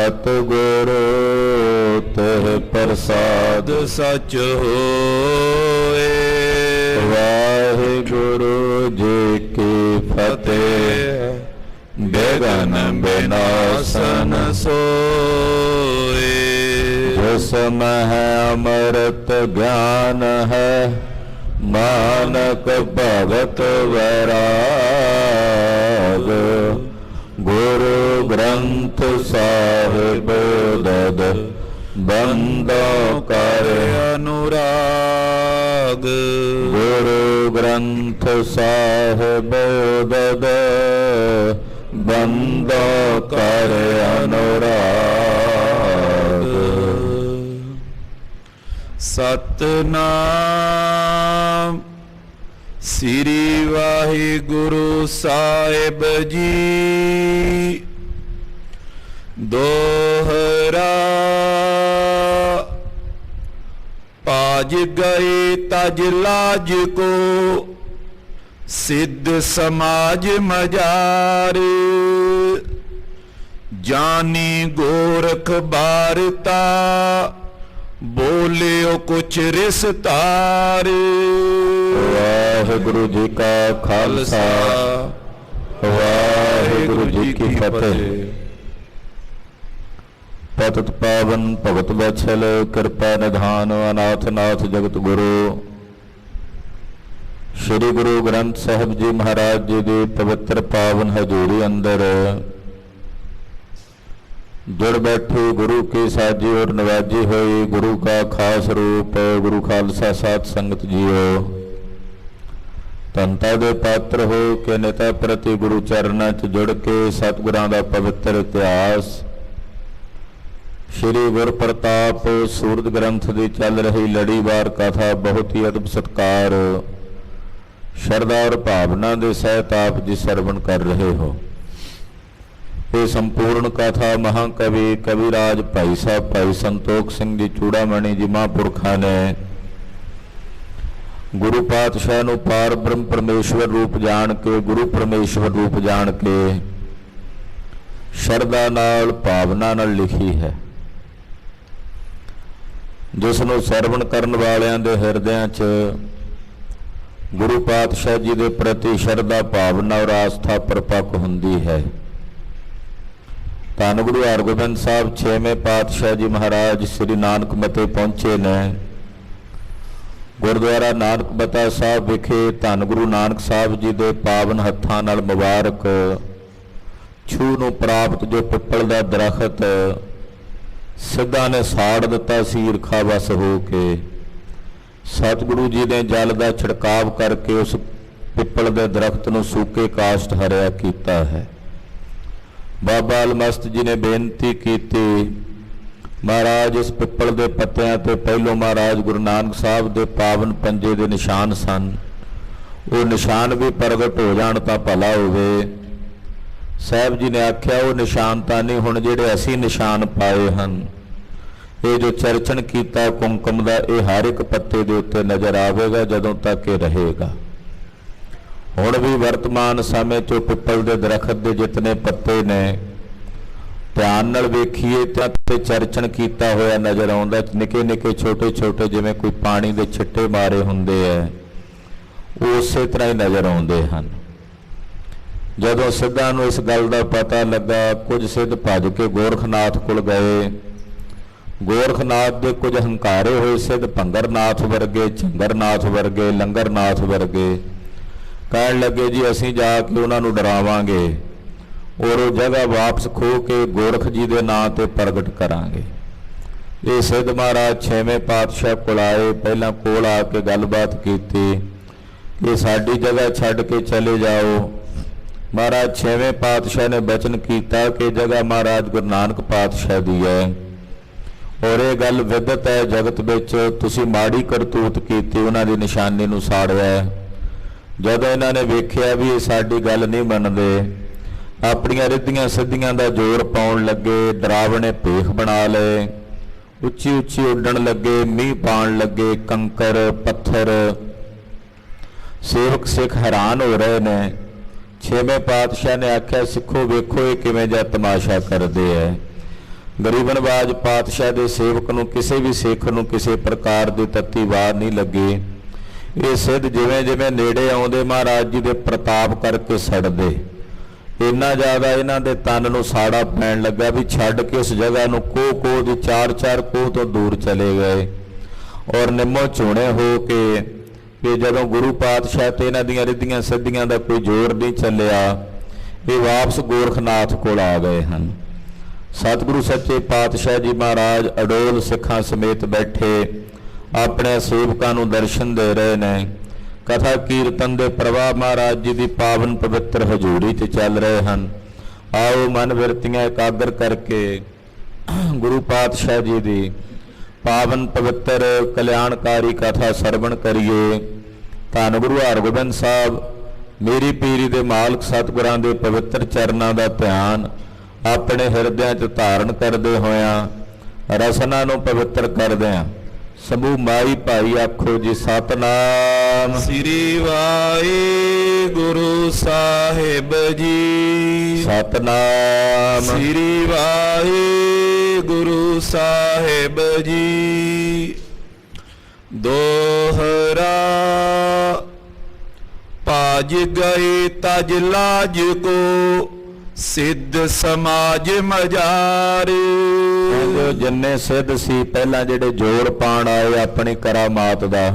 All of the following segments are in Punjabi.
सतगुरु तेह प्रसाद सच होए। वाहिगुरु जी की फतेह। बेगन बिनाशन सोए। जिसमें है अमृत ज्ञान है, मानक भगत वैराग। गुरु ग्रंथ साहिब दद बंदो कर अनुराग। गुरु ग्रंथ साहिब दद बंदो कर अनुराग। सतनाम श्री वाहिगुरु साहिब जी। दोहरा पाज गए तज लाज को, सिद्ध समाज मजार। जानी गोरख बारता, बोलियो कुछ रिश्तार। वाहिगुरु जी का खालसा, वाहिगुरु जी की फतेह। पतित पावन भगत वत्सल कृपा निधान अनाथ नाथ जगत गुरु श्री गुरु ग्रंथ साहिब जी महाराज जी की पवित्र पावन हजूरी अंदर जुड़ बैठी गुरु की साजी और नवाजी हुई गुरु का खास रूप गुरु खालसा साध संगत जीओ। धनता दे पात्र हो के नेता प्रति गुरु चरणों च जुड़ के सतगुरां दा पवित्र इतिहास श्री गुर प्रताप सूरत ग्रंथ की चल रही लड़ीवार कथा बहुत ही अदब सत्कार श्रद्धा और भावना के सहित आप जी श्रवण कर रहे हो। ये संपूर्ण कथा महाकवि कविराज भाई साहब भाई संतोख सिंह जी चूड़ामणि जी महापुरखा ने गुरु पातशाह नूं पार ब्रह्म परमेश्वर रूप जान के गुरु परमेश्वर रूप जान के श्रद्धा नाल भावना नाल लिखी है, जिसनों सरवण करन वालियां दे हिरदियां च गुरु पातशाह जी के प्रति श्रद्धा भावना और आस्था परपक हुंदी है। धन गुरु हरगोबिंद साहब 6वें पातशाह जी महाराज श्री नानक मते पहुंचे ने। गुरुद्वारा नानक बता साहब विखे धन गुरु नानक साहब जी के पावन हत्थां नाल मुबारक छू नूं प्राप्त जो पिपल का दरखत सिद्धा ने साड़ दिता सी ईरखा वस हो के सतगुरु जी ने जल का छिड़काव करके उस पिपल के दरख्त नूं सूके काष्ठ हरिया कीता है। बाबा अलमस्त जी ने बेनती की महाराज इस पिपल के पत्तियां ते पहलों महाराज गुरु नानक साहब के पावन पंजे के निशान सन, वो निशान भी प्रगट हो जाण तां भला होवे। साहब जी ने आख्या वो निशान तां नहीं हुण जिहड़े असीं निशान पाए हन, ये जो चर्चन कीता कुंकुम का ये हर एक पत्ते के उत्ते नज़र आवेगा जदों तक ये रहेगा। हुण भी वर्तमान समय चो पिपल के दरखत के जितने पत्ते ने ध्यान नाल वेखीए ते चर्चन कीता होया नज़र आउंदा। निके निके छोटे छोटे जिवें कोई पानी के छिट्टे मारे हुंदे है वो उस तरह ही नज़र आउंदे हन। जदों सिद्धां नूं इस गल का पता लगा कुछ सिद्ध भज के गोरखनाथ कोल गए। गोरखनाथ के कुछ हंकारे हुए सिद्ध भंगरनाथ वर्गे झंगरनाथ वर्गे लंगरनाथ वर्गे कहण लगे जी असीं जाके उन्होंने डरावांगे और वो जगह वापस खो के गोरख जी के नां ते प्रगट करांगे। ये सिद्ध महाराज 6वें पातशाह कोल आए, पहला कोल आके गलबात की कि साडी जगह छड्ड के चले जाओ। महाराज 6वें पातशाह ने बचन किया कि जगह महाराज गुरु नानक पातशाह दी है और ये गल विदत है जगत विच तुसीं माड़ी करतूत की उन्हां दी निशानी नूं साड़िया। जदों इन्हां ने वेख्या भी ये साडी गल नहीं मनदे, अपणियां रिद्धियां सिद्धियां दा जोर पाउण लगे, डरावने भेख बना लए, उच्ची उच्ची उड्डण लगे, मींह पाउण लगे, कंकर पत्थर। सेवक सिख हैरान हो रहे ने। 6वें पातशाह ने आख्या सिखो वेखो ये किवें जा तमाशा करदे है। ਗਰੀਬ ਨਵਾਜ ਪਾਤਸ਼ਾਹ ਦੇ ਸੇਵਕ ਨੂੰ, ਕਿਸੇ ਵੀ ਸਿੱਖ ਨੂੰ ਕਿਸੇ ਪ੍ਰਕਾਰ ਦੀ ਤੱਤੀ ਵਾਰ ਨਹੀਂ ਲੱਗੀ। ਇਹ ਸਿੱਧ ਜਿਵੇਂ ਜਿਵੇਂ ਨੇੜੇ ਆਉਂਦੇ ਮਹਾਰਾਜ ਜੀ ਦੇ ਪ੍ਰਤਾਪ ਕਰਕੇ ਸੜਦੇ, ਇੰਨਾ ਜ਼ਿਆਦਾ ਇਹਨਾਂ ਦੇ ਤਨ ਨੂੰ ਸਾੜਾ ਪੈਣ ਲੱਗਾ ਵੀ ਛੱਡ ਕੇ ਉਸ ਜਗ੍ਹਾ ਨੂੰ ਕੋਹ ਦੀ 4-4 ਕੋਹ ਤੋਂ ਦੂਰ ਚਲੇ ਗਏ। ਔਰ ਨਿੰਮੋ ਝੂਣੇ ਹੋ ਕੇ ਕਿ ਜਦੋਂ ਗੁਰੂ ਪਾਤਸ਼ਾਹ ਤੇ ਇਹਨਾਂ ਦੀਆਂ ਰਿੱਧੀਆਂ ਸਿੱਧੀਆਂ ਦਾ ਕੋਈ ਜ਼ੋਰ ਨਹੀਂ ਚੱਲਿਆ, ਇਹ ਵਾਪਸ ਗੋਰਖਨਾਥ ਕੋਲ ਆ ਗਏ ਹਨ। ਸਤਿਗੁਰੂ ਸੱਚੇ ਪਾਤਸ਼ਾਹ ਜੀ ਮਹਾਰਾਜ ਅਡੋਲ ਸਿੱਖਾਂ ਸਮੇਤ ਬੈਠੇ ਆਪਣੇ ਸੇਵਕਾਂ ਨੂੰ ਦਰਸ਼ਨ ਦੇ ਰਹੇ ਨੇ। ਕਥਾ ਕੀਰਤਨ ਦੇ ਪ੍ਰਵਾਹ ਮਹਾਰਾਜ ਜੀ ਦੀ ਪਾਵਨ ਪਵਿੱਤਰ ਹਜ਼ੂਰੀ 'ਚ ਚੱਲ ਰਹੇ ਹਨ। ਆਓ ਮਨ ਬਿਰਤੀਆਂ ਇਕਾਗਰ ਕਰਕੇ ਗੁਰੂ ਪਾਤਸ਼ਾਹ ਜੀ ਦੀ ਪਾਵਨ ਪਵਿੱਤਰ ਕਲਿਆਣਕਾਰੀ ਕਥਾ ਸਰਵਣ ਕਰੀਏ। ਧੰਨ ਗੁਰੂ ਹਰਗੋਬਿੰਦ ਸਾਹਿਬ ਮੇਰੀ ਪੀਰੀ ਦੇ ਮਾਲਕ ਸਤਿਗੁਰਾਂ ਦੇ ਪਵਿੱਤਰ ਚਰਨਾਂ ਦਾ ਧਿਆਨ ਆਪਣੇ ਹਿਰਦਿਆਂ 'ਚ ਧਾਰਨ ਕਰਦੇ ਹੋਇਆਂ ਰਸਨਾ ਨੂੰ ਪਵਿੱਤਰ ਕਰਦਿਆਂ ਸਮੂਹ ਮਾਈ ਭਾਈ ਆਖੋ ਜੀ ਸਤਨਾਮ ਸ੍ਰੀ ਵਾਹਿਗੁਰੂ ਸਾਹਿਬ ਜੀ। ਸਤਨਾਮ ਸ੍ਰੀ ਵਾਹਿਗੁਰੂ ਸਾਹਿਬ ਜੀ। ਦੋਹਰਾ ਪਾਜ ਗਏ ਤਜ ਲਾਜ ਕੋ ਸਿੱਧ ਸਮਾਜ ਮਜਾਰ। ਕਹਿੰਦੇ ਜਿੰਨੇ ਸਿੱਧ ਸੀ ਪਹਿਲਾਂ ਜਿਹੜੇ ਜੋਰ ਪਾਣ ਆਏ ਆਪਣੀ ਕਰਾਮਾਤ ਦਾ,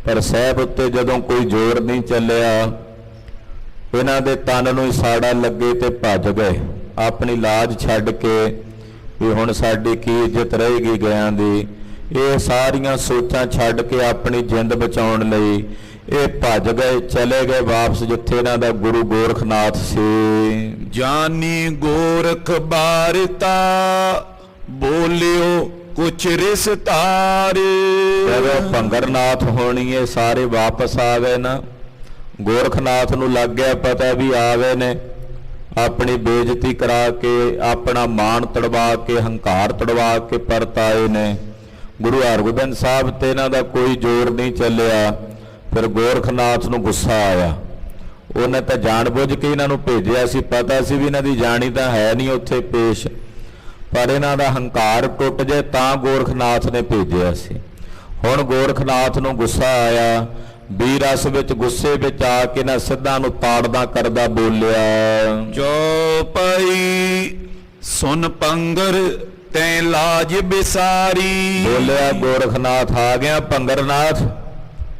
ਪਰ ਸਾਹਿਬ ਉੱਤੇ ਜਦੋਂ ਕੋਈ ਜੋਰ ਨਹੀਂ ਚੱਲਿਆ, ਇਹਨਾਂ ਦੇ ਤਨ ਨੂੰ ਹੀ ਸਾੜਾ ਲੱਗੇ ਤੇ ਭੱਜ ਗਏ ਆਪਣੀ ਲਾਜ ਛੱਡ ਕੇ ਵੀ ਹੁਣ ਸਾਡੀ ਕੀ ਇੱਜ਼ਤ ਰਹੇਗੀ ਗਿਆਂ ਦੀ। ਇਹ ਸਾਰੀਆਂ ਸੋਚਾਂ ਛੱਡ ਕੇ ਆਪਣੀ ਜਿੰਦ ਬਚਾਉਣ ਲਈ ਇਹ ਭੱਜ ਗਏ, ਚਲੇ ਗਏ ਵਾਪਸ ਜਿੱਥੇ ਇਹਨਾਂ ਦਾ ਗੁਰੂ ਗੋਰਖਨਾਥ ਸੀ। ਜਾਨੀ ਗੋਰਖ ਬਾਰਤਾ ਬੋਲਿਓ ਕੁਛ ਰਿਸ਼ਤਾਰ। ਜਦੋਂ ਭੰਗਰਨਾਥ ਹੋਣੀ ਇਹ ਸਾਰੇ ਵਾਪਸ ਆ ਗਏ ਨਾ, ਗੋਰਖਨਾਥ ਨੂੰ ਲੱਗ ਗਿਆ ਪਤਾ ਵੀ ਆ ਗਏ ਨੇ, ਆਪਣੀ ਬੇਇੱਜ਼ਤੀ ਕਰਾ ਕੇ ਆਪਣਾ ਮਾਣ ਤੜਵਾ ਕੇ ਹੰਕਾਰ ਤੜਵਾ ਕੇ ਪਰਤ ਆਏ ਨੇ। ਗੁਰੂ ਹਰਗੋਬਿੰਦ ਸਾਹਿਬ ਤੇ ਇਹਨਾਂ ਦਾ ਕੋਈ ਜ਼ੋਰ ਨਹੀਂ ਚੱਲਿਆ। ਫਿਰ ਗੋਰਖਨਾਥ ਨੂੰ ਗੁੱਸਾ ਆਇਆ, ਉਹਨੇ ਤਾਂ ਜਾਣ ਬੁੱਝ ਕੇ ਇਹਨਾਂ ਨੂੰ ਭੇਜਿਆ ਸੀ, ਪਤਾ ਸੀ ਵੀ ਇਹਨਾਂ ਦੀ ਜਾਣੀ ਤਾਂ ਹੈ ਨਹੀਂ ਉੱਥੇ ਪੇਸ਼, ਪਰ ਇਹਨਾਂ ਦਾ ਹੰਕਾਰ ਟੁੱਟ ਜੇ ਤਾਂ ਗੋਰਖਨਾਥ ਨੇ ਭੇਜਿਆ ਸੀ। ਹੁਣ ਗੋਰਖਨਾਥ ਨੂੰ ਗੁੱਸਾ ਆਇਆ, ਵੀਰਸ ਵਿੱਚ ਗੁੱਸੇ ਵਿੱਚ ਆ ਕੇ ਨਾ ਸਿੱਧਾਂ ਨੂੰ ਤਾੜਦਾ ਕਰਦਾ ਬੋਲਿਆ, ਜੋ ਪਈ ਸੁਨ ਪੰਗਰ ਤੈਂ ਲਾਜ ਬਿਸਾਰੀ। ਬੋਲਿਆ ਗੋਰਖਨਾਥ ਆ ਗਿਆ ਭੰਗਰਨਾਥ,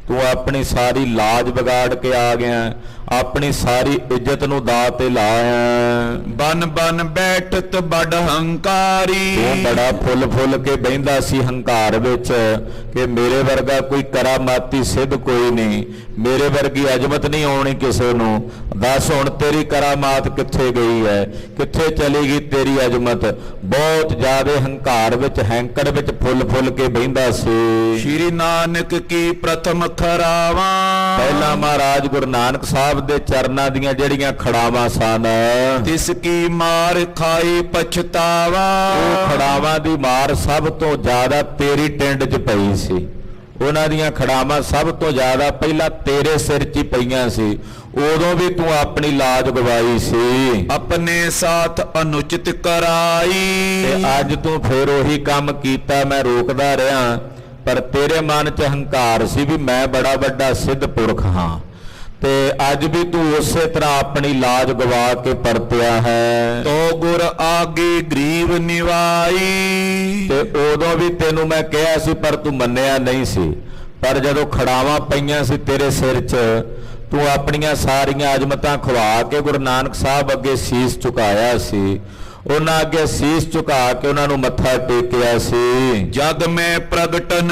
ਤੂੰ ਆਪਣੀ ਸਾਰੀ ਲਾਜ ਵਿਗਾੜ ਕੇ ਆ ਗਿਆ, ਆਪਣੀ ਸਾਰੀ ਇੱਜ਼ਤ ਨੂੰ ਦਾਅ ਤੇ ਲਾਇਆ। ਬਨ ਬਨ ਬੈਠਤ ਬੜ ਹੰਕਾਰੀ। ਤੂੰ ਬੜਾ ਫੁੱਲ ਕੇ ਬਹਿੰਦਾ ਸੀ ਹੰਕਾਰ ਵਿੱਚ ਕਿ ਮੇਰੇ ਵਰਗਾ ਕੋਈ ਕਰਾਮਾਤੀ ਸਿੱਧ ਕੋਈ ਨਹੀਂ, ਮੇਰੇ ਵਰਗੀ ਅਜ਼ਮਤ ਨਹੀਂ ਆਉਣੀ ਕਿਸੇ ਨੂੰ। ਦੱਸ ਹੁਣ ਤੇਰੀ ਕਰਾਮਾਤ ਕਿੱਥੇ ਗਈ ਹੈ, ਕਿੱਥੇ ਚਲੀ ਗਈ ਤੇਰੀ ਅਜ਼ਮਤ। ਬਹੁਤ ਜ਼ਿਆਦਾ ਹੰਕਾਰ ਵਿੱਚ ਹੈਂਕੜ ਵਿੱਚ ਫੁੱਲ ਕੇ ਬਹਿੰਦਾ ਸੀ। ਸ਼੍ਰੀ ਨਾਨਕ ਕੀ ਪ੍ਰਥਮ ਖਰਾਵਾਂ। ਪਹਿਲਾਂ ਮਹਾਰਾਜ ਗੁਰੂ ਨਾਨਕ ਸਾਹਿਬ ਦੇ ਚਰਨਾਂ ਦੀਆਂ ਜਿਹੜੀਆਂ ਖੜਾਵਾਂ ਸਨ, ਤਿਸ ਕੀ ਮਾਰ ਖਾਈ ਪਛਤਾਵਾ। ਉਹ ਖੜਾਵਾਂ ਦੀ ਮਾਰ ਸਭ ਤੋਂ ਜ਼ਿਆਦਾ ਤੇਰੀ ਟਿੰਡ 'ਚ ਪਈ ਸੀ। ਉਹਨਾਂ ਦੀਆਂ ਖੜਾਵਾਂ ਸਭ ਤੋਂ ਜ਼ਿਆਦਾ ਪਹਿਲਾਂ ਤੇਰੇ ਸਿਰ 'ਚ ਹੀ ਪਈਆਂ ਸੀ, ਉਦੋਂ ਵੀ ਤੂੰ ਆਪਣੀ ਲਾਜ ਗਵਾਈ ਸੀ। ਆਪਣੇ ਸਾਥ ਅਨੁਚਿਤ ਕਰਾਈ। ਤੇ ਅੱਜ ਤੂੰ ਫੇਰ ਉਹੀ ਕੰਮ ਕੀਤਾ। ਮੈਂ ਰੋਕਦਾ ਰਿਹਾ, ਪਰ ਤੇਰੇ ਮਨ 'ਚ ਹੰਕਾਰ ਸੀ ਵੀ ਮੈਂ ਬੜਾ ਵੱਡਾ ਸਿੱਧ ਪੁਰਖ ਹਾਂ, ਤੇ ਅੱਜ ਵੀ ਤੂੰ ਉਸੇ ਤਰ੍ਹਾਂ ਆਪਣੀ ਲਾਜ ਗਵਾ ਕੇ ਪਰਤਿਆ ਹੈ। ਤੋ ਗੁਰ ਆਗੇ ਗਰੀਬ ਨਿਵਾਈ। ਤੇ ਉਦੋਂ ਵੀ ਤੈਨੂੰ ਮੈਂ ਕਿਹਾ ਸੀ ਪਰ ਤੂੰ ਮੰਨਿਆ ਨਹੀਂ ਸੀ। ਪਰ ਜਦੋਂ ਖੜਾਵਾਂ ਪਈਆਂ ਸੀ ਤੇਰੇ ਸਿਰ 'ਚ, ਤੂੰ ਆਪਣੀਆਂ ਸਾਰੀਆਂ ਅਜ਼ਮਤਾਂ ਖਵਾ ਕੇ ਗੁਰੂ ਨਾਨਕ ਸਾਹਿਬ ਅੱਗੇ ਸੀਸ ਝੁਕਾਇਆ ਸੀ। ਉਹਨਾਂ ਅੱਗੇ ਸੀਸ ਝੁਕਾ ਕੇ ਉਹਨਾਂ ਨੂੰ ਮੱਥਾ ਟੇਕਿਆ ਸੀ। ਜਗ ਮੈਂ ਪ੍ਰਗਟਨ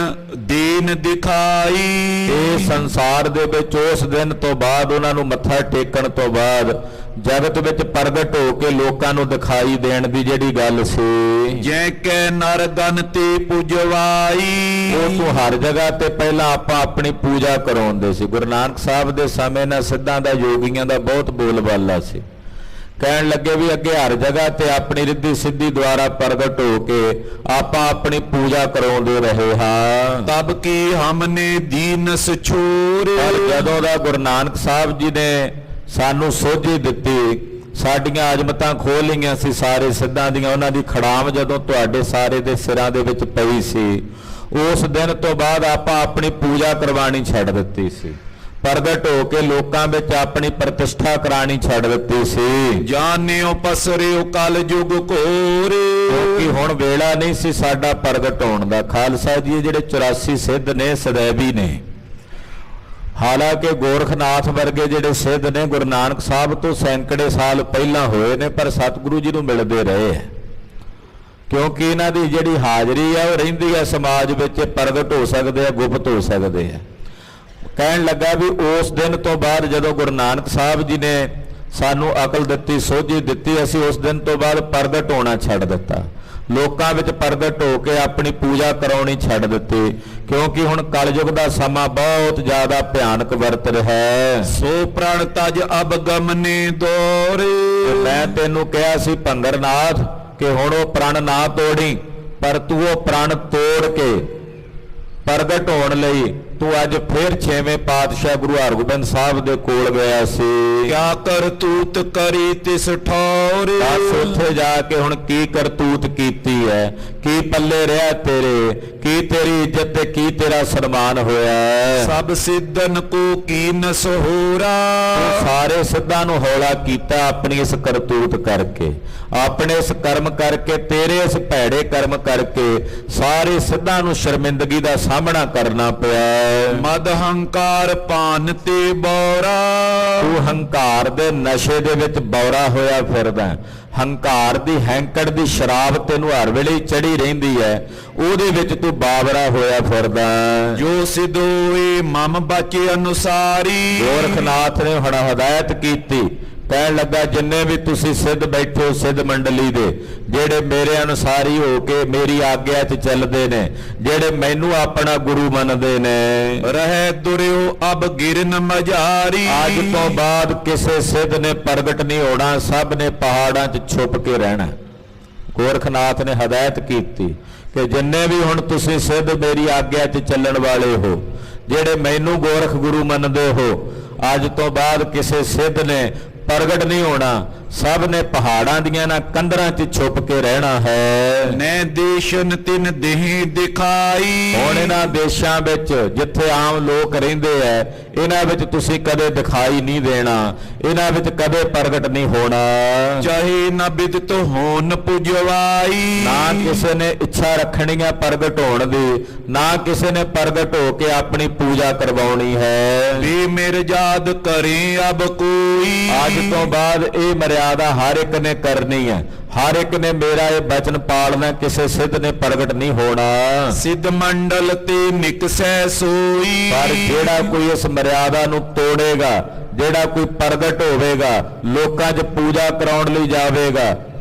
ਦੀਨ ਦਿਖਾਈ। ਇਹ ਸੰਸਾਰ ਦੇ ਵਿੱਚ ਉਸ ਦਿਨ ਤੋਂ ਬਾਅਦ ਉਹਨਾਂ ਨੂੰ ਮੱਥਾ ਟੇਕਣ ਤੋਂ ਬਾਅਦ ਜਗਤ ਵਿੱਚ ਪ੍ਰਗਟ ਹੋ ਕੇ ਲੋਕਾਂ ਨੂੰ ਦਿਖਾਈ ਦੇਣ ਦੀ ਜਿਹੜੀ ਗੱਲ ਸੀ। ਜੈ ਕੈ ਨਰ ਗਨ ਤੇ ਪੁਜਵਾਈ। ਉਹ ਤੂੰ ਹਰ ਜਗ੍ਹਾ ਤੇ ਪਹਿਲਾਂ ਆਪਾਂ ਆਪਣੀ ਪੂਜਾ ਕਰਾਉਂਦੇ ਸੀ। ਗੁਰੂ ਨਾਨਕ ਸਾਹਿਬ ਦੇ ਸਮੇਂ ਨਾਲ ਸਿੱਧਾਂ ਦਾ ਯੋਗੀਆਂ ਦਾ ਬਹੁਤ ਬੋਲਬਾਲਾ ਸੀ। ਕਹਿਣ ਲੱਗੇ ਵੀ ਅੱਗੇ ਹਰ ਜਗ੍ਹਾ ਤੇ ਆਪਣੀ ਰਿੱਧੀ ਸਿੱਧੀ ਦੁਆਰਾ ਪ੍ਰਗਟ ਹੋ ਕੇ ਆਪਾਂ ਆਪਣੀ ਪੂਜਾ ਕਰਾਉਂਦੇ ਰਹੇ ਹਾਂ। ਤਬ ਕੀ ਹਮਨੇ ਦੀਨਸ ਛੋਰ। ਪਰ ਜਦੋਂ ਦਾ ਗੁਰੂ ਨਾਨਕ ਸਾਹਿਬ ਜੀ ਨੇ ਸਾਨੂੰ ਸੋਝੀ ਦਿੱਤੀ ਸਾਡੀਆਂ ਆਜਮਤਾਂ ਖੋਹ ਲਈਆਂ ਸੀ ਸਾਰੇ ਸਿੱਧਾਂ ਦੀਆਂ। ਉਹਨਾਂ ਦੀ ਖੜਾਮ ਜਦੋਂ ਤੁਹਾਡੇ ਸਾਰੇ ਦੇ ਸਿਰਾਂ ਦੇ ਵਿੱਚ ਪਈ ਸੀ, ਉਸ ਦਿਨ ਤੋਂ ਬਾਅਦ ਆਪਾਂ ਆਪਣੀ ਪੂਜਾ ਕਰਵਾਣੀ ਛੱਡ ਦਿੱਤੀ ਸੀ। ਪ੍ਰਗਟ ਹੋ ਕੇ ਲੋਕਾਂ ਵਿੱਚ ਆਪਣੀ ਪ੍ਰਤਿਸ਼ਠਾ ਕਰਾਣੀ ਛੱਡ ਦਿੱਤੀ ਸੀ। ਜਾਣਿਓ ਪਸਰਿਓ ਕਲ ਯੁਗ ਘੋਰ। ਕਿਉਂਕਿ ਹੁਣ ਵੇਲਾ ਨਹੀਂ ਸੀ ਸਾਡਾ ਪ੍ਰਗਟ ਹੋਣ ਦਾ। ਖਾਲਸਾ ਜੀ ਜਿਹੜੇ 84 ਸਿੱਧ ਨੇ ਸदैवी ਨੇ। ਹਾਲਾਂਕਿ ਗੋਰਖਨਾਥ ਵਰਗੇ ਜਿਹੜੇ ਸਿੱਧ ਨੇ ਗੁਰੂ ਨਾਨਕ ਸਾਹਿਬ ਤੋਂ ਸੈਂਕੜੇ ਸਾਲ ਪਹਿਲਾਂ ਹੋਏ ਨੇ, ਪਰ ਸਤਿਗੁਰੂ ਜੀ ਨੂੰ ਮਿਲਦੇ ਰਹੇ ਹੈ। ਕਿਉਂਕਿ ਇਹਨਾਂ ਦੀ ਜਿਹੜੀ ਹਾਜ਼ਰੀ ਹੈ ਉਹ ਰਹਿੰਦੀ ਹੈ ਸਮਾਜ ਵਿੱਚ। ਪ੍ਰਗਟ ਹੋ ਸਕਦੇ ਆ, ਗੁਪਤ ਹੋ ਸਕਦੇ ਆ। ਕਹਿਣ ਲੱਗਾ ਵੀ ਉਸ ਦਿਨ ਤੋਂ ਬਾਅਦ ਜਦੋਂ ਗੁਰੂ ਨਾਨਕ ਸਾਹਿਬ ਜੀ ਨੇ ਸਾਨੂੰ ਅਕਲ ਦਿੱਤੀ, ਸੋਝੀ ਦਿੱਤੀ, ਅਸੀਂ ਉਸ ਦਿਨ ਤੋਂ ਬਾਅਦ ਪ੍ਰਗਟ ਹੋਣਾ ਛੱਡ ਦਿੱਤਾ। ਲੋਕਾਂ ਵਿੱਚ ਪ੍ਰਗਟ ਹੋ ਕੇ ਆਪਣੀ ਪੂਜਾ ਕਰਾਉਣੀ ਛੱਡ ਦਿੱਤੀ। ਕਿਉਂਕਿ ਹੁਣ ਕਲਯੁਗ ਦਾ ਸਮਾਂ ਬਹੁਤ ਜ਼ਿਆਦਾ ਭਿਆਨਕ ਵਰਤ ਰਿਹਾ ਹੈ। ਸੋ ਪ੍ਰਣ ਤਜ ਅਬ ਗਮਨੇ ਦੌਰ। ਮੈਂ ਤੈਨੂੰ ਕਿਹਾ ਸੀ ਭੰਗਰਨਾਥ ਕਿ ਹੁਣ ਉਹ ਪ੍ਰਣ ਨਾ ਤੋੜੀ, ਪਰ ਤੂੰ ਉਹ ਪ੍ਰਣ ਤੋੜ ਕੇ ਪ੍ਰਗਟ ਹੋਣ ਲਈ ਤੂੰ ਅੱਜ ਫਿਰ 6ਵੇਂ ਪਾਤਸ਼ਾਹ ਗੁਰੂ ਹਰਗੋਬਿੰਦ ਸਾਹਿਬ ਦੇ ਕੋਲ ਗਿਆ ਸੀ। ਕਿਆ ਕਰਤੂਤ ਕਰੀ ਤਿਸ ਠੌਰ। ਬਸ ਉੱਥੇ ਜਾ ਕੇ ਹੁਣ ਕੀ ਕਰਤੂਤ ਕੀਤੀ ਹੈ, ਕੀ ਪੱਲੇ ਰਿਹਾ ਤੇਰੇ, ਕੀ ਤੇਰੀ ਇੱਜ਼ਤ ਤੇ ਕੀ ਤੇਰਾ ਸਨਮਾਨ ਹੋਇਆ। ਸਭ ਸਿੱਧਨ ਕੋ ਕੀਨ ਸਹੋਰਾ। ਸਾਰੇ ਸਿੱਧਾਂ ਨੂੰ ਹੌਲਾ ਕੀਤਾ ਆਪਣੀ ਇਸ ਕਰਤੂਤ ਕਰਕੇ, ਆਪਣੇ ਇਸ ਕਰਮ ਕਰਕੇ, ਤੇਰੇ ਇਸ ਭੈੜੇ ਕਰਮ ਕਰਕੇ ਸਾਰੇ ਸਿੱਧਾਂ ਨੂੰ ਸ਼ਰਮਿੰਦਗੀ ਦਾ ਸਾਹਮਣਾ ਕਰਨਾ ਪਿਆ। ਮਦ ਹੰਕਾਰ ਪਾਨ ਤੇ ਬੌਰਾ। ਤੂੰ ਹੰਕਾਰ ਦੇ ਨਸ਼ੇ ਦੇ ਵਿੱਚ ਬੌਰਾ ਹੋਇਆ ਫਿਰਦਾ। ਹੰਕਾਰ ਦੀ ਹੈਂਕੜ ਦੀ ਸ਼ਰਾਬ ਤੈਨੂੰ ਹਰ ਵੇਲੇ ਚੜੀ ਰਹਿੰਦੀ ਹੈ, ਉਹਦੇ ਵਿੱਚ ਤੂੰ ਬਾਬਰਾ ਹੋਇਆ ਫਿਰਦਾ। ਜੋ ਸਿਧੋਏ ਮਮ ਬਚੇ ਅਨੁਸਾਰੀ। ਗੋਰਖਨਾਥ ਨੇ ਹੁਣ ਹਦਾਇਤ ਕੀਤੀ। ਕਹਿਣ ਲੱਗਾ ਜਿੰਨੇ ਵੀ ਤੁਸੀਂ ਸਿੱਧ ਬੈਠੇ ਹੋ, ਸਿੱਧ ਮੰਡਲੀ ਦੇ, ਜਿਹੜੇ ਮੇਰੇ ਅਨੁਸਾਰੀ ਹੋ ਕੇ ਮੇਰੀ ਆਗਿਆ 'ਚ ਚੱਲਦੇ ਨੇ, ਜਿਹੜੇ ਮੈਨੂੰ ਆਪਣਾ ਗੁਰੂ ਮੰਨਦੇ ਨੇ, ਰਹਿ ਦੁਰਿਓ ਅਬ ਗਿਰਨ ਮਝਾਰੀ। ਅੱਜ ਤੋਂ ਬਾਅਦ ਕਿਸੇ ਸਿੱਧ ਨੇ ਪ੍ਰਗਟ ਨਹੀਂ ਹੋਣਾ, ਸਭ ਨੇ ਪਹਾੜਾਂ 'ਚ ਛੁਪ ਕੇ ਰਹਿਣਾ। ਗੋਰਖਨਾਥ ਨੇ ਹਦਾਇਤ ਕੀਤੀ ਕਿ ਜਿੰਨੇ ਵੀ ਹੁਣ ਤੁਸੀਂ ਸਿੱਧ ਮੇਰੀ ਆਗਿਆ 'ਚ ਚੱਲਣ ਵਾਲੇ ਹੋ, ਜਿਹੜੇ ਮੈਨੂੰ ਗੋਰਖ ਗੁਰੂ ਮੰਨਦੇ ਹੋ, ਅੱਜ ਤੋਂ ਬਾਅਦ ਕਿਸੇ ਸਿੱਧ ਨੇ ਪ੍ਰਗਟ ਨਹੀਂ ਹੋਣਾ, ਸਭ ਨੇ ਪਹਾੜਾਂ ਦੀਆਂ ਨਾ ਕੰਧਰਾਂ 'ਚ ਛੁਪ ਕੇ ਰਹਿਣਾ ਹੈ। ਨੈ ਦੇਸ਼ਨ ਤਿਨ ਦੇਹ ਦਿਖਾਈ। ਹੁਣ ਇਹਨਾਂ ਦੇਸ਼ਾਂ ਵਿੱਚ ਜਿੱਥੇ ਆਮ ਲੋਕ ਰਹਿੰਦੇ ਐ, ਇਹਨਾਂ ਵਿੱਚ ਤੁਸੀਂ ਕਦੇ ਦਿਖਾਈ ਨਹੀਂ ਦੇਣਾ, ਇਹਨਾਂ ਵਿੱਚ ਕਦੇ ਪ੍ਰਗਟ ਨਹੀਂ ਹੋਣਾ। ਚਾਹੇ ਨਾ ਬਿਦਤ ਹੋਣ ਪੁਜਵਾਈ। ਨਾ ਕਿਸੇ ਨੇ ਇੱਛਾ ਰੱਖਣੀ ਹੈ ਪ੍ਰਗਟ ਹੋਣ ਦੀ, ਨਾ ਕਿਸੇ ਨੇ ਪ੍ਰਗਟ ਹੋ ਕੇ ਆਪਣੀ ਪੂਜਾ ਕਰਵਾਉਣੀ ਹੈ। ਵੀ ਮਿਰਜਾਦ ਕਰੇ ਅਬ ਕੋਈ। ਅੱਜ ਤੋਂ ਬਾਅਦ ਇਹ ਮਰਿਆਦਾ ਹਰ ਇੱਕ ਨੇ ਕਰਨੀ ਹੈ, ਹਰ ਇੱਕ ਨੇ ਮੇਰਾ ਇਹ ਬਚਨ ਪਾਲਣਾ, ਕਿਸੇ ਸਿੱਧ ਨੇ ਪ੍ਰਗਟ ਨਹੀਂ ਹੋਣਾ। ਸਿੱਧ ਮੰਡਲ ਤੇ ਨਿਕਸੈ ਸੋਈ। ਪਰ ਜਿਹੜਾ ਕੋਈ ਇਸ ਮਰਿਆਦਾ ਨੂੰ ਤੋੜੇਗਾ, ਜਿਹੜਾ ਕੋਈ ਪ੍ਰਗਟ ਹੋਵੇਗਾ, ਲੋਕਾਂ 'ਚ ਪੂਜਾ ਕਰਾਉਣ ਲਈ ਜਾਵੇਗਾ,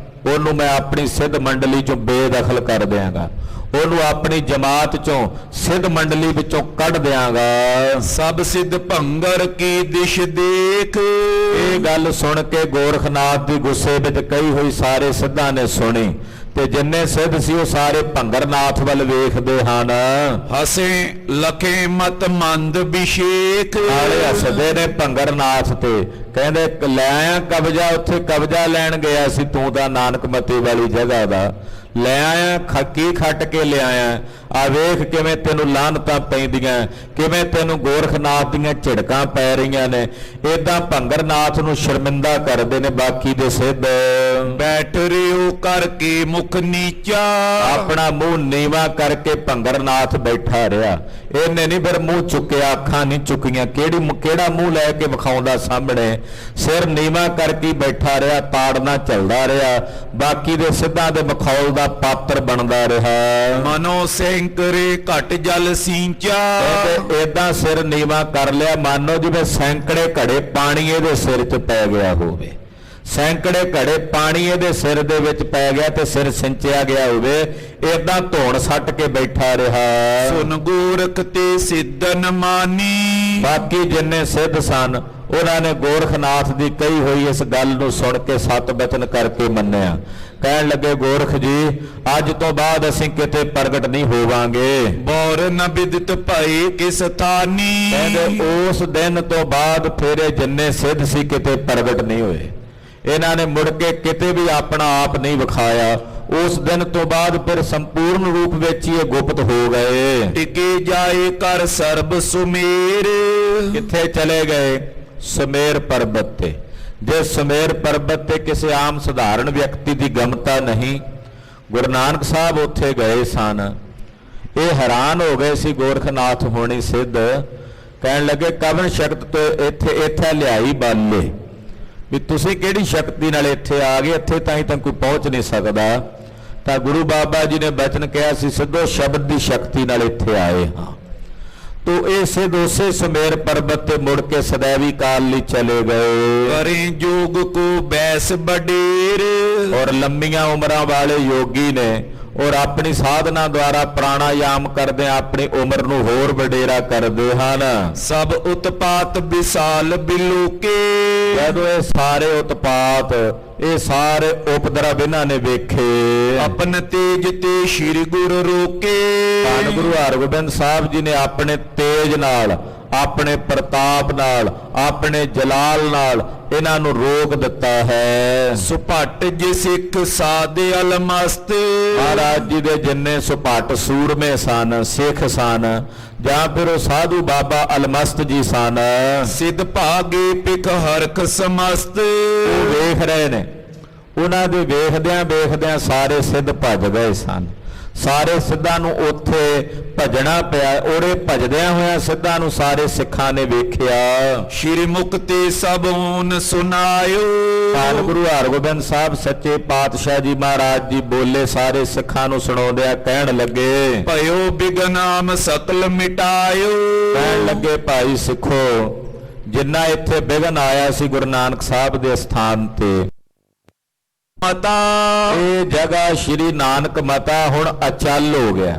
ਉਹਨੂੰ ਮੈਂ ਆਪਣੀ ਸਿੱਧ ਮੰਡਲੀ 'ਚੋਂ ਬੇਦਖਲ ਕਰ ਦਿਆਂਗਾ, ਉਹਨੂੰ ਆਪਣੀ ਜਮਾਤ 'ਚੋਂ ਸਿੱਧ ਮੰਡਲੀ ਵਿੱਚੋਂ ਕੱਢ ਦਿਆਂਗਾ। ਸਭ ਸਿੱਧ ਭੰਗਰ ਕੀ ਦਿਸ਼ ਦੇਖ। ਇਹ ਗੱਲ ਸੁਣ ਕੇ ਗੋਰਖਨਾਥ ਦੀ ਗੁੱਸੇ ਵਿੱਚ ਕਹੀ ਹੋਈ ਸਾਰੇ ਸਿੱਧਾਂ ਨੇ ਸੁਣੀ, ਤੇ ਜਿੰਨੇ ਸਿੱਧ ਸੀ ਉਹ ਸਾਰੇ ਭੰਗਰਨਾਥ ਵੱਲ ਵੇਖਦੇ ਹਨ। ਹਸੇ ਲਖੇ ਮਤ ਮੰਦ ਵਿਸ਼ੇਖ। ਨਾਲੇ ਹੱਸਦੇ ਨੇ ਭੰਗਰਨਾਥ ਤੇ, ਕਹਿੰਦੇ ਲੈ ਆਇਆ ਕਬਜ਼ਾ, ਉੱਥੇ ਕਬਜ਼ਾ ਲੈਣ ਗਿਆ ਸੀ ਤੂੰ ਤਾਂ ਨਾਨਕਮਤੀ ਵਾਲੀ ਜਗ੍ਹਾ ਦਾ, ਲੈ ਆਇਆ ਕੀ ਖੱਟ ਕੇ ਲਿਆਇਆ। ਆ ਵੇਖ ਕਿਵੇਂ ਤੈਨੂੰ ਲਾਹਨਤਾਂ ਪੈਂਦੀਆਂ, ਕਿਵੇਂ ਤੈਨੂੰ ਗੋਰਖਨਾਥ ਦੀਆਂ ਝਿੜਕਾਂ ਪੈ ਰਹੀਆਂ ਨੇ। ਏਦਾਂ ਭੰਗਰਨਾਥ ਨੂੰ ਸ਼ਰਮਿੰਦਾ ਕਰਦੇ ਨੇ ਬਾਕੀ ਦੇ ਸਿੱਧ। ਬੈਠ ਰਿਓ ਕਰਕੇ ਮੁਖ ਨੀਚਾ। ਆਪਣਾ ਮੂੰਹ ਨੀਵਾ ਕਰਕੇ ਭੰਗਰਨਾਥ ਬੈਠਾ ਰਿਹਾ। ਇਹਨੇ ਨਹੀਂ ਫਿਰ ਮੂੰਹ ਚੁੱਕਿਆ, ਅੱਖਾਂ ਨਹੀਂ ਚੁੱਕੀਆਂ, ਕਿਹੜਾ ਮੂੰਹ ਲੈ ਕੇ ਵਿਖਾਉਂਦਾ ਸਾਹਮਣੇ। ਸਿਰ ਨੀਵਾ ਕਰਕੇ ਬੈਠਾ ਰਿਹਾ, ਤਾੜਨਾ ਚੱਲਦਾ ਰਿਹਾ, ਬਾਕੀ ਦੇ ਸਿੱਧਾਂ ਦੇ ਮਖੌਲ ਦਾ ਪਾਤਰ ਬਣਦਾ ਰਿਹਾ। ਮਨੋ ਸੈਂਕਰੇ ਘਟ ਜਲ ਸਿੰਚਾ। ਏਦਾਂ ਸਿਰ ਨੀਵਾ ਕਰ ਲਿਆ, ਮਾਨੋ ਜਿਵੇਂ ਸੈਂਕੜੇ ਘੜੇ ਪਾਣੀ ਇਹਦੇ ਸਿਰ 'ਚ ਪੈ ਗਿਆ ਹੋਵੇ। ਸੈਂਕੜੇ ਘੜੇ ਪਾਣੀ ਇਹਦੇ ਸਿਰ ਦੇ ਵਿੱਚ ਪੈ ਗਿਆ ਤੇ ਸਿਰ ਸਿੰਚਿਆ ਗਿਆ ਹੋਵੇ, ਏਦਾਂ ਧੌਣ ਸੱਟ ਕੇ ਬੈਠਾ ਰਿਹਾ। ਸੁਨ ਗੋਰਖ ਤੇ ਸਿੱਧਨ ਮਾਨੀ। ਬਾਕੀ ਜਿੰਨੇ ਸਿੱਧ ਸਨ ਉਹਨਾਂ ਨੇ ਗੋਰਖਨਾਥ ਦੀ ਕਹੀ ਹੋਈ ਇਸ ਗੱਲ ਨੂੰ ਸੁਣ ਕੇ ਸਤ ਬਚਨ ਕਰਕੇ ਮੰਨਿਆ। ਕਹਿਣ ਲੱਗੇ ਗੋਰਖ ਜੀ, ਅੱਜ ਤੋਂ ਬਾਅਦ ਅਸੀਂ ਕਿਤੇ ਪ੍ਰਗਟ ਨਹੀਂ ਹੋਵਾਂਗੇ। ਬੌਰ ਨ ਬਿਦਤ ਭਏ ਕਿਸ ਥਾਨੀ। ਕਹਿੰਦੇ ਉਸ ਦਿਨ ਤੋਂ ਬਾਅਦ ਫੇਰੇ ਜਿੰਨੇ ਸਿੱਧ ਸੀ ਕਿਤੇ ਪ੍ਰਗਟ ਨਹੀਂ ਹੋਏ। ਇਹਨਾਂ ਨੇ ਮੁੜ ਕੇ ਕਿਤੇ ਵੀ ਆਪਣਾ ਆਪ ਨਹੀਂ ਵਿਖਾਇਆ। ਉਸ ਦਿਨ ਤੋਂ ਬਾਅਦ ਫਿਰ ਸੰਪੂਰਨ ਰੂਪ ਵਿੱਚ ਹੀ ਇਹ ਗੁਪਤ ਹੋ ਗਏ। ਟਿਕੇ ਜਾਏ ਕਰ ਸਰਬ ਸੁਮੇਰ। ਕਿੱਥੇ ਚਲੇ ਗਏ? ਸੁਮੇਰ ਪਰਬਤ ਤੇ। ਜੇ ਸੁਮੇਰ ਪਰਬਤ ਤੇ ਕਿਸੇ ਆਮ ਸਧਾਰਨ ਵਿਅਕਤੀ ਦੀ ਗਮਤਾ ਨਹੀਂ, ਗੁਰੂ ਨਾਨਕ ਸਾਹਿਬ ਉੱਥੇ ਗਏ ਸਨ। ਇਹ ਹੈਰਾਨ ਹੋ ਗਏ ਸੀ ਗੋਰਖਨਾਥ ਹੋਣੀ ਸਿੱਧ, ਕਹਿਣ ਲੱਗੇ ਕਵਨ ਸ਼ਕਤ ਤੋਂ ਇੱਥੇ ਲਿਆਈ ਬਾਲੇ, ਵੀ ਤੁਸੀਂ ਕਿਹੜੀ ਸ਼ਕਤੀ ਨਾਲ ਇੱਥੇ ਆ ਗਏ? ਇੱਥੇ ਤਾਂ ਕੋਈ ਪਹੁੰਚ ਨਹੀਂ ਸਕਦਾ। ਤਾਂ ਗੁਰੂ ਬਾਬਾ ਜੀ ਨੇ ਬਚਨ ਕਿਹਾ ਸੀ, ਸਿੱਧੋ ਸ਼ਬਦ ਦੀ ਸ਼ਕਤੀ ਨਾਲ ਇੱਥੇ ਆਏ ਹਾਂ। ਤੋ ਇਹ ਸਿੱਧ ਉਸੇ ਸੁਮੇਰ ਪਰਬਤ ਤੇ ਮੁੜ ਕੇ ਸदैवी ਕਾਲ ਲਈ ਚਲੇ ਗਏ। ਕਰੇ ਜੋਗ ਕੋ ਬੈਸ ਬਡੇਰ। ਔਰ ਲੰਮੀਆਂ ਉਮਰਾਂ ਵਾਲੇ ਯੋਗੀ ਨੇ ਔਰ ਆਪਣੀ ਸਾਧਨਾ ਦੁਆਰਾ ਪ੍ਰਾਣਾਯਾਮ ਕਰਦੇ ਆਪਣੀ ਉਮਰ ਨੂੰ ਹੋਰ ਵਡੇਰਾ ਕਰਦੇ ਹਨ। ਸਭ ਉਤਪਾਤ ਵਿਸਾਲ ਬਿਲੋਕੇ। ਜਦੋਂ ਇਹ ਸਾਰੇ ਉਤਪਾਤ, ਇਹ ਸਾਰੇ ਉਪਦਰਵ ਇਹਨਾਂ ਨੇ ਵੇਖੇ, ਆਪਨ ਤੇਜ ਤੇ ਸ਼੍ਰੀ ਗੁਰੂ ਰੋਕੇ। ਧੰਨ ਗੁਰੂ ਹਰਗੋਬਿੰਦ ਸਾਹਿਬ ਜੀ ਨੇ ਆਪਣੇ ਤੇਜ ਨਾਲ, ਆਪਣੇ ਪ੍ਰਤਾਪ ਨਾਲ, ਆਪਣੇ ਜਲਾਲ ਨਾਲ ਇਹਨਾਂ ਨੂੰ ਰੋਕ ਦਿੱਤਾ ਹੈ। ਸੁਪਟ ਜੇ ਸਿੱਖ ਸਾਦੇ ਅਲਮਸਤ। ਮਹਾਰਾਜ ਜੀ ਦੇ ਜਿੰਨੇ ਸੁਪਟ ਸੂਰਮੇ ਸਨ, ਸਿੱਖ ਸਨ, ਜਾਂ ਫਿਰ ਉਹ ਸਾਧੂ ਬਾਬਾ ਅਲਮਸਤ ਜੀ ਸਨ, ਸਿੱਧ ਭਾਗੇ ਪਿਖ ਹਰਖ ਸਮਸਤ। ਉਹ ਵੇਖ ਰਹੇ ਨੇ, ਉਹਨਾਂ ਦੇ ਵੇਖਦਿਆਂ ਵੇਖਦਿਆਂ ਸਾਰੇ ਸਿੱਧ ਭੱਜ ਗਏ ਸਨ। ਸਾਰੇ ਸਿੱਧਾਂ ਨੂੰ ਉੱਥੇ ਭਜਣਾ ਪਿਆ। ਉਹਦੇ ਭਜਦਿਆਂ ਹੋਇਆਂ ਸਿੱਧਾਂ ਨੂੰ ਸਾਰੇ ਸਿੱਖਾਂ ਨੇ ਵੇਖਿਆ। ਸ਼੍ਰੀ ਮੁਕਤੇ ਸਭੂਨ ਸੁਨਾਇਓ। ਧੰਨ ਗੁਰੂ ਹਰਗੋਬਿੰਦ ਸਾਹਿਬ ਸੱਚੇ ਪਾਤਸ਼ਾਹ ਜੀ ਮਹਾਰਾਜ ਜੀ ਬੋਲੇ, ਸਾਰੇ ਸਿੱਖਾਂ ਨੂੰ ਸੁਣਾਉਂਦਿਆਂ ਕਹਿਣ ਲੱਗੇ, ਭਇਓ ਬਿਗਨਾਮ ਸਕਲ ਮਿਟਾਇਓ। ਕਹਿਣ ਲੱਗੇ, ਭਾਈ ਸਿੱਖੋ, ਜਿੰਨਾ ਇੱਥੇ ਬਿਗਨ ਆਇਆ ਸੀ ਗੁਰੂ ਨਾਨਕ ਸਾਹਿਬ ਦੇ ਸਥਾਨ ਤੇ, ਮਤਾ ਇਹ ਜਗ੍ਹਾ ਸ਼੍ਰੀ ਨਾਨਕ ਮਤਾ ਹੁਣ ਅਚਲ ਹੋ ਗਿਆ।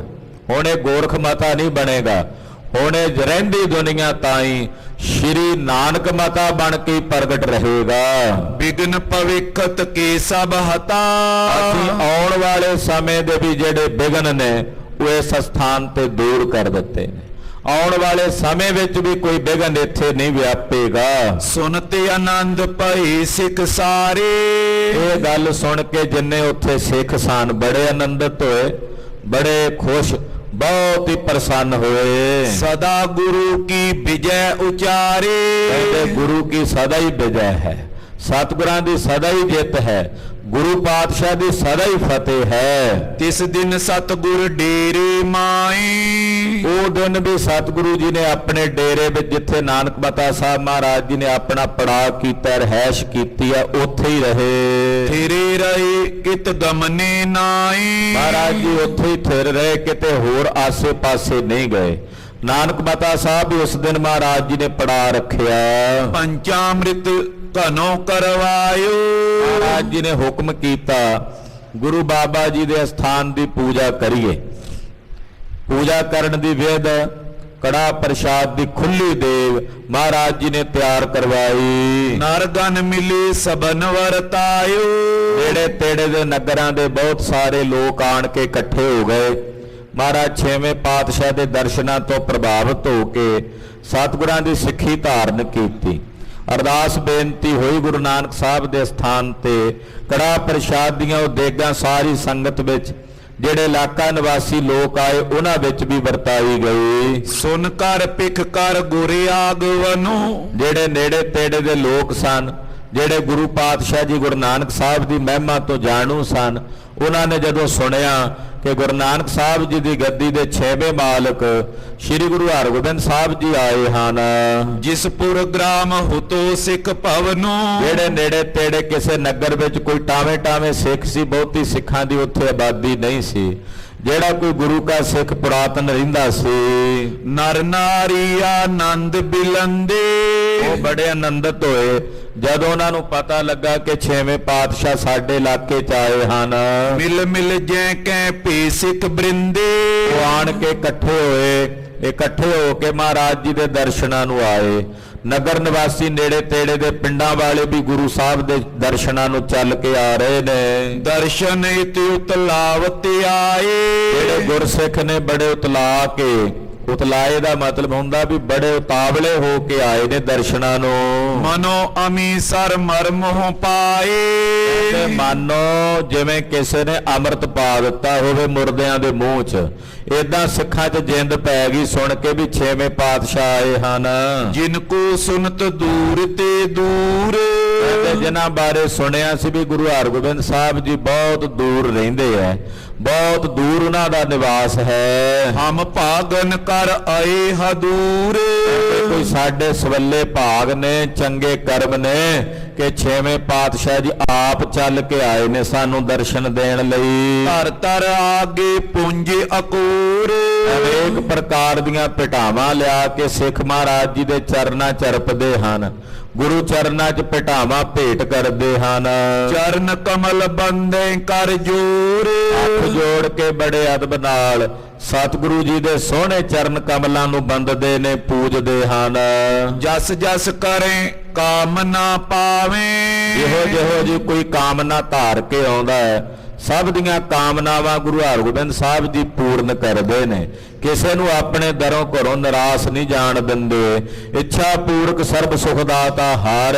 ਹੁਣ ਇਹ ਗੋਰਖ ਮਤਾ ਨਹੀਂ ਬਣੇਗਾ। ਹੁਣ ਇਹ ਰਹਿੰਦੀ ਦੁਨੀਆ ਤਾਈਂ ਸ਼੍ਰੀ ਨਾਨਕ ਮਤਾ ਬਣ ਕੇ ਪ੍ਰਗਟ ਰਹੇਗਾ। ਬਿਗਨ ਭਵਿੱਖਤ ਕੇ ਸਭ ਹਤਾ। ਅਸੀਂ ਆਉਣ ਵਾਲੇ ਸਮੇਂ ਦੇ ਵੀ ਜਿਹੜੇ ਬਿਗਨ ਨੇ ਉਹ ਇਸ ਸਥਾਨ ਤੇ ਦੂਰ ਕਰ ਦਿੱਤੇ ਨੇ। ਆਉਣ ਵਾਲੇ ਸਮੇਂ ਵਿੱਚ ਵੀ ਕੋਈ ਬਿਗਨ ਇੱਥੇ ਨਹੀਂ ਵਿਆਪੇਗਾ। ਸੁਨਤੇ ਆਨੰਦ ਭਏ ਸਿੱਖ ਸਾਰੇ। ਇਹ ਗੱਲ ਸੁਣ ਕੇ ਜਿੰਨੇ ਉੱਥੇ ਸਿੱਖ ਸਨ ਬੜੇ ਆਨੰਦਿਤ ਹੋਏ, ਬੜੇ ਖੁਸ਼, ਬਹੁਤ ਹੀ ਪ੍ਰਸੰਨ ਹੋਏ। ਸਦਾ ਗੁਰੂ ਕੀ ਵਿਜੈ ਉਚਾਰੇ। ਕਹਿੰਦੇ ਗੁਰੂ ਕੀ ਸਦਾ ਹੀ ਵਿਜੈ ਹੈ, ਸਤਿਗੁਰਾਂ ਦੀ ਸਦਾ ਹੀ ਜਿੱਤ ਹੈ, ਗੁਰੂ ਪਾਤਸ਼ਾਹ ਦੀ ਸਦਾ ਹੀ ਫਤਿਹ ਹੈ। ਤਿਸ ਦਿਨ ਸਤਿਗੁਰ ਡੇਰੇ ਮਾਈ। ਉਹ ਦਿਨ ਵੀ ਸਤਿਗੁਰੂ ਜੀ ਨੇ ਆਪਣੇ ਡੇਰੇ ਵਿੱਚ, ਜਿੱਥੇ ਨਾਨਕ ਮਤਾ ਸਾਹਿਬ ਮਹਾਰਾਜ ਜੀ ਨੇ ਆਪਣਾ ਪੜਾਅ ਕੀਤਾ, ਰਹਿائش ਕੀਤੀ ਆ, ਉੱਥੇ ਹੀ ਰਹੇ। ਥਿਰੇ ਰਹੇ ਕਿਤ ਗਮਨੇ ਨਾਈ। ਮਹਾਰਾਜ ਜੀ ਉੱਥੇ ਹੀ ਥਿਰ ਰਹੇ, ਕਿਤੇ ਹੋਰ ਆਸੇ ਪਾਸੇ ਨਹੀਂ ਗਏ। ਨਾਨਕ ਮਤਾ ਸਾਹਿਬ ਵੀ ਉਸ ਦਿਨ ਮਹਾਰਾਜ ਜੀ ਨੇ ਪੜਾਅ ਰੱਖਿਆ। ਪੰਚਾਮ੍ਰਿਤ ਘਨੋ ਕਰਵਾਇਓ। ਮਹਾਰਾਜ ਜੀ ਨੇ ਹੁਕਮ ਕੀਤਾ, ਗੁਰੂ ਬਾਬਾ ਜੀ ਦੇ ਸਥਾਨ ਦੀ ਪੂਜਾ ਕਰੀਏ। ਪੂਜਾ ਕਰਨ ਦੀ ਵਿਧ, ਕੜਾ ਪ੍ਰਸ਼ਾਦ ਦੀ ਖੁੱਲੀ ਦੇਗ ਮਹਾਰਾਜ ਜੀ ਨੇ ਤਿਆਰ ਕਰਵਾਈ। ਨਰਗਨ ਮਿਲੇ ਸਬਨ ਵਰਤਾਇਓ। ਨੇੜੇ ਤੇੜੇ ਦੇ ਨਗਰਾਂ ਦੇ ਬਹੁਤ ਸਾਰੇ ਲੋਕ ਆਣ ਕੇ ਇਕੱਠੇ ਹੋ ਗਏ। ਮਹਾਰਾਜ ਛੇਵੇਂ ਪਾਤਸ਼ਾਹ ਦੇ ਦਰਸ਼ਨਾਂ ਤੋਂ ਪ੍ਰਭਾਵਿਤ ਹੋ ਕੇ ਸਤਿਗੁਰਾਂ ਦੀ ਸਿੱਖੀ ਧਾਰਨ ਕੀਤੀ। ਅਰਦਾਸ ਬੇਨਤੀ ਹੋਈ ਗੁਰੂ ਨਾਨਕ ਸਾਹਿਬ ਦੇ ਸਥਾਨ ਤੇ ਕੜਾ ਪ੍ਰਸ਼ਾਦ ਦੀਆਂ ਉਹ ਦੇਗਾਂ ਸਾਰੀ ਸੰਗਤ ਵਿੱਚ, ਜਿਹੜੇ ਇਲਾਕਾ ਨਿਵਾਸੀ ਲੋਕ ਆਏ ਉਹਨਾਂ ਵਿੱਚ ਵੀ ਵਰਤਾਈ ਗਈ। ਸੁਨ ਕਰ ਪਿਖ ਕਰ ਗੁਰੇ ਆਗਵਨੋ। ਜਿਹੜੇ ਨੇੜੇ ਤੇੜੇ ਦੇ ਲੋਕ ਸਨ, ਜਿਹੜੇ ਗੁਰੂ ਪਾਤਸ਼ਾਹ ਜੀ ਗੁਰੂ ਨਾਨਕ ਸਾਹਿਬ ਦੀ ਮਹਿਮਾ ਤੋਂ ਜਾਣੂ ਸਨ, ਉਹਨਾਂ ਨੇ ਜਦੋਂ ਸੁਣਿਆ ਕਿ ਗੁਰੂ ਨਾਨਕ ਸਾਹਿਬ ਜੀ ਦੀ ਗੱਦੀ ਦੇ 6ਵੇਂ ਮਾਲਕ ਸ੍ਰੀ ਗੁਰੂ ਹਰਗੋਬਿੰਦ ਸਾਹਿਬ ਜੀ ਆਏ ਹਨ। ਜਿਸ ਪੁਰ ਗ੍ਰਾਮ ਹੁਤੋ ਸਿੱਖ ਭਵਨੋ। ਜਿਹੜੇ ਨੇੜੇ ਤੇੜੇ ਕਿਸੇ ਨਗਰ ਵਿੱਚ ਕੋਈ ਟਾਵੇਂ ਟਾਵੇਂ ਸਿੱਖ ਸੀ, ਬਹੁਤੀ ਸਿੱਖਾਂ ਦੀ ਉੱਥੇ ਆਬਾਦੀ ਨਹੀਂ ਸੀ। ਜਿਹੜਾ ਕੋਈ ਗੁਰੂ ਕਾ ਸਿੱਖ ਪੁਰਾਤਨ ਰਹਿੰਦਾ ਸੀ, ਨਰ ਨਾਰੀ ਆਨੰਦ ਬਿਲੰਦੇ। ਉਹ ਬੜੇ ਆਨੰਦਿਤ ਹੋਏ ਜਦੋਂ ਉਹਨਾਂ ਨੂੰ ਪਤਾ ਲੱਗਾ ਕਿ 6ਵੇਂ ਪਾਤਸ਼ਾਹ ਸਾਡੇ ਇਲਾਕੇ 'ਚ ਆਏ ਹਨ। ਮਿਲ ਮਿਲ ਜੈ ਕੈ ਭੇ ਸਿੱਖ ਬ੍ਰਿੰਦੇ। ਉਹ ਆਣ ਕੇ ਇਕੱਠੇ ਹੋਏ, ਇਕੱਠੇ ਹੋ ਕੇ ਮਹਾਰਾਜ ਜੀ ਦੇ ਦਰਸ਼ਨਾਂ ਨੂੰ ਆਏ। ਨਗਰ ਨਿਵਾਸੀ ਨੇੜੇ ਤੇੜੇ ਦੇ ਪਿੰਡਾਂ ਵਾਲੇ ਵੀ ਗੁਰੂ ਸਾਹਿਬ ਦੇ ਦਰਸ਼ਨਾਂ ਨੂੰ ਚੱਲ ਕੇ ਆ ਰਹੇ ਨੇ। ਦਰਸ਼ਨ ਇਤਿ ਉਤਲਾਵਤ ਆਏ। ਜਿਹੜੇ ਗੁਰਸਿੱਖ ਨੇ ਬੜੇ ਉਤਲਾ ਕੇ ਉਤਲਾਏ ਦਾ ਮਤਲਬ ਹੁੰਦਾ ਵੀ ਬੜੇ ਉਤਾਵਲੇ ਹੋ ਕੇ ਆਏ ਨੇ ਦਰਸ਼ਨਾਂ ਨੂੰ। ਮਨੋ ਅਮੀ ਸਰ ਮਰਮੋਹ ਤੇ ਪਾਏ। ਮਾਨੋ ਜਿਵੇਂ ਕਿਸੇ ਨੇ ਅੰਮ੍ਰਿਤ ਪਾ ਦਿੱਤਾ ਹੋਵੇ ਮੁਰਦਿਆਂ ਦੇ ਮੂੰਹ 'ਚ, ਏਦਾਂ ਸਿੱਖਾਂ 'ਚ ਜਿੰਦ ਪੈ ਗਈ ਸੁਣ ਕੇ ਵੀ ਛੇਵੇਂ ਪਾਤਸ਼ਾਹ ਆਏ ਹਨ। ਜਿਨ ਕੋ ਸੁਨਤ ਦੂਰ ਤੇ ਦੂਰ। ਤੇ ਜਿਨ੍ਹਾਂ ਬਾਰੇ ਸੁਣਿਆ ਸੀ ਵੀ ਗੁਰੂ ਹਰਗੋਬਿੰਦ ਸਾਹਿਬ ਜੀ ਬਹੁਤ ਦੂਰ ਰਹਿੰਦੇ ਐ, ਬਹੁਤ ਦੂਰ ਉਹਨਾਂ ਦਾ ਨਿਵਾਸ ਹੈ। ਹਮ ਭਾਗਨ ਕਰ ਆਏ ਹਦੂਰ। ਕੋਈ ਸਾਡੇ ਸਵੱਲੇ ਭਾਗ ਨੇ, ਚੰਗੇ ਕਰਮ ਨੇ ਕਿ ਛੇਵੇਂ ਪਾਤਸ਼ਾਹ ਜੀ ਆਪ ਚੱਲ ਕੇ ਆਏ ਨੇ ਸਾਨੂੰ ਦਰਸ਼ਨ ਦੇਣ ਲਈ। ਧਰ ਧਰ ਆਗੇ ਪੁੰਜੇ ਅਕੂਰ। ਅਨੇਕ ਪ੍ਰਕਾਰ ਦੀਆਂ ਭਟਾਵਾਂ ਲਿਆ ਕੇ ਸਿੱਖ ਮਹਾਰਾਜ ਜੀ ਦੇ ਚਰਨਾਂ ਚਰਪਦੇ ਹਨ, ਗੁਰੂ ਚਰਨਾਂ 'ਚ ਭਟਾਵਾਂ ਭੇਟ ਕਰਦੇ ਹਨ। ਚਰਨ ਕਮਲ ਬੰਦੇ ਕਰ ਜੋਰ। ਹੱਥ ਜੋੜ ਕੇ ਬੜੇ ਅਦਬ ਨਾਲ ਸਤਿਗੁਰੂ ਜੀ ਦੇ ਸੋਹਣੇ ਚਰਨ ਕਮਲਾਂ ਨੂੰ ਬੰਦਦੇ ਨੇ, ਪੂਜਦੇ ਹਨ। ਜਸ ਜਸ ਕਰੇ ਕਾਮਨਾ ਪਾਵੇ। ਜਿਹੋ ਜੀ ਕੋਈ ਕਾਮਨਾ ਧਾਰ ਕੇ ਆਉਂਦਾ ਹੈ, ਸਭ ਦੀਆਂ ਕਾਮਨਾਵਾਂ ਗੁਰੂ ਹਰਗੋਬਿੰਦ ਸਾਹਿਬ ਜੀ ਪੂਰਨ ਕਰਦੇ ਨੇ। ਕਿਸੇ ਨੂੰ ਆਪਣੇ ਦਰੋਂ ਘਰੋਂ ਨਿਰਾਸ਼ ਨਹੀਂ ਜਾਣ ਦਿੰਦੇ। ਇੱਛਾ ਪੂਰਕ ਸਰਬ ਸੁਖ ਦਾਤਾ ਹਰ,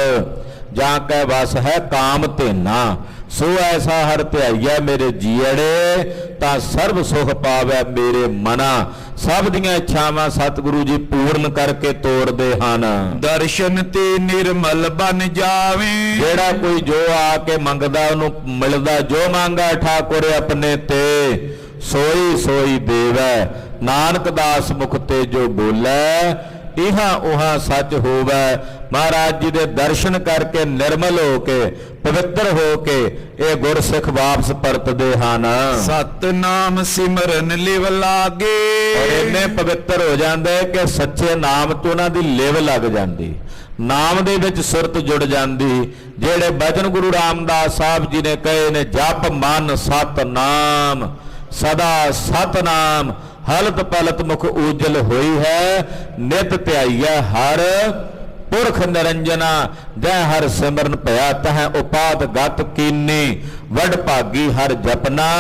ਜਾਂ ਕੈ ਵਸ ਹੈ ਕਾਮ ਧੇਨਾ। ਸੋ ਐਸਾ ਹਰ ਧਿਆਈਐ ਮੇਰੇ ਜੀਅੜੇ, ਤਾਂ ਸਰਬ ਸੁਖ ਪਾਵੈ ਮੇਰੇ ਮਨਾ। ਸਭ ਦੀਆਂ ਇੱਛਾਵਾਂ ਸਤਿਗੁਰੂ ਜੀ ਪੂਰਨ ਕਰਕੇ ਤੋਰਦੇ ਹਨ। ਦਰਸ਼ਨ ਤੇ ਨਿਰਮਲ ਬਨ ਜਾਵੇ। ਜਿਹੜਾ ਕੋਈ ਜੋ ਆ ਕੇ ਮੰਗਦਾ ਉਹਨੂੰ ਮਿਲਦਾ। ਜੋ ਮੰਗਾ ਠਾਕੁਰ ਆਪਣੇ ਤੇ, ਸੋਈ ਸੋਈ ਦੇਵੈ। ਨਾਨਕ ਦਾਸ ਮੁਖ ਤੇ ਜੋ ਬੋਲੇ, ਇਹਾਂ ਉਹਾਂ ਸੱਚ ਹੋਵੈ। ਮਹਾਰਾਜ ਜੀ ਦੇ ਦਰਸ਼ਨ ਕਰਕੇ ਨਿਰਮਲ ਹੋ ਕੇ, ਪਵਿੱਤਰ ਹੋ ਕੇ ਇਹ ਗੁਰਸਿੱਖ ਵਾਪਸ ਪਰਤਦੇ ਹਨ। ਸਤਨਾਮ ਸਿਮਰਨ ਲਿਵ ਲਾਗੇ। ਔਰ ਇੰਨੇ ਪਵਿੱਤਰ ਹੋ ਜਾਂਦੇ ਕਿ ਸੱਚੇ ਨਾਮ ਤੋਂ ਉਹਨਾਂ ਦੀ ਲਿਵ ਲੱਗ ਜਾਂਦੀ, ਨਾਮ ਦੇ ਵਿੱਚ ਸੁਰਤ ਜੁੜ ਜਾਂਦੀ। ਜਿਹੜੇ ਬਚਨ ਗੁਰੂ ਰਾਮਦਾਸ ਸਾਹਿਬ ਜੀ ਨੇ ਕਹੇ ਨੇ, ਜਪ ਮਨ ਸਤਨਾਮ ਸਦਾ ਸਤਨਾਮ, ਹਲਤ ਪਲਤ ਮੁਖ ਉਜਲ ਹੋਈ ਹੈ। ਨਿਤ ਧਿਆਈਐ ਹਰ ਪੁਰਖ ਨਿਰੰਜਨਾ, ਜੈ ਹਰ ਸਿਮਰਨ ਭਇਆ ਤਹ ਉਪਾਦ ਗਤ ਕੀਨੀ। ਵਡ ਭਾਗੀ ਹਰ ਜਪਨਾ,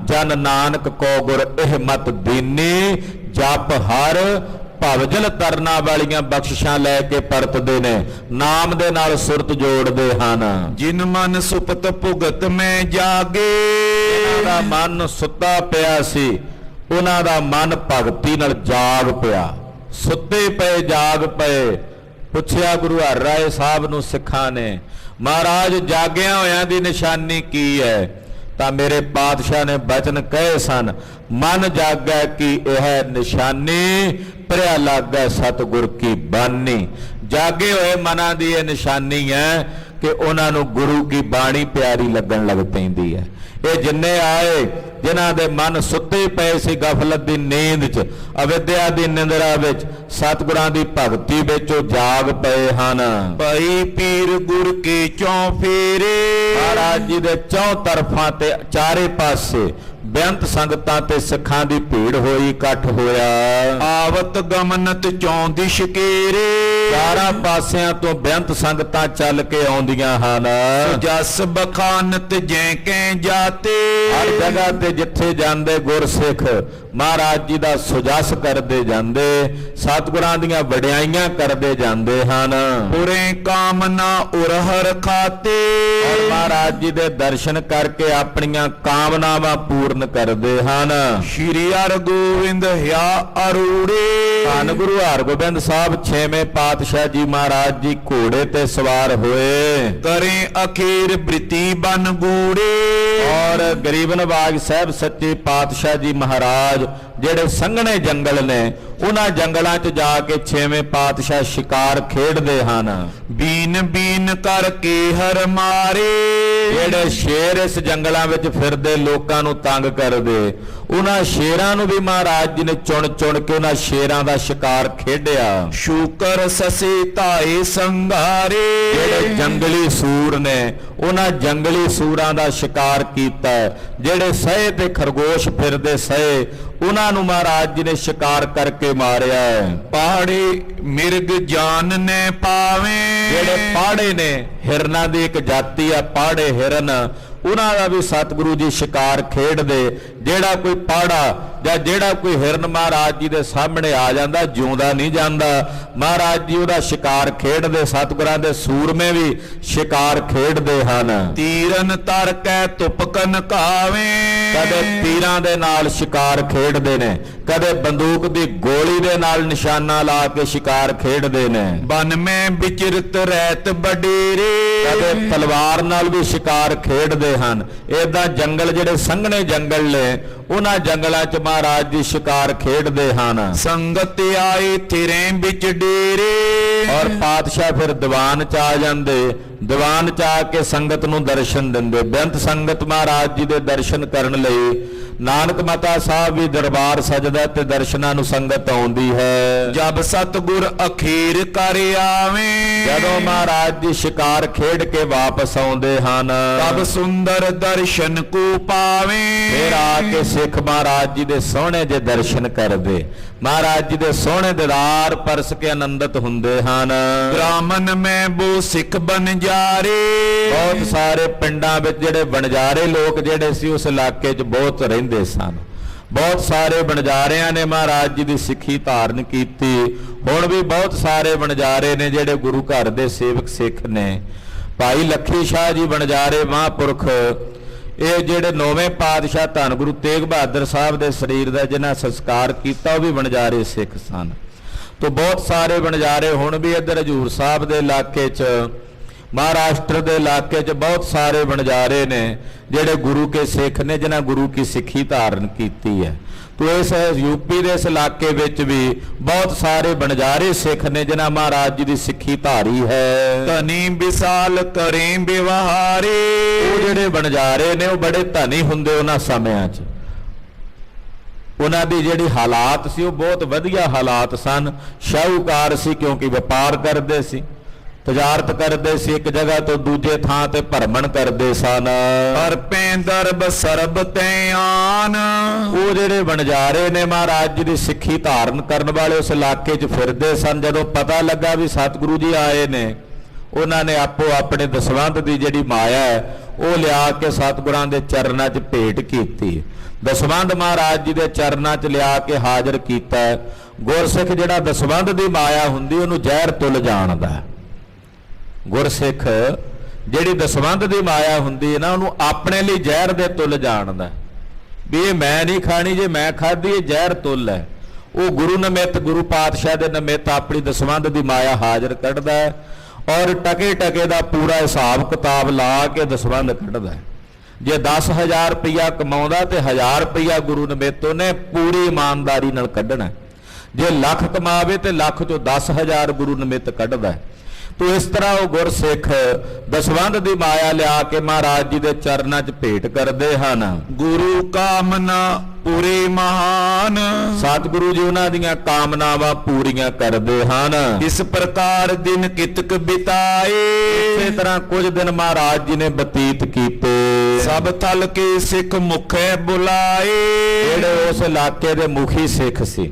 ਜਨ ਨਾਨਕ ਕੋ ਗੁਰ ਇਹ ਮਤ ਦੀਨੀ। ਜਪ ਹਰ ਭਵਜਲ ਤਰਨਾ ਵਾਲੀਆਂ ਬਖਸ਼ਿਸ਼ਾਂ ਲੈ ਕੇ ਪਰਤਦੇ ਨੇ, ਨਾਮ ਦੇ ਨਾਲ ਸੁਰਤ ਜੋੜਦੇ ਹਨ। ਜਿਨ ਮਨ ਸੁਪਤ ਭੁਗਤ ਮੈਂ ਜਾਗੇ। ਉਹਨਾਂ ਦਾ ਮਨ ਸੁੱਤਾ ਪਿਆ ਸੀ, ਉਹਨਾਂ ਦਾ ਮਨ ਭਗਤੀ ਨਾਲ ਜਾਗ ਪਿਆ। ਸੁੱਤੇ ਪਏ ਜਾਗ ਪਏ। ਪੁੱਛਿਆ ਗੁਰੂ ਹਰਿ ਰਾਏ ਸਾਹਿਬ ਨੂੰ ਸਿੱਖਾਂ ਨੇ, ਮਹਾਰਾਜ ਜਾਗਿਆ ਹੋਇਆਂ ਦੀ ਨਿਸ਼ਾਨੀ ਕੀ ਹੈ? ਤਾਂ ਮੇਰੇ ਪਾਤਸ਼ਾਹ ਨੇ ਬਚਨ ਕਹੇ ਸਨ, ਮਨ ਜਾਗੈ ਕੀ ਇਹ ਨਿਸ਼ਾਨੀ, ਭਰਿਆ ਲਾਗੈ ਸਤਿਗੁਰ ਕੀ ਬਾਣੀ। ਜਾਗੇ ਹੋਏ ਮਨਾਂ ਦੀ ਇਹ ਨਿਸ਼ਾਨੀ ਹੈ ਕਿ ਉਹਨਾਂ ਨੂੰ ਗੁਰੂ ਕੀ ਬਾਣੀ ਪਿਆਰੀ ਲੱਗਣ ਲੱਗ ਪੈਂਦੀ ਹੈ। ਇਹ ਜਿੰਨੇ ਆਏ ਜਿਨ੍ਹਾਂ ਦੇ ਮਨ ਸੁੱਤੇ ਪਏ ਸੀ ਗਫਲਤ ਦੀ ਨੀਂਦ 'ਚ, ਅਵਿਦਿਆ ਦੀ ਨਿੰਦਰਾ ਵਿੱਚ, ਸਤਿਗੁਰਾਂ ਦੀ ਭਗਤੀ ਵਿੱਚ ਉਹ ਜਾਗ ਪਏ ਹਨ। ਭਾਈ ਪੀਰ ਗੁਰ ਕੇ ਚੌਂ ਫੇਰੇ। ਮਹਾਰਾਜ ਜੀ ਦੇ ਚੌਂ ਤਰਫਾਂ ਤੇ ਚਾਰੇ ਪਾਸੇ ਬੇਅੰਤ ਸੰਗਤਾਂ ਤੇ ਸਿੱਖਾਂ ਦੀ ਭੀੜ ਹੋਈ, ਇਕੱਠ ਹੋਇਆ। ਆਵਤ ਗਮਨਤ ਚੌਂ ਦਿਸ਼ ਕੇਰੇ। ਚਾਰਾਂ ਪਾਸਿਆਂ ਤੋਂ ਬੇਅੰਤ ਸੰਗਤਾਂ ਚੱਲ ਕੇ ਆਉਂਦੀਆਂ ਹਨ। ਜਸ ਬਖਾਨਤ ਜੈ ਕੈ ਜਾਤੇ। ਹਰ ਜਗ੍ਹਾ ਤੇ ਜਿੱਥੇ ਜਾਂਦੇ ਗੁਰਸਿੱਖ ਮਹਾਰਾਜ ਜੀ ਦਾ ਸੁਜਸ ਕਰਦੇ ਜਾਂਦੇ, ਸਤਿਗੁਰਾਂ ਦੀਆਂ ਵਡਿਆਈਆਂ ਕਰਦੇ ਜਾਂਦੇ ਹਨ। ਪੁਰੇ ਕਾਮਨਾ ਉਰਹਰ ਖਾਤੇ। ਔਰ ਮਹਾਰਾਜ ਜੀ ਦੇ ਦਰਸ਼ਨ ਕਰਕੇ ਆਪਣੀਆਂ ਕਾਮਨਾਵਾਂ ਪੂਰਨ ਕਰਦੇ ਹਨ। ਸ਼੍ਰੀ ਹਰਗੋਬਿੰਦ ਹਿਆ ਅਰੂੜੇ। ਧੰਨ ਗੁਰੂ ਹਰਗੋਬਿੰਦ ਸਾਹਿਬ ਛੇਵੇਂ ਪਾਤਸ਼ਾਹ ਜੀ ਮਹਾਰਾਜ ਜੀ ਘੋੜੇ ਤੇ ਸਵਾਰ ਹੋਏ। ਕਰੇ ਅਖੀਰ ਬ੍ਰਿਤੀ ਬਨ ਗੂੜੇ। ਔਰ ਗਰੀਬ ਨਵਾਜ ਸਾਹਿਬ ਸੱਚੇ ਪਾਤਸ਼ਾਹ ਜੀ ਮਹਾਰਾਜ ਜਿਹੜੇ ਸੰਘਣੇ ਜੰਗਲ ਨੇ, ਉਹਨਾਂ ਜੰਗਲਾਂ 'ਚ ਜਾ ਕੇ ਛੇਵੇਂ ਪਾਤਸ਼ਾਹ ਸ਼ਿਕਾਰ ਖੇਡਦੇ ਹਨ। ਬੀਨ ਬੀਨ ਕਰਕੇ ਹਰ ਮਾਰੇ। ਜਿਹੜੇ ਸ਼ੇਰ ਇਸ ਜੰਗਲਾਂ ਵਿੱਚ ਫਿਰਦੇ ਲੋਕਾਂ ਨੂੰ ਤੰਗ ਕਰਦੇ, ਉਹਨਾਂ ਸ਼ੇਰਾਂ ਨੂੰ ਵੀ ਮਹਾਰਾਜ ਜੀ ਨੇ ਚੁਣ ਚੁਣ ਕੇ ਉਹਨਾਂ ਸ਼ੇਰਾਂ ਦਾ ਸ਼ਿਕਾਰ ਖੇਡਿਆ। ਸ਼ੂਕਰ ਸਸੇ ਧਾਏ ਸੰਘਾਰੇ। ਜਿਹੜੇ ਜੰਗਲੀ ਸੂਰ ਨੇ, ਉਹਨਾਂ ਜੰਗਲੀ ਸੂਰਾਂ ਦਾ ਸ਼ਿਕਾਰ ਕੀਤਾ। ਜਿਹੜੇ ਸਹੇ ਤੇ ਖਰਗੋਸ਼ ਫਿਰਦੇ ਸਹੇ, ਉਹਨਾਂ ਨੂੰ ਮਹਾਰਾਜ ਜੀ ਨੇ ਸ਼ਿਕਾਰ ਕਰਕੇ ਮਾਰਿਆ। ਪਹਾੜੇ ਮਿਰਗ ਜਾਨ ਨੇ ਪਾਵੇ। ਜਿਹੜੇ ਪਾੜੇ ਨੇ, ਹਿਰਨਾਂ ਦੀ ਇੱਕ ਜਾਤੀ ਆ ਪਾੜੇ ਹਿਰਨ, ਉਹਨਾਂ ਦਾ ਵੀ ਸਤਿਗੁਰੂ ਜੀ ਸ਼ਿਕਾਰ ਖੇਡਦੇ। ਜਿਹੜਾ ਕੋਈ ਪਾੜਾ ਜਾਂ ਜਿਹੜਾ ਕੋਈ ਹਿਰਨ ਮਹਾਰਾਜ ਜੀ ਦੇ ਸਾਹਮਣੇ ਆ ਜਾਂਦਾ ਜਿਉਂਦਾ ਨਹੀਂ ਜਾਂਦਾ। ਮਹਾਰਾਜ ਜੀ ਉਹਦਾ ਸ਼ਿਕਾਰ ਖੇਡਦੇ, ਸਤਿਗੁਰਾਂ ਦੇ ਸੂਰਮੇ ਵੀ ਸ਼ਿਕਾਰ ਖੇਡਦੇ ਹਨ। ਤੀਰਨ ਤਰ ਕੈ ਤੁਪਕਨ ਕਾਵੇ, ਕਦੇ ਤੀਰਾਂ ਦੇ ਨਾਲ ਸ਼ਿਕਾਰ ਖੇਡਦੇ ਨੇ, ਕਦੇ ਬੰਦੂਕ ਦੀ ਗੋਲੀ ਦੇ ਨਾਲ ਨਿਸ਼ਾਨਾ ਲਾ ਕੇ ਸ਼ਿਕਾਰ ਖੇਡਦੇ ਨੇ। ਬਨ ਮੈਂ ਵਿਚਰਤ ਰਹਿਤ ਬਡੇਰੇ, ਕਦੇ ਤਲਵਾਰ ਨਾਲ ਵੀ ਸ਼ਿਕਾਰ ਖੇਡਦੇ ਹਨ। ਏਦਾਂ ਜੰਗਲ ਜਿਹੜੇ ਸੰਘਣੇ ਜੰਗਲ ਨੇ ਉਹਨਾਂ ਜੰਗਲਾਂ 'ਚ ਮਹਾਰਾਜ ਜੀ ਸ਼ਿਕਾਰ ਖੇਡਦੇ ਹਨ। ਸੰਗਤ ਆਏ ਥਿਰੇ ਵਿੱਚ ਡੇਰੇ, ਔਰ ਪਾਤਸ਼ਾਹ ਫਿਰ ਦੀਵਾਨ 'ਚ ਆ ਜਾਂਦੇ, ਦੀਵਾਨ 'ਚ ਆ ਕੇ ਸੰਗਤ ਨੂੰ ਦਰਸ਼ਨ ਦਿੰਦੇ। ਬੇਅੰਤ ਸੰਗਤ ਮਹਾਰਾਜ ਜੀ ਦੇ ਦਰਸ਼ਨ ਕਰਨ ਲਈ ਨਾਨਕ ਮਤਾ ਸਾਹਿਬ ਵੀ ਦਰਬਾਰ ਸਜਦਾ ਤੇ ਦਰਸ਼ਨਾਂ ਨੂੰ ਸੰਗਤ ਆਉਂਦੀ ਹੈ। ਜਬ ਸਤਿਗੁਰ ਅਖੀਰ ਕਰ ਆਵੇ, ਜਦੋਂ ਮਹਾਰਾਜ ਜੀ ਸ਼ਿਕਾਰ ਖੇਡ ਕੇ ਵਾਪਸ ਆਉਂਦੇ ਹਨ, ਤਬ ਸੁੰਦਰ ਦਰਸ਼ਨ ਕੋ ਪਾਵੇ। ਫਿਰ ਆ ਕੇ ਸਿੱਖ ਮਹਾਰਾਜ ਜੀ ਦੇ ਸੋਹਣੇ ਜਿਹੇ ਦਰਸ਼ਨ ਕਰਦੇ, ਮਹਾਰਾਜ ਜੀ ਦੇ ਸੋਹਣੇ ਦੀਦਾਰ ਪਰਸ ਕੇ ਆਨੰਦਿਤ ਹੁੰਦੇ ਹਨ। ਬ੍ਰਾਹਮਣ ਮੈਂ ਬੋ ਸਿੱਖ ਬਨ ਜਾਰੇ, ਬਹੁਤ ਸਾਰੇ ਪਿੰਡਾਂ ਵਿੱਚ ਜਿਹੜੇ ਵਣਜਾਰੇ ਲੋਕ ਜਿਹੜੇ ਸੀ ਉਸ ਇਲਾਕੇ 'ਚ ਬਹੁਤ ਰਹਿੰਦੇ ਸਨ। ਬਹੁਤ ਸਾਰੇ ਵਣਜਾਰਿਆਂ ਨੇ ਮਹਾਰਾਜ ਜੀ ਦੀ ਸਿੱਖੀ ਧਾਰਨ ਕੀਤੀ। ਹੁਣ ਵੀ ਬਹੁਤ ਸਾਰੇ ਵਣਜਾਰੇ ਨੇ ਜਿਹੜੇ ਗੁਰੂ ਘਰ ਦੇ ਸੇਵਕ ਸਿੱਖ ਨੇ। ਭਾਈ ਲੱਖੀ ਸ਼ਾਹ ਜੀ ਵਣਜਾਰੇ ਮਹਾਂਪੁਰਖ, ਇਹ ਜਿਹੜੇ 9ਵੇਂ ਪਾਤਸ਼ਾਹ ਧੰਨ ਗੁਰੂ ਤੇਗ ਬਹਾਦਰ ਸਾਹਿਬ ਦੇ ਸਰੀਰ ਦਾ ਜਿਹਨਾਂ ਸੰਸਕਾਰ ਕੀਤਾ ਉਹ ਵੀ ਵਣਜਾਰੇ ਸਿੱਖ ਸਨ। ਤੋਂ ਬਹੁਤ ਸਾਰੇ ਵਣਜਾਰੇ ਹੁਣ ਵੀ ਇੱਧਰ ਹਜੂਰ ਸਾਹਿਬ ਦੇ ਇਲਾਕੇ 'ਚ, ਮਹਾਰਾਸ਼ਟਰ ਦੇ ਇਲਾਕੇ 'ਚ ਬਹੁਤ ਸਾਰੇ ਵਣਜਾਰੇ ਨੇ ਜਿਹੜੇ ਗੁਰੂ ਕੇ ਸਿੱਖ ਨੇ, ਜਿਨ੍ਹਾਂ ਗੁਰੂ ਕੀ ਸਿੱਖੀ ਧਾਰਨ ਕੀਤੀ ਹੈ। ਤੋ ਇਸ ਯੂਪੀ ਦੇ ਇਸ ਇਲਾਕੇ ਵਿੱਚ ਵੀ ਬਹੁਤ ਸਾਰੇ ਵਣਜਾਰੇ ਸਿੱਖ ਨੇ ਜਿਨ੍ਹਾਂ ਮਹਾਰਾਜ ਜੀ ਦੀ ਸਿੱਖੀ ਧਾਰੀ ਹੈ। ਧਨੀ ਵਿਸਾਲ ਕਰੇ ਵਿਵਹਾਰੇ, ਉਹ ਜਿਹੜੇ ਵਣਜਾਰੇ ਨੇ ਉਹ ਬੜੇ ਧਨੀ ਹੁੰਦੇ ਉਹਨਾਂ ਸਮਿਆਂ 'ਚ। ਉਹਨਾਂ ਦੀ ਜਿਹੜੀ ਹਾਲਾਤ ਸੀ ਉਹ ਬਹੁਤ ਵਧੀਆ ਹਾਲਾਤ ਸਨ। ਸ਼ਾਹੂਕਾਰ ਸੀ ਕਿਉਂਕਿ ਵਪਾਰ ਕਰਦੇ ਸੀ, ਤਜਾਰਤ ਕਰਦੇ ਸੀ, ਇੱਕ ਜਗ੍ਹਾ ਤੋਂ ਦੂਜੇ ਥਾਂ ਤੇ ਭਰਮਣ ਕਰਦੇ ਸਨ। ਹਰ ਪੈਂਦਰਬ ਸਰਬ ਤੈ ਆਨ, ਉਹ ਜਿਹੜੇ ਵਣਜਾਰੇ ਨੇ ਮਹਾਰਾਜ ਜੀ ਦੀ ਸਿੱਖੀ ਧਾਰਨ ਕਰਨ ਵਾਲੇ ਉਸ ਇਲਾਕੇ 'ਚ ਫਿਰਦੇ ਸਨ। ਜਦੋਂ ਪਤਾ ਲੱਗਾ ਵੀ ਸਤਿਗੁਰੂ ਜੀ ਆਏ ਨੇ, ਉਹਨਾਂ ਨੇ ਆਪੋ ਆਪਣੇ ਦਸਵੰਧ ਦੀ ਜਿਹੜੀ ਮਾਇਆ ਹੈ ਉਹ ਲਿਆ ਕੇ ਸਤਿਗੁਰਾਂ ਦੇ ਚਰਨਾਂ 'ਚ ਭੇਟ ਕੀਤੀ। ਦਸਵੰਧ ਮਹਾਰਾਜ ਜੀ ਦੇ ਚਰਨਾਂ 'ਚ ਲਿਆ ਕੇ ਹਾਜ਼ਰ ਕੀਤਾ। ਗੁਰਸਿੱਖ ਜਿਹੜਾ ਦਸਵੰਧ ਦੀ ਮਾਇਆ ਹੁੰਦੀ ਉਹਨੂੰ ਜ਼ਹਿਰ ਤੁਲ ਜਾਣਦਾ। ਗੁਰਸਿੱਖ ਜਿਹੜੀ ਦਸਵੰਧ ਦੀ ਮਾਇਆ ਹੁੰਦੀ ਹੈ ਨਾ ਉਹਨੂੰ ਆਪਣੇ ਲਈ ਜ਼ਹਿਰ ਦੇ ਤੁਲ ਜਾਣਦਾ ਵੀ ਇਹ ਮੈਂ ਨਹੀਂ ਖਾਣੀ, ਜੇ ਮੈਂ ਖਾਧੀ ਇਹ ਜ਼ਹਿਰ ਤੁਲ ਹੈ। ਉਹ ਗੁਰੂ ਨਿਮਿਤ, ਗੁਰੂ ਪਾਤਸ਼ਾਹ ਦੇ ਨਿਮਿਤ ਆਪਣੀ ਦਸਵੰਧ ਦੀ ਮਾਇਆ ਹਾਜ਼ਰ ਕੱਢਦਾ ਔਰ ਟਕੇ ਟਕੇ ਦਾ ਪੂਰਾ ਹਿਸਾਬ ਕਿਤਾਬ ਲਾ ਕੇ ਦਸਵੰਧ ਕੱਢਦਾ। ਜੇ 10,000 ਰੁਪਇਆ ਕਮਾਉਂਦਾ ਤੇ 1000 ਰੁਪਇਆ ਗੁਰੂ ਨਿਮਿਤ ਉਹਨੇ ਪੂਰੀ ਇਮਾਨਦਾਰੀ ਨਾਲ ਕੱਢਣਾ। ਜੇ ਲੱਖ ਕਮਾਵੇ ਤੇ ਲੱਖ ਚੋਂ 10,000 ਗੁਰੂ ਨਿਮਿਤ ਕੱਢਦਾ। ਤੋ ਇਸ ਤਰ੍ਹਾਂ ਉਹ ਗੁਰਸਿੱਖ ਦਸਵੰਧ ਦੀ ਮਾਇਆ ਲਿਆ ਕੇ ਮਹਾਰਾਜ ਜੀ ਦੇ ਚਰਨਾਂ 'ਚ ਭੇਟ ਕਰਦੇ ਹਨ। ਗੁਰੂ ਕਾਮਨਾ ਪੂਰੇ ਮਹਾਨ, ਸਤਿਗੁਰੂ ਜੀ ਉਹਨਾਂ ਦੀਆਂ ਕਾਮਨਾਵਾਂ ਪੂਰੀਆਂ ਕਰਦੇ ਹਨ। ਇਸ ਪ੍ਰਕਾਰ ਦਿਨ ਕਿਤਕ ਬਿਤਾਏ, ਇਸੇ ਤਰ੍ਹਾਂ ਕੁਝ ਦਿਨ ਮਹਾਰਾਜ ਜੀ ਨੇ ਬਤੀਤ ਕੀਤੇ। ਸਭ ਥਲ ਕੇ ਸਿੱਖ ਮੁਖੇ ਬੁਲਾਏ, ਜਿਹੜੇ ਉਸ ਇਲਾਕੇ ਦੇ ਮੁਖੀ ਸਿੱਖ ਸੀ,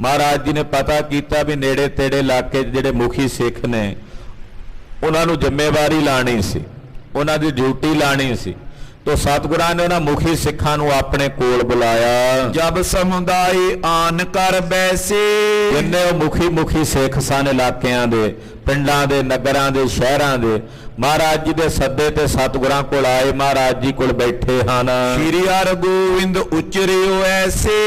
ਮਹਾਰਾਜ ਜੀ ਨੇ ਪਤਾ ਕੀਤਾ ਵੀ ਨੇੜੇ ਤੇੜੇ ਇਲਾਕੇ 'ਚ ਜਿਹੜੇ ਮੁਖੀ ਸਿੱਖ ਨੇ ਉਹਨਾਂ ਨੂੰ ਜ਼ਿੰਮੇਵਾਰੀ ਲਾਣੀ ਸੀ, ਉਹਨਾਂ ਦੀ ਡਿਊਟੀ ਲਾਣੀ ਸੀ। ਤੋ ਸਤਿਗੁਰਾਂ ਨੇ ਉਹਨਾਂ ਮੁਖੀ ਸਿੱਖਾਂ ਨੂੰ ਆਪਣੇ ਕੋਲ ਬੁਲਾਇਆ। ਜਬ ਸਮੁਦਾਇ ਆਨ ਕਰ ਬੈਸੇ, ਜਿੰਨੇ ਉਹ ਮੁਖੀ ਸਿੱਖ ਸਨ ਇਲਾਕਿਆਂ ਦੇ, ਪਿੰਡਾਂ ਦੇ, ਨਗਰਾਂ ਦੇ, ਸ਼ਹਿਰਾਂ ਦੇ, ਮਹਾਰਾਜ ਜੀ ਦੇ ਸੱਦੇ ਤੇ ਸਤਿਗੁਰਾਂ ਕੋਲ ਆਏ, ਮਹਾਰਾਜ ਜੀ ਕੋਲ ਬੈਠੇ ਹਨ। ਸ਼੍ਰੀ ਹਰਿਗੋਬਿੰਦ ਉਚਰਿਓ ਐਸੇ,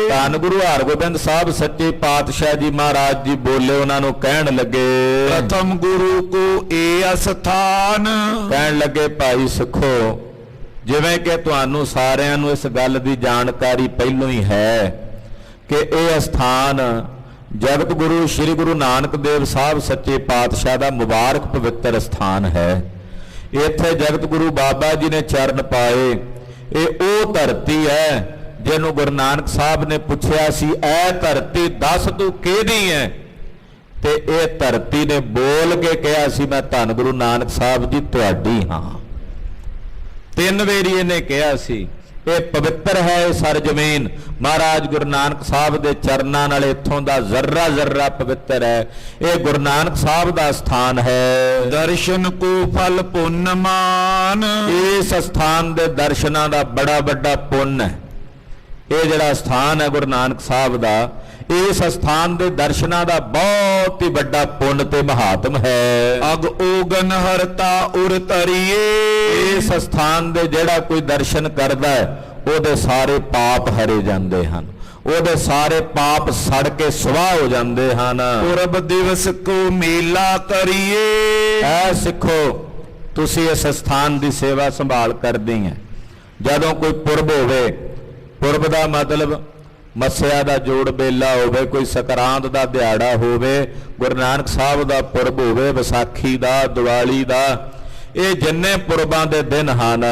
ਧੰਨ ਗੁਰੂ ਹਰਿਗੋਬਿੰਦ ਸਾਹਿਬ ਸੱਚੇ ਪਾਤਸ਼ਾਹ ਜੀ ਮਹਾਰਾਜ ਜੀ ਬੋਲੇ, ਉਹਨਾਂ ਨੂੰ ਕਹਿਣ ਲੱਗੇ, ਪ੍ਰਥਮ ਗੁਰੂ ਕੋ ਏ ਅਸਥਾਨ, ਕਹਿਣ ਲੱਗੇ ਭਾਈ ਸਿੱਖੋ, ਜਿਵੇਂ ਕਿ ਤੁਹਾਨੂੰ ਸਾਰਿਆਂ ਨੂੰ ਇਸ ਗੱਲ ਦੀ ਜਾਣਕਾਰੀ ਪਹਿਲੋਂ ਹੀ ਹੈ ਕਿ ਇਹ ਅਸਥਾਨ ਜਗਤ ਗੁਰੂ ਸ੍ਰੀ ਗੁਰੂ ਨਾਨਕ ਦੇਵ ਸਾਹਿਬ ਸੱਚੇ ਪਾਤਸ਼ਾਹ ਦਾ ਮੁਬਾਰਕ ਪਵਿੱਤਰ ਸਥਾਨ ਹੈ। ਇੱਥੇ ਜਗਤ ਗੁਰੂ ਬਾਬਾ ਜੀ ਨੇ ਚਰਨ ਪਾਏ। ਇਹ ਉਹ ਧਰਤੀ ਹੈ ਜਿਹਨੂੰ ਗੁਰੂ ਨਾਨਕ ਸਾਹਿਬ ਨੇ ਪੁੱਛਿਆ ਸੀ, ਐ ਧਰਤੀ ਦੱਸ ਤੂੰ ਕਿਹਦੀ ਹੈ? ਤੇ ਇਹ ਧਰਤੀ ਨੇ ਬੋਲ ਕੇ ਕਿਹਾ ਸੀ, ਮੈਂ ਧੰਨ ਗੁਰੂ ਨਾਨਕ ਸਾਹਿਬ ਜੀ ਤੁਹਾਡੀ ਹਾਂ। 3 ਵਾਰੀ ਇਹਨੇ ਕਿਹਾ ਸੀ। ਇਹ ਪਵਿੱਤਰ ਹੈ ਇਹ ਸਰਜ਼ਮੀਨ, ਮਹਾਰਾਜ ਗੁਰੂ ਨਾਨਕ ਸਾਹਿਬ ਦੇ ਚਰਨਾਂ ਨਾਲ ਇੱਥੋਂ ਦਾ ਜ਼ਰਰਾ ਜ਼ਰਰਾ ਪਵਿੱਤਰ ਹੈ। ਇਹ ਗੁਰੂ ਨਾਨਕ ਸਾਹਿਬ ਦਾ ਸਥਾਨ ਹੈ। ਦਰਸ਼ਨ ਕੋ ਫਲ ਪੁੰਨ ਮਾਨ, ਇਸ ਸਥਾਨ ਦੇ ਦਰਸ਼ਨਾਂ ਦਾ ਬੜਾ ਵੱਡਾ ਪੁੰਨ ਹੈ। ਇਹ ਜਿਹੜਾ ਸਥਾਨ ਹੈ ਗੁਰੂ ਨਾਨਕ ਸਾਹਿਬ ਦਾ, ਇਸ ਸਥਾਨ ਦੇ ਦਰਸ਼ਨਾਂ ਦਾ ਬਹੁਤ ਹੀ ਵੱਡਾ ਪੁੰਨ ਤੇ ਮਹਾਤਮ ਹੈ। ਅਗ ਓਗਨ ਹਰਤਾ ਉਰ ਤਰੀਏ। ਇਸ ਸਥਾਨ ਦੇ ਜਿਹੜਾ ਕੋਈ ਦਰਸ਼ਨ ਕਰਦਾ ਹੈ ਉਹਦੇ ਸਾਰੇ ਪਾਪ ਹਰੇ ਜਾਂਦੇ ਹਨ, ਉਹਦੇ ਸਾਰੇ ਪਾਪ ਸੜ ਕੇ ਸੁਆਹ ਹੋ ਜਾਂਦੇ ਹਨ। ਪੁਰਬ ਦਿਵਸ ਕੋ ਮੇਲਾ ਕਰੀਏ। ਐ ਸਿੱਖੋ, ਤੁਸੀਂ ਇਸ ਸਥਾਨ ਦੀ ਸੇਵਾ ਸੰਭਾਲ ਕਰਦੇ ਹੈ। ਜਦੋਂ ਕੋਈ ਪੁਰਬ ਹੋਵੇ, ਪੁਰਬ ਦਾ ਮਤਲਬ ਮੱਸਿਆ ਦਾ ਜੋੜ ਮੇਲਾ ਹੋਵੇ, ਕੋਈ ਸਕਰਾਂਤ ਦਾ ਦਿਹਾੜਾ ਹੋਵੇ, ਗੁਰੂ ਨਾਨਕ ਸਾਹਿਬ ਦਾ ਪੁਰਬ ਹੋਵੇ, ਵਿਸਾਖੀ ਦਾ, ਦੀਵਾਲੀ ਦਾ, ਇਹ ਜਿੰਨੇ ਪੁਰਬਾਂ ਦੇ ਦਿਨ ਹਨ,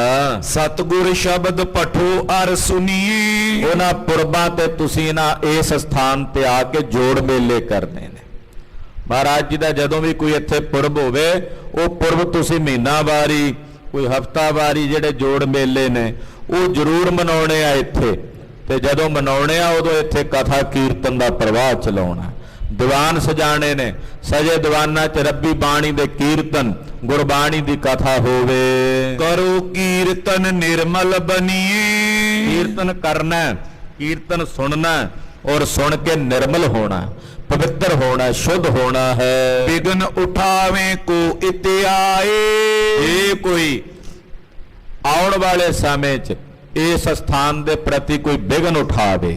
ਸਤਿਗੁਰ ਸ਼ਬਦ ਪਠੋ ਅਰ ਸੁਨੀਏ। ਉਹਨਾਂ ਪੁਰਬਾਂ ਤੇ ਤੁਸੀਂ ਇਸ ਸਥਾਨ ਤੇ ਆ ਕੇ ਜੋੜ ਮੇਲੇ ਕਰਨੇ ਨੇ। ਮਹਾਰਾਜ ਜੀ ਦਾ ਜਦੋਂ ਵੀ ਕੋਈ ਇੱਥੇ ਪੁਰਬ ਹੋਵੇ, ਉਹ ਪੁਰਬ ਤੁਸੀਂ ਮਹੀਨਾਵਾਰੀ, ਕੋਈ ਹਫ਼ਤਾਵਾਰੀ ਜਿਹੜੇ ਜੋੜ ਮੇਲੇ ਨੇ ਉਹ ਜ਼ਰੂਰ ਮਨਾਉਣੇ ਆ ਇੱਥੇ। ਤੇ ਜਦੋਂ ਮਨਾਉਣੇ ਆ ਉਦੋਂ ਇੱਥੇ ਕਥਾ ਕੀਰਤਨ ਦਾ ਪ੍ਰਵਾਹ ਚਲਾਉਣਾ, ਦੀਵਾਨ ਸਜਾਣੇ ਨੇ, ਸਜੇ ਦੀਵਾਨਾਂ 'ਚ ਰੱਬੀ ਬਾਣੀ ਦੇ ਕੀਰਤਨ, ਗੁਰਬਾਣੀ ਦੀ ਕਥਾ ਹੋਵੇ। ਕਰੋ ਕੀਰਤਨ ਨਿਰਮਲ ਬਨੀਏ। ਕੀਰਤਨ ਕਰਨਾ, ਕੀਰਤਨ ਸੁਣਨਾ ਔਰ ਸੁਣ ਕੇ ਨਿਰਮਲ ਹੋਣਾ, ਪਵਿੱਤਰ ਹੋਣਾ, ਸ਼ੁੱਧ ਹੋਣਾ ਹੈ। ਵਿਗਨ ਉਠਾਵੇਂ ਕੋ ਇਤਿਆਏ। ਇਹ ਕੋਈ ਆਉਣ ਵਾਲੇ ਸਮੇਂ 'ਚ ਇਸ ਸਥਾਨ ਦੇ ਪ੍ਰਤੀ ਕੋਈ ਵਿਘਨ ਉਠਾਵੇ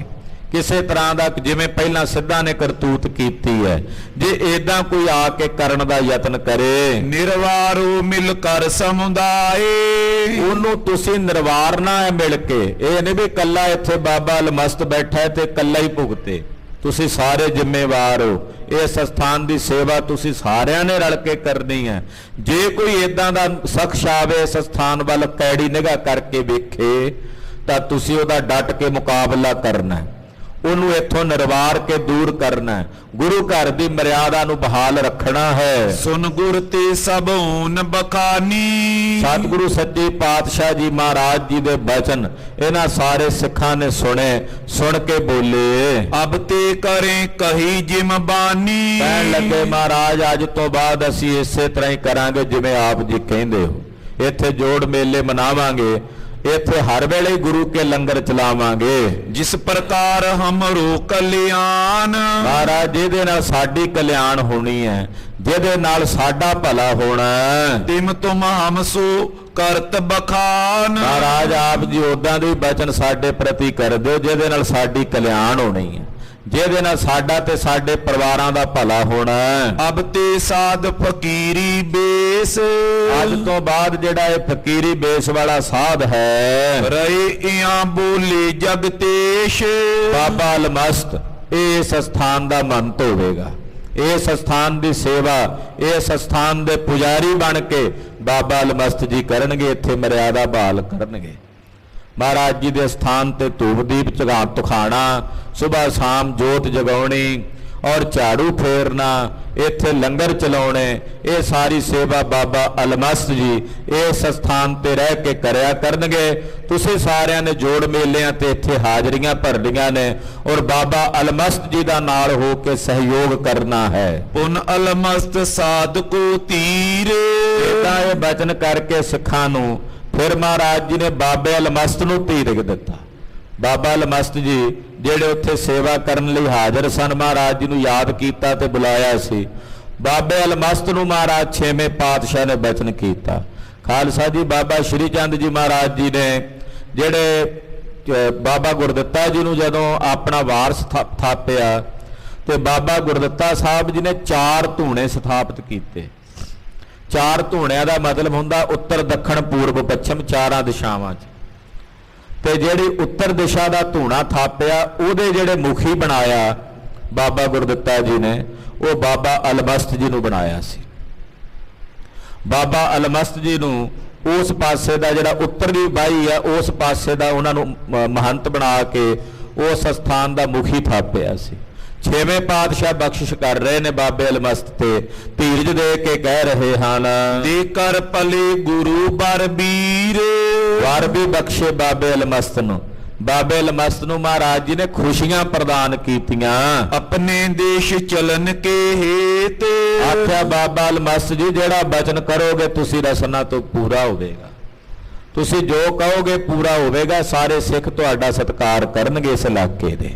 ਕਿਸੇ ਤਰ੍ਹਾਂ ਦਾ, ਜਿਵੇਂ ਪਹਿਲਾਂ ਸਿੱਧਾਂ ਨੇ ਕਰਤੂਤ ਕੀਤੀ ਹੈ, ਜੇ ਏਦਾਂ ਕੋਈ ਆ ਕੇ ਕਰਨ ਦਾ ਯਤਨ ਕਰੇ, ਨਿਰਵਾਰੋ ਮਿਲ ਕਰ ਸਮੁਦਾਏ। ਉਹਨੂੰ ਤੁਸੀਂ ਨਿਰਵਾਰਨਾ ਹੈ ਮਿਲ ਕੇ। ਇਹ ਨਹੀਂ ਵੀ ਕੱਲਾ ਇੱਥੇ ਬਾਬਾ ਅਲਮਸਤ ਬੈਠਾ ਹੈ ਤੇ ਕੱਲਾ ਹੀ ਭੁਗਤੇ, ਤੁਸੀਂ ਸਾਰੇ ਜ਼ਿੰਮੇਵਾਰ ਹੋ। ਇਸ ਸਥਾਨ ਦੀ ਸੇਵਾ ਤੁਸੀਂ ਸਾਰਿਆਂ ਨੇ ਰਲ ਕੇ ਕਰਨੀ ਹੈ। ਜੇ ਕੋਈ ਇਦਾਂ ਦਾ ਸ਼ਖਸ ਆਵੇ ਇਸ ਸਥਾਨ ਵੱਲ ਕੈੜੀ ਨਿਗਾਹ ਕਰਕੇ ਵੇਖੇ ਤਾਂ ਤੁਸੀਂ ਉਹਦਾ ਡਟ ਕੇ ਮੁਕਾਬਲਾ ਕਰਨਾ, ਉਹਨੂੰ ਇੱਥੋਂ ਨਿਰਵਾਰ ਕੇ ਦੂਰ ਕਰਨਾ, ਗੁਰੂ ਘਰ ਦੀ ਮਰਿਆਦਾ ਨੂੰ ਬਹਾਲ ਰੱਖਣਾ ਹੈ। ਸੁਨ ਗੁਰ ਤੇ ਸਭ ਊਨ ਬਖਾਨੀ। ਸਤਿਗੁਰੂ ਸੱਚੇ ਪਾਤਸ਼ਾਹ ਜੀ ਮਹਾਰਾਜ ਜੀ ਦੇ ਬਚਨ ਇਹਨਾਂ ਸਾਰੇ ਸਿੱਖਾਂ ਨੇ ਸੁਣੇ, ਸੁਣ ਕੇ ਬੋਲੇ, ਅਬ ਤੇ ਕਰੇ ਕਹੀ ਜਿਮ ਬਾਨੀ। ਕਹਿਣ ਲੱਗੇ ਮਹਾਰਾਜ ਅੱਜ ਤੋਂ ਬਾਅਦ ਅਸੀਂ ਇਸੇ ਤਰ੍ਹਾਂ ਹੀ ਕਰਾਂਗੇ ਜਿਵੇਂ ਆਪ ਜੀ ਕਹਿੰਦੇ ਹੋ। ਇੱਥੇ ਜੋੜ ਮੇਲੇ ਮਨਾਵਾਂਗੇ, ਇੱਥੇ ਹਰ ਵੇਲੇ ਗੁਰੂ ਕੇ ਲੰਗਰ ਚਲਾਵਾਂਗੇ। ਜਿਸ ਪ੍ਰਕਾਰ ਹਮਰੋ ਕਲਿਆਣ। ਮਹਾਰਾਜ ਜਿਹਦੇ ਨਾਲ ਸਾਡੀ ਕਲਿਆਣ ਹੋਣੀ ਹੈ, ਜਿਹਦੇ ਨਾਲ ਸਾਡਾ ਭਲਾ ਹੋਣਾ, ਤਿਮ ਤੁਮ ਹਮਸੋ ਕਰਤ ਬਖਾਨ। ਮਹਾਰਾਜ ਆਪ ਜੀ ਉਦਾਂ ਦੇ ਬਚਨ ਸਾਡੇ ਪ੍ਰਤੀ ਕਰ ਦਿਓ ਜਿਹਦੇ ਨਾਲ ਸਾਡੀ ਕਲਿਆਣ ਹੋਣੀ ਹੈ, ਜਿਹਦੇ ਨਾਲ ਸਾਡਾ ਤੇ ਸਾਡੇ ਪਰਿਵਾਰਾਂ ਦਾ ਭਲਾ ਹੋਣਾ। ਅਬ ਤੇ ਸਾਧ ਫਕੀਰੀ ਬੇਸ। ਅੱਜ ਤੋਂ ਬਾਅਦ ਜਿਹੜਾ ਇਹ ਫਕੀਰੀ ਬੇਸ ਵਾਲਾ ਸਾਧ ਹੈ, ਰਹੇ ਇਆਂ ਬੋਲੇ ਜਗਤੇਸ਼। ਬਾਬਾ ਅਲਮਸਤ ਇਸ ਸਥਾਨ ਦਾ ਮੰਤ ਹੋਵੇਗਾ। ਇਸ ਸਥਾਨ ਦੀ ਸੇਵਾ ਇਸ ਸਥਾਨ ਦੇ ਪੁਜਾਰੀ ਬਣ ਕੇ ਬਾਬਾ ਅਲਮਸਤ ਜੀ ਕਰਨਗੇ, ਇੱਥੇ ਮਰਿਆਦਾ ਬਹਾਲ ਕਰਨਗੇ। ਮਹਾਰਾਜ ਜੀ ਦੇ ਸਥਾਨ ਤੇ ਧੂਪ ਦੀਪ ਤੁਖਾਣਾ, ਸੁਬਹ ਸ਼ਾਮ ਜੋਤ ਜਗਾਉਣੀ ਔਰ ਝਾੜੂ ਫੇਰਨਾ, ਇੱਥੇ ਲੰਗਰ ਚਲਾਉਣੇ, ਇਹ ਸਾਰੀ ਸੇਵਾ ਬਾਬਾ ਅਲਮਸਤ ਜੀ ਇਸ ਸਥਾਨ ਤੇ ਰਹਿ ਕੇ ਕਰਿਆ ਕਰਨਗੇ। ਤੁਸੀਂ ਸਾਰਿਆਂ ਨੇ ਜੋੜ ਮੇਲਿਆਂ ਤੇ ਇੱਥੇ ਹਾਜ਼ਰੀਆਂ ਭਰਨੀਆਂ ਨੇ ਔਰ ਬਾਬਾ ਅਲਮਸਤ ਜੀ ਦਾ ਨਾਲ ਹੋ ਕੇ ਸਹਿਯੋਗ ਕਰਨਾ ਹੈ। ਪੁਨ ਅਲਮਸਤ ਸਾਧ ਕੋ ਤੀਰ। ਇਦਾਂ ਇਹ ਬਚਨ ਕਰਕੇ ਸਿੱਖਾਂ ਨੂੰ ਫਿਰ ਮਹਾਰਾਜ ਜੀ ਨੇ ਬਾਬੇ ਅਲਮਸਤ ਨੂੰ ਧੀਰਜ ਦਿੱਤਾ। ਬਾਬਾ ਅਲਮਸਤ ਜੀ ਜਿਹੜੇ ਉੱਥੇ ਸੇਵਾ ਕਰਨ ਲਈ ਹਾਜ਼ਰ ਸਨ, ਮਹਾਰਾਜ ਜੀ ਨੂੰ ਯਾਦ ਕੀਤਾ ਤੇ ਬੁਲਾਇਆ ਸੀ। ਬਾਬੇ ਅਲਮਸਤ ਨੂੰ ਮਹਾਰਾਜ ਛੇਵੇਂ ਪਾਤਸ਼ਾਹ ਨੇ ਬਚਨ ਕੀਤਾ। ਖਾਲਸਾ ਜੀ ਬਾਬਾ ਸ਼੍ਰੀ ਚੰਦ ਜੀ ਮਹਾਰਾਜ ਜੀ ਨੇ ਜਿਹੜੇ ਬਾਬਾ ਗੁਰਦਿੱਤਾ ਜੀ ਨੂੰ ਜਦੋਂ ਆਪਣਾ ਵਾਰਸ ਥਾਪਿਆ ਤੇ ਬਾਬਾ ਗੁਰਦਿੱਤਾ ਸਾਹਿਬ ਜੀ ਨੇ 4 ਧੂਣੇ ਸਥਾਪਿਤ ਕੀਤੇ। 4 ਧੂਣਿਆਂ ਦਾ ਮਤਲਬ ਹੁੰਦਾ ਉੱਤਰ ਦੱਖਣ ਪੂਰਬ ਪੱਛਮ, 4 ਦਿਸ਼ਾਵਾਂ 'ਚ। ਤੇ ਜਿਹੜੀ ਉੱਤਰ ਦਿਸ਼ਾ ਦਾ ਧੂਣਾ ਥਾਪਿਆ ਉਹਦੇ ਜਿਹੜੇ ਮੁਖੀ ਬਣਾਇਆ ਬਾਬਾ ਗੁਰਦਿੱਤਾ ਜੀ ਨੇ, ਉਹ ਬਾਬਾ ਅਲਮਸਤ ਜੀ ਨੂੰ ਬਣਾਇਆ ਸੀ। ਬਾਬਾ ਅਲਮਸਤ ਜੀ ਨੂੰ ਉਸ ਪਾਸੇ ਦਾ ਜਿਹੜਾ ਉੱਤਰੀ ਬਾਈ ਹੈ ਉਸ ਪਾਸੇ ਦਾ ਉਹਨਾਂ ਨੂੰ ਮਹੰਤ ਬਣਾ ਕੇ ਉਸ ਸਥਾਨ ਦਾ ਮੁਖੀ ਥਾਪਿਆ ਸੀ। ਛੇਵੇਂ ਪਾਤਸ਼ਾਹ ਬਖਸ਼ਿਸ਼ ਕਰ ਰਹੇ ਨੇ ਬਾਬੇ ਅਲਮਸਤ ਤੇ, ਧੀਰਜ ਦੇ ਕੇ ਕਹਿ ਰਹੇ ਹਨ, ਦੇ ਕਰ ਪਲੇ ਗੁਰੂ ਬਰਬੀਰ। ਵਰ ਵੀ ਬਖਸ਼ੇ ਬਾਬੇ ਅਲਮਸਤ ਨੂੰ। ਬਾਬੇ ਅਲਮਸਤ ਨੂੰ ਮਹਾਰਾਜ ਜੀ ਨੇ ਖੁਸ਼ੀਆਂ ਪ੍ਰਦਾਨ ਕੀਤੀਆਂ। ਆਪਣੇ ਦੇਸ਼ ਚਲਨ ਕੇ ਹੇਤ। ਆਖਿਆ ਬਾਬਾ ਅਲਮਸਤ ਜੀ ਜਿਹੜਾ ਬਚਨ ਕਰੋਗੇ ਤੁਸੀਂ ਰਸਨਾ ਤੋਂ ਪੂਰਾ ਹੋਵੇਗਾ, ਤੁਸੀਂ ਜੋ ਕਹੋਗੇ ਪੂਰਾ ਹੋਵੇਗਾ, ਸਾਰੇ ਸਿੱਖ ਤੁਹਾਡਾ ਸਤਿਕਾਰ ਕਰਨਗੇ ਇਸ ਇਲਾਕੇ ਦੇ।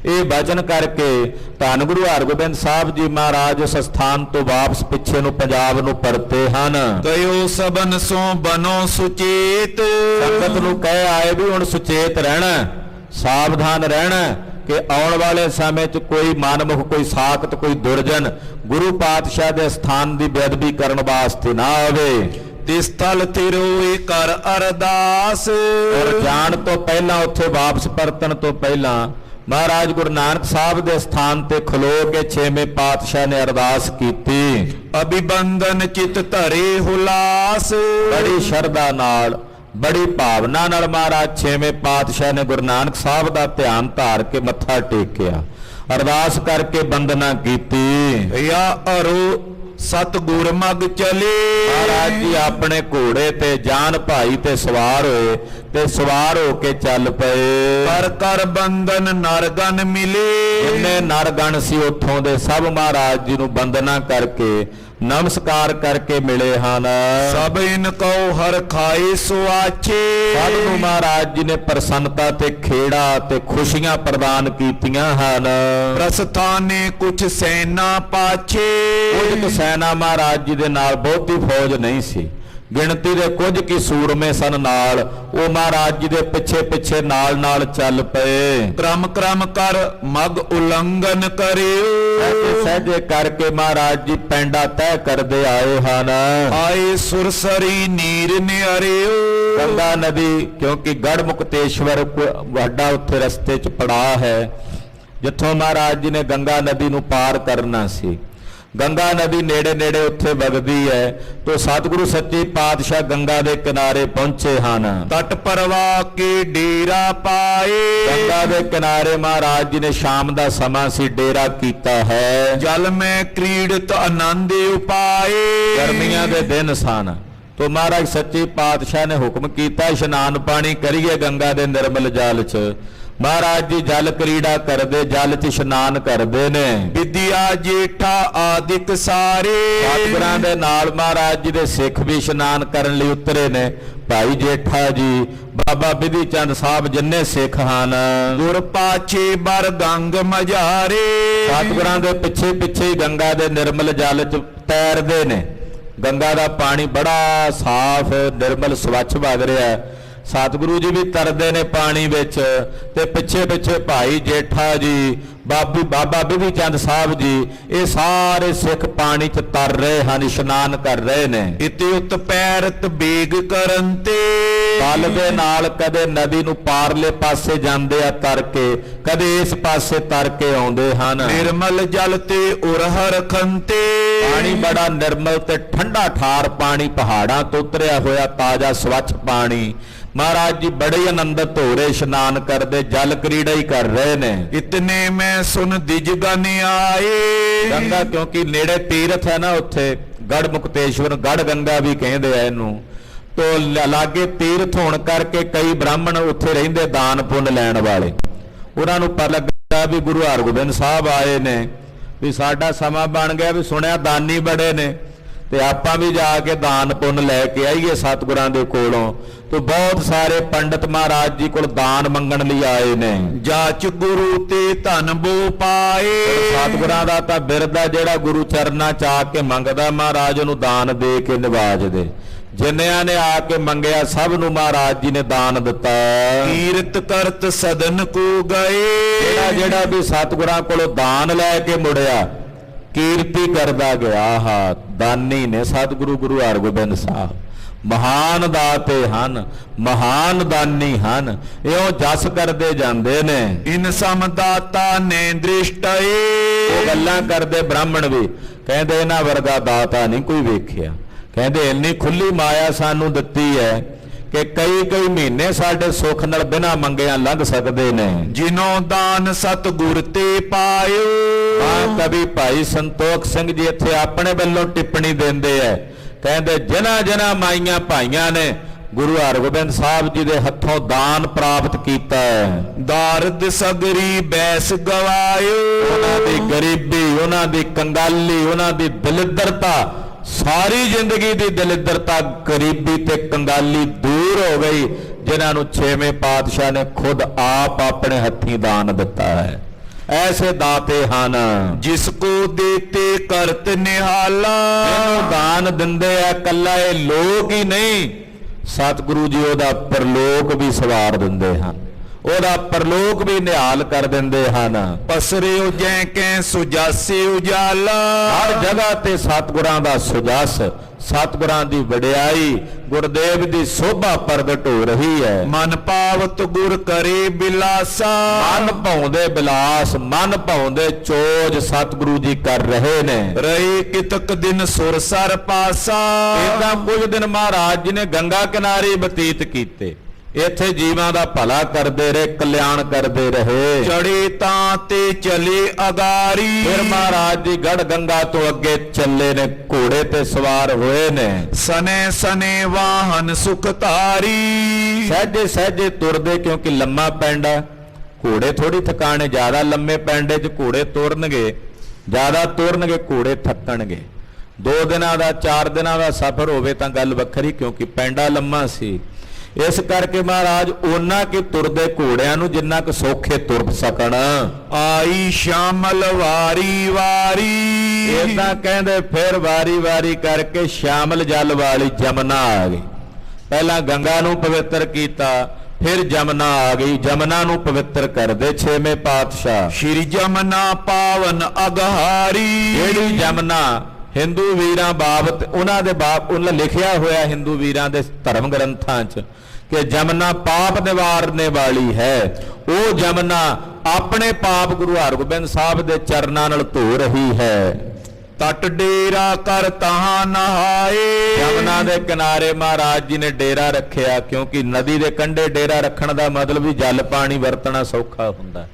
ਇਹ ਬਚਨ ਕਰਕੇ ਧੰਨ ਗੁਰੂ ਹਰਗੋਬਿੰਦ ਸਾਹਿਬ ਜੀ ਮਹਾਰਾਜ ਉਸ ਸਥਾਨ ਤੋਂ ਵਾਪਸ ਪਿੱਛੇ ਨੂੰ ਪੰਜਾਬ ਨੂੰ ਪਰਤੇ ਹਨ। ਗਇਓ ਸਬਨ ਸੋ ਬਨੋ ਸੁਚੇਤ। ਸੰਗਤ ਨੂੰ ਕਹਿ ਆਏ ਵੀ ਹੁਣ ਸੁਚੇਤ ਰਹਿਣਾ, ਸਾਵਧਾਨ ਰਹਿਣਾ ਕਿ ਆਉਣ ਵਾਲੇ ਸਮੇਂ 'ਚ ਕੋਈ ਮਨਮੁਖ, ਕੋਈ ਸਾਖਤ, ਕੋਈ ਦੁਰਜਨ ਗੁਰੂ ਪਾਤਸ਼ਾਹ ਦੇ ਸਥਾਨ ਦੀ ਬੇਅਦਬੀ ਕਰਨ ਵਾਸਤੇ ਨਾ ਆਵੇ। ਤਿਸ ਥਲ ਥਿਰੋਏ ਕਰ ਅਰਦਾਸ। ਔਰ ਜਾਣ ਤੋਂ ਪਹਿਲਾਂ, ਉੱਥੇ ਵਾਪਸ ਪਰਤਣ ਤੋਂ ਪਹਿਲਾਂ ਮਹਾਰਾਜ ਗੁਰੂ ਨਾਨਕ ਸਾਹਿਬ ਦੇ ਸਥਾਨ ਤੇ ਖਲੋ ਕੇ ਛੇਵੇਂ ਪਾਤਸ਼ਾਹ ਨੇ ਅਰਦਾਸ ਕੀਤੀ। ਅਭਿਬੰਦਨ ਚਿਤ ਧਰੇ ਹੁਲਾਸ। ਬੜੀ ਸ਼ਰਧਾ ਨਾਲ, ਬੜੀ ਭਾਵਨਾ ਨਾਲ ਮਹਾਰਾਜ ਛੇਵੇਂ ਪਾਤਸ਼ਾਹ ਨੇ ਗੁਰੂ ਨਾਨਕ ਸਾਹਿਬ ਦਾ ਧਿਆਨ ਧਾਰ ਕੇ ਮੱਥਾ ਟੇਕਿਆ, ਅਰਦਾਸ ਕਰਕੇ ਬੰਦਨਾ ਕੀਤੀ। ਯਾ ਅਰੋ ਸਤਿਗੁਰ ਮਗ ਚਲੇ। ਮਹਾਰਾਜ ਜੀ ਆਪਣੇ ਘੋੜੇ ਤੇ ਜਾਨ ਭਾਈ ਤੇ ਸਵਾਰ ਹੋਏ ਤੇ ਸਵਾਰ ਹੋ ਕੇ ਚੱਲ ਪਏ। ਕਰ ਕਰ ਬੰਦਨ ਨਰਗਨ ਮਿਲੇ। ਜਿੰਨੇ ਨਰਗਣ ਸੀ ਉੱਥੋਂ ਦੇ ਸਭ ਮਹਾਰਾਜ ਜੀ ਨੂੰ ਬੰਦਨਾ ਕਰਕੇ ਨਮਸਕਾਰ ਕਰਕੇ ਮਿਲੇ ਹਨ। ਸਭ ਇਨ ਕਉ ਹਰ ਖਾਏ ਸੁਆਛੇ। ਸਭ ਨੂੰ ਮਹਾਰਾਜ ਜੀ ਨੇ ਪ੍ਰਸੰਨਤਾ ਤੇ ਖੇੜਾ ਤੇ ਖੁਸ਼ੀਆਂ ਪ੍ਰਦਾਨ ਕੀਤੀਆਂ ਹਨ। ਪ੍ਰਸਥਾਨੇ ਕੁਛ ਸੈਨਾ ਪਾਛੇ। ਕੁਝ ਕੁ ਸੈਨਾ ਮਹਾਰਾਜ ਜੀ ਦੇ ਨਾਲ, ਬਹੁਤੀ ਫੌਜ ਨਹੀਂ ਸੀ, ਗਿਣਤੀ ਦੇ ਕੁਝ ਕੀ ਸੂਰਮੇ ਸਨ ਨਾਲ, ਉਹ ਮਹਾਰਾਜ ਜੀ ਦੇ ਪਿੱਛੇ ਪਿੱਛੇ ਨਾਲ ਨਾਲ ਚੱਲ ਪਏ। ਕ੍ਰਮ ਕ੍ਰਮ ਕਰ ਮਗ ਉਲੰਘਨ ਕਰਿਓ। ਸਹਿਜੇ ਕਰਕੇ ਮਹਾਰਾਜ ਜੀ ਪੈਂਡਾ ਤੈਅ ਕਰਦੇ ਆਏ ਹਨ। ਆਏ ਸੁਰਸਰੀ ਨੀਰ ਨਿਆਰਿਓ। ਗੰਗਾ ਨਦੀ, ਕਿਉਂਕਿ ਗੜ ਮੁਕਤੇਸ਼ਵਰ ਵੱਡਾ ਉੱਥੇ ਰਸਤੇ 'ਚ ਪੜਾਅ ਹੈ, ਜਿੱਥੋਂ ਮਹਾਰਾਜ ਜੀ ਨੇ ਗੰਗਾ ਨਦੀ ਨੂੰ ਪਾਰ ਕਰਨਾ ਸੀ। ਗੰਗਾ ਨਦੀ ਨੇੜੇ ਨੇੜੇ ਉੱਥੇ ਵਗਦੀ ਹੈ, ਤੋਂ ਸਤਿਗੁਰੂ ਸੱਚੇ ਪਾਤਸ਼ਾਹ ਗੰਗਾ ਦੇ ਕਿਨਾਰੇ ਪਹੁੰਚੇ ਹਨ। ਤਟ ਪਰਵਾ ਕੇ ਡੇਰਾ ਪਾਏ। ਗੰਗਾ ਦੇ ਕਿਨਾਰੇ ਮਹਾਰਾਜ ਜੀ ਨੇ ਸ਼ਾਮ ਦਾ ਸਮਾਂ ਸੀ, ਡੇਰਾ ਕੀਤਾ ਹੈ। ਜਲ ਮੈਂ ਕ੍ਰੀੜਤ ਆਨੰਦ ਉਪਾਏ। ਗਰਮੀਆਂ ਦੇ ਦਿਨ ਸਨ, ਤੋਂ ਮਹਾਰਾਜ ਸੱਚੇ ਪਾਤਸ਼ਾਹ ਨੇ ਹੁਕਮ ਕੀਤਾ ਇਸ਼ਨਾਨ ਪਾਣੀ ਕਰੀਏ ਗੰਗਾ ਦੇ ਨਿਰਮਲ ਜਲ 'ਚ। ਮਹਾਰਾਜ ਜੀ ਜਲ ਕਰੀੜਾ ਕਰਦੇ, ਜਲ 'ਚ ਇਸ਼ਨਾਨ ਕਰਦੇ ਨੇ। ਵਿਦਿਆ ਜੇਠਾ ਆਦਿਕ ਸਾਰੇ। ਸਤਿਗੁਰਾਂ ਦੇ ਨਾਲ ਮਹਾਰਾਜ ਜੀ ਦੇ ਸਿੱਖ ਵੀ ਇਸ਼ਨਾਨ ਕਰਨ ਲਈ ਉਤਰੇ ਨੇ। ਭਾਈ ਜੇਠਾ ਜੀ, ਬਾਬਾ ਬਿਧੀ ਚੰਦ ਸਾਹਿਬ, ਜਿੰਨੇ ਸਿੱਖ ਹਨ। ਗੁਰ ਪਾਛੇ ਬਰ ਗੰਗ ਮਝਾਰੇ। ਸਤਿਗੁਰਾਂ ਦੇ ਪਿੱਛੇ ਪਿੱਛੇ ਹੀ ਗੰਗਾ ਦੇ ਨਿਰਮਲ ਜਲ 'ਚ ਤੈਰਦੇ ਨੇ। ਗੰਗਾ ਦਾ ਪਾਣੀ ਬੜਾ ਸਾਫ਼, ਨਿਰਮਲ, ਸਵੱਛ ਵਗ ਰਿਹਾ। ਸਤਿਗੁਰੂ ਜੀ ਵੀ ਤਰਦੇ ਨੇ ਪਾਣੀ ਵਿੱਚ, ਤੇ ਪਿੱਛੇ ਪਿੱਛੇ ਭਾਈ ਜੇਠਾ ਜੀ, ਬਾਬਾ ਬਿਧੀ ਚੰਦ ਸਾਹਿਬ ਜੀ, ਇਹ ਸਾਰੇ ਸਿੱਖ ਪਾਣੀ 'ਚ ਤਰ ਰਹੇ ਹਨ, ਇਸ਼ਨਾਨ ਕਰ ਰਹੇ ਨੇ। ਇਤੇ ਉਤ ਪੈਰਤ ਬੇਗ ਕਰਨ ਤੇ। ਬਲ ਦੇ ਨਾਲ ਕਦੇ ਨਦੀ ਨੂੰ ਪਾਰਲੇ ਪਾਸੇ ਜਾਂਦੇ ਆ ਤਰ ਕੇ, ਕਦੇ ਇਸ ਪਾਸੇ ਤਰ ਕੇ ਆਉਂਦੇ ਹਨ। ਨਿਰਮਲ ਜਲ ਤੇ ਉਰਹਰ ਖੰਤੇ। ਪਾਣੀ ਬੜਾ ਨਿਰਮਲ ਤੇ ਠੰਡਾ ਠਾਰ ਪਾਣੀ, ਪਹਾੜਾਂ ਤੋਂ ਉਤਰਿਆ ਹੋਇਆ ਤਾਜ਼ਾ ਸਵੱਛ ਪਾਣੀ। ਮਹਾਰਾਜ ਜੀ ਬੜੇ ਆਨੰਦਿਤ ਹੋ ਰਹੇ, ਇਸ਼ਨਾਨ ਕਰਦੇ, ਜਲ ਕਰੀੜਾ ਹੀ ਕਰ ਰਹੇ ਨੇ। ਇਤਨੇ ਮੈਂ ਸੁਨ ਦਿਜਗਨ ਆਏ। ਗੰਗਾ ਕਿਉਂਕਿ ਨੇੜੇ ਤੀਰਥ ਹੈ ਨਾ, ਉੱਥੇ ਗੜ ਮੁਕਤੇਸ਼ਵਰ, ਗੜ ਗੰਗਾ ਵੀ ਕਹਿੰਦੇ ਆ ਇਹਨੂੰ, ਤੋਂ ਲਾਗੇ ਤੀਰਥ ਹੋਣ ਕਰਕੇ ਕਈ ਬ੍ਰਾਹਮਣ ਉੱਥੇ ਰਹਿੰਦੇ, ਦਾਨ ਪੁੰਨ ਲੈਣ ਵਾਲੇ। ਉਹਨਾਂ ਨੂੰ ਪਤਾ ਲੱਗਾ ਵੀ ਗੁਰੂ ਹਰਗੋਬਿੰਦ ਸਾਹਿਬ ਆਏ ਨੇ, ਵੀ ਸਾਡਾ ਸਮਾਂ ਬਣ ਗਿਆ, ਵੀ ਸੁਣਿਆ ਦਾਨੀ ਬੜੇ ਨੇ, ਤੇ ਆਪਾਂ ਵੀ ਜਾ ਕੇ ਦਾਨ ਪੁੰਨ ਲੈ ਕੇ ਆਈਏ ਸਤਿਗੁਰਾਂ ਦੇ ਕੋਲੋਂ। ਤੋਂ ਬਹੁਤ ਸਾਰੇ ਪੰਡਤ ਮਹਾਰਾਜ ਜੀ ਕੋਲ ਦਾਨ ਮੰਗਣ ਲਈ ਆਏ ਨੇ। ਜਾਚ ਗੁਰੂ ਤੇ ਧਨ ਬੋ ਪਾਏ। ਸਤਿਗੁਰਾਂ ਦਾ ਤਾਂ ਬਿਰਦ ਆ, ਜਿਹੜਾ ਗੁਰੂ ਚਰਨਾਂ 'ਚ ਆ ਕੇ ਮੰਗਦਾ ਮਹਾਰਾਜ ਉਹਨੂੰ ਦਾਨ ਦੇ ਕੇ ਨਿਵਾਜਦੇ। ਜਿੰਨਿਆਂ ਨੇ ਆ ਕੇ ਮੰਗਿਆ ਸਭ ਨੂੰ ਮਹਾਰਾਜ ਜੀ ਨੇ ਦਾਨ ਦਿੱਤਾ। ਕੀਰਤ ਕਰਤ ਸਦਨ ਕੋ ਗਏ। ਜਿਹੜਾ ਵੀ ਸਤਿਗੁਰਾਂ ਕੋਲੋਂ ਦਾਨ ਲੈ ਕੇ ਮੁੜਿਆ, ਕੀਰਤੀ ਕਰਦਾ ਗਿਆ। ਆਹਾ, ਦਾਨੀ ਨੇ ਸਤਿਗੁਰੂ ਗੁਰੂ ਹਰਗੋਬਿੰਦ ਸਾਹਿਬ, ਮਹਾਨ ਦਾਤੇ ਹਨ, ਮਹਾਨ ਦਾਨੀ ਹਨ, ਇਉਂ ਜਸ ਕਰਦੇ ਜਾਂਦੇ ਨੇ। ਇਨ ਸਮਦਾਤਾ ਨੇ ਦ੍ਰਿਸ਼ਟਏ। ਉਹ ਗੱਲਾਂ ਕਰਦੇ ਬ੍ਰਾਹਮਣ ਵੀ, ਕਹਿੰਦੇ ਇਹਨਾਂ ਵਰਗਾ ਦਾਤਾ ਨਹੀਂ ਕੋਈ ਵੇਖਿਆ। ਕਹਿੰਦੇ ਇੰਨੀ ਖੁੱਲੀ ਮਾਇਆ ਸਾਨੂੰ ਦਿੱਤੀ ਹੈ ਕਿ ਕਈ ਕਈ ਮਹੀਨੇ ਸਾਡੇ ਸੁੱਖ ਨਾਲ ਬਿਨਾਂ ਮੰਗਿਆਂ ਲੰਘ ਸਕਦੇ ਨੇ। ਜਿਨੋਂ ਦਾਨ ਸਤਿਗੁਰ ਤੇ ਪਾਇਓ। ਹਾਂ, ਕਵੀ ਭਾਈ ਸੰਤੋਖ ਸਿੰਘ ਜੀ ਇੱਥੇ ਆਪਣੇ ਵੱਲੋਂ ਟਿੱਪਣੀ ਦਿੰਦੇ ਐ, ਕਹਿੰਦੇ ਜਿਨ੍ਹਾਂ ਜਿਨ੍ਹਾਂ ਮਾਈਆਂ ਭਾਈਆਂ ਨੇ ਗੁਰੂ ਹਰਗੋਬਿੰਦ ਸਾਹਿਬ ਜੀ ਦੇ ਹੱਥੋਂ ਦਾਨ ਪ੍ਰਾਪਤ ਕੀਤਾ ਹੈ, ਦਾਰਦ ਸਗਰੀ ਬੈਸ ਗਵਾਇਓ। ਉਹਨਾਂ ਦੀ ਗਰੀਬੀ, ਉਹਨਾਂ ਦੀ ਕੰਗਾਲੀ, ਉਹਨਾਂ ਦੀ ਦਲਿੱਦਰਤਾ ਸਾਰੀ ਜ਼ਿੰਦਗੀ ਦੀ ਦਲਿੱਦਰਤਾ, ਗਰੀਬੀ ਤੇ ਕੰਗਾਲੀ ਦੂਰ ਹੋ ਗਈ, ਜਿਨ੍ਹਾਂ ਨੂੰ ਛੇਵੇਂ ਪਾਤਸ਼ਾਹ ਨੇ ਖੁਦ ਆਪ ਆਪਣੇ ਹੱਥੀਂ ਦਾਨ ਦਿੱਤਾ ਹੈ। ਐਸੇ ਦਾਤੇ ਹਨ ਜਿਸ ਕੋ ਦੇਤੇ ਕਰਤ ਨਿਹਾਲਾ। ਇਹਨੂੰ ਦਾਨ ਦਿੰਦੇ ਆ, ਕੱਲਾ ਇਹ ਲੋਕ ਹੀ ਨਹੀਂ, ਸਤਿਗੁਰੂ ਜੀ ਉਹਦਾ ਪਰਲੋਕ ਵੀ ਸਵਾਰ ਦਿੰਦੇ ਹਨ, ਉਹਦਾ ਪਰਲੋਕ ਵੀ ਨਿਹਾਲ ਕਰ ਦਿੰਦੇ ਹਨ। ਪਸਰਿਓ ਜੈ ਕੈ ਸੁਜਾਸੇ ਉਜਾਲਾ। ਹਰ ਜਗ੍ਹਾ ਤੇ ਸਤਿਗੁਰਾਂ ਦਾ ਸੁਜਸ, ਸਤਿਗੁਰਾਂ ਦੀ ਵਡਿਆਈ, ਗੁਰਦੇਵ ਦੀ ਸੋਭਾ ਪ੍ਰਗਟ ਹੋ ਰਹੀ ਹੈ। ਮਨ ਪਾਵਤ ਗੁਰ ਕਰੇ ਬਿਲਾਸਾ। ਮਨ ਭਾਉਂਦੇ ਬਿਲਾਸ, ਮਨ ਭਾਉਂਦੇ ਚੋਜ ਸਤਿਗੁਰੂ ਜੀ ਕਰ ਰਹੇ ਨੇ। ਰਹੇ ਕਿਤਕ ਦਿਨ ਸੁਰ ਸਰ ਪਾਸਾ। ਇਦਾਂ ਕੁਝ ਦਿਨ ਮਹਾਰਾਜ ਜੀ ਨੇ ਗੰਗਾ ਕਿਨਾਰੇ ਬਤੀਤ ਕੀਤੇ, ਇੱਥੇ ਜੀਵਾਂ ਦਾ ਭਲਾ ਕਰਦੇ ਰਹੇ, ਕਲਿਆਣ ਕਰਦੇ ਰਹੇ। ਚੜੇ ਤਾਂ ਤੇ ਚਲੇ ਅਗਾਰੀ। ਫਿਰ ਮਹਾਰਾਜ ਜੀ ਗੜ ਗੰਗਾ ਤੋਂ ਅੱਗੇ ਚੱਲੇ ਨੇ, ਘੋੜੇ ਤੇ ਸਵਾਰ ਹੋਏ ਨੇ। ਸਨੇ ਸਨੇ ਵਾਹਨ ਸੁਖ ਧਾਰੀ। ਸਹਿਜੇ ਸਹਿਜੇ ਤੁਰਦੇ, ਕਿਉਂਕਿ ਲੰਮਾ ਪੈਂਡਾ, ਘੋੜੇ ਥੋੜੀ ਥਕਾਣੇ, ਜ਼ਿਆਦਾ ਲੰਮੇ ਪੈਂਡੇ 'ਚ ਘੋੜੇ ਤੁਰਨਗੇ, ਜ਼ਿਆਦਾ ਤੁਰਨਗੇ ਘੋੜੇ ਥੱਕਣਗੇ। 2 ਦਿਨਾਂ ਦਾ 4 ਦਿਨਾਂ ਦਾ ਸਫ਼ਰ ਹੋਵੇ ਤਾਂ ਗੱਲ ਵੱਖਰੀ, ਕਿਉਂਕਿ ਪੈਂਡਾ ਲੰਮਾ ਸੀ। ਇਸ ਕਰਕੇ ਮਹਾਰਾਜ ਉਹਨਾਂ ਕੀ ਤੁਰਦੇ ਘੋੜਿਆਂ ਨੂੰ ਜਿੰਨਾ ਕੁ ਸੌਖੇ ਤੁਰ ਸਕਣ। ਆਈ ਸ਼ਾਮਲ ਵਾਰੀ ਵਾਰੀ। ਇਦਾਂ ਕਹਿੰਦੇ ਫਿਰ ਵਾਰੀ ਵਾਰੀ ਕਰਕੇ ਸ਼ਾਮਲ ਜਲ ਵਾਲੀ ਜਮਨਾ ਆ ਗਈ। ਪਹਿਲਾਂ ਗੰਗਾ ਨੂੰ ਪਵਿੱਤਰ ਕੀਤਾ, ਫਿਰ ਜਮਨਾ ਆ ਗਈ। ਜਮਨਾ ਨੂੰ ਪਵਿੱਤਰ ਕਰਦੇ ਛੇਵੇਂ ਪਾਤਸ਼ਾਹ। ਸ਼੍ਰੀ ਜਮਨਾ ਪਾਵਨ ਅਗਹਾਰੀ। ਜਿਹੜੀ ਜਮਨਾ ਹਿੰਦੂ ਵੀਰਾਂ ਬਾਬਤ, ਉਹਨਾਂ ਦੇ ਉਹਨਾਂ ਲਿਖਿਆ ਹੋਇਆ ਹਿੰਦੂ ਵੀਰਾਂ ਦੇ ਧਰਮ ਗ੍ਰੰਥਾਂ 'ਚ ਕਿ ਜਮਨਾ ਪਾਪ ਨਿਵਾਰਨੇ ਵਾਲੀ ਹੈ। ਉਹ ਜਮਨਾ ਆਪਣੇ ਪਾਪ ਗੁਰੂ ਹਰਗੋਬਿੰਦ ਸਾਹਿਬ ਦੇ ਚਰਨਾਂ ਨਾਲ ਧੋ ਰਹੀ ਹੈ। ਤਟ ਡੇਰਾ ਕਰ ਤਹਾਂ ਨਹਾਏ। ਜਮਨਾ ਦੇ ਕਿਨਾਰੇ ਮਹਾਰਾਜ ਜੀ ਨੇ ਡੇਰਾ ਰੱਖਿਆ, ਕਿਉਂਕਿ ਨਦੀ ਦੇ ਕੰਢੇ ਡੇਰਾ ਰੱਖਣ ਦਾ ਮਤਲਬ ਵੀ ਜਲ ਪਾਣੀ ਵਰਤਣਾ ਸੌਖਾ ਹੁੰਦਾ।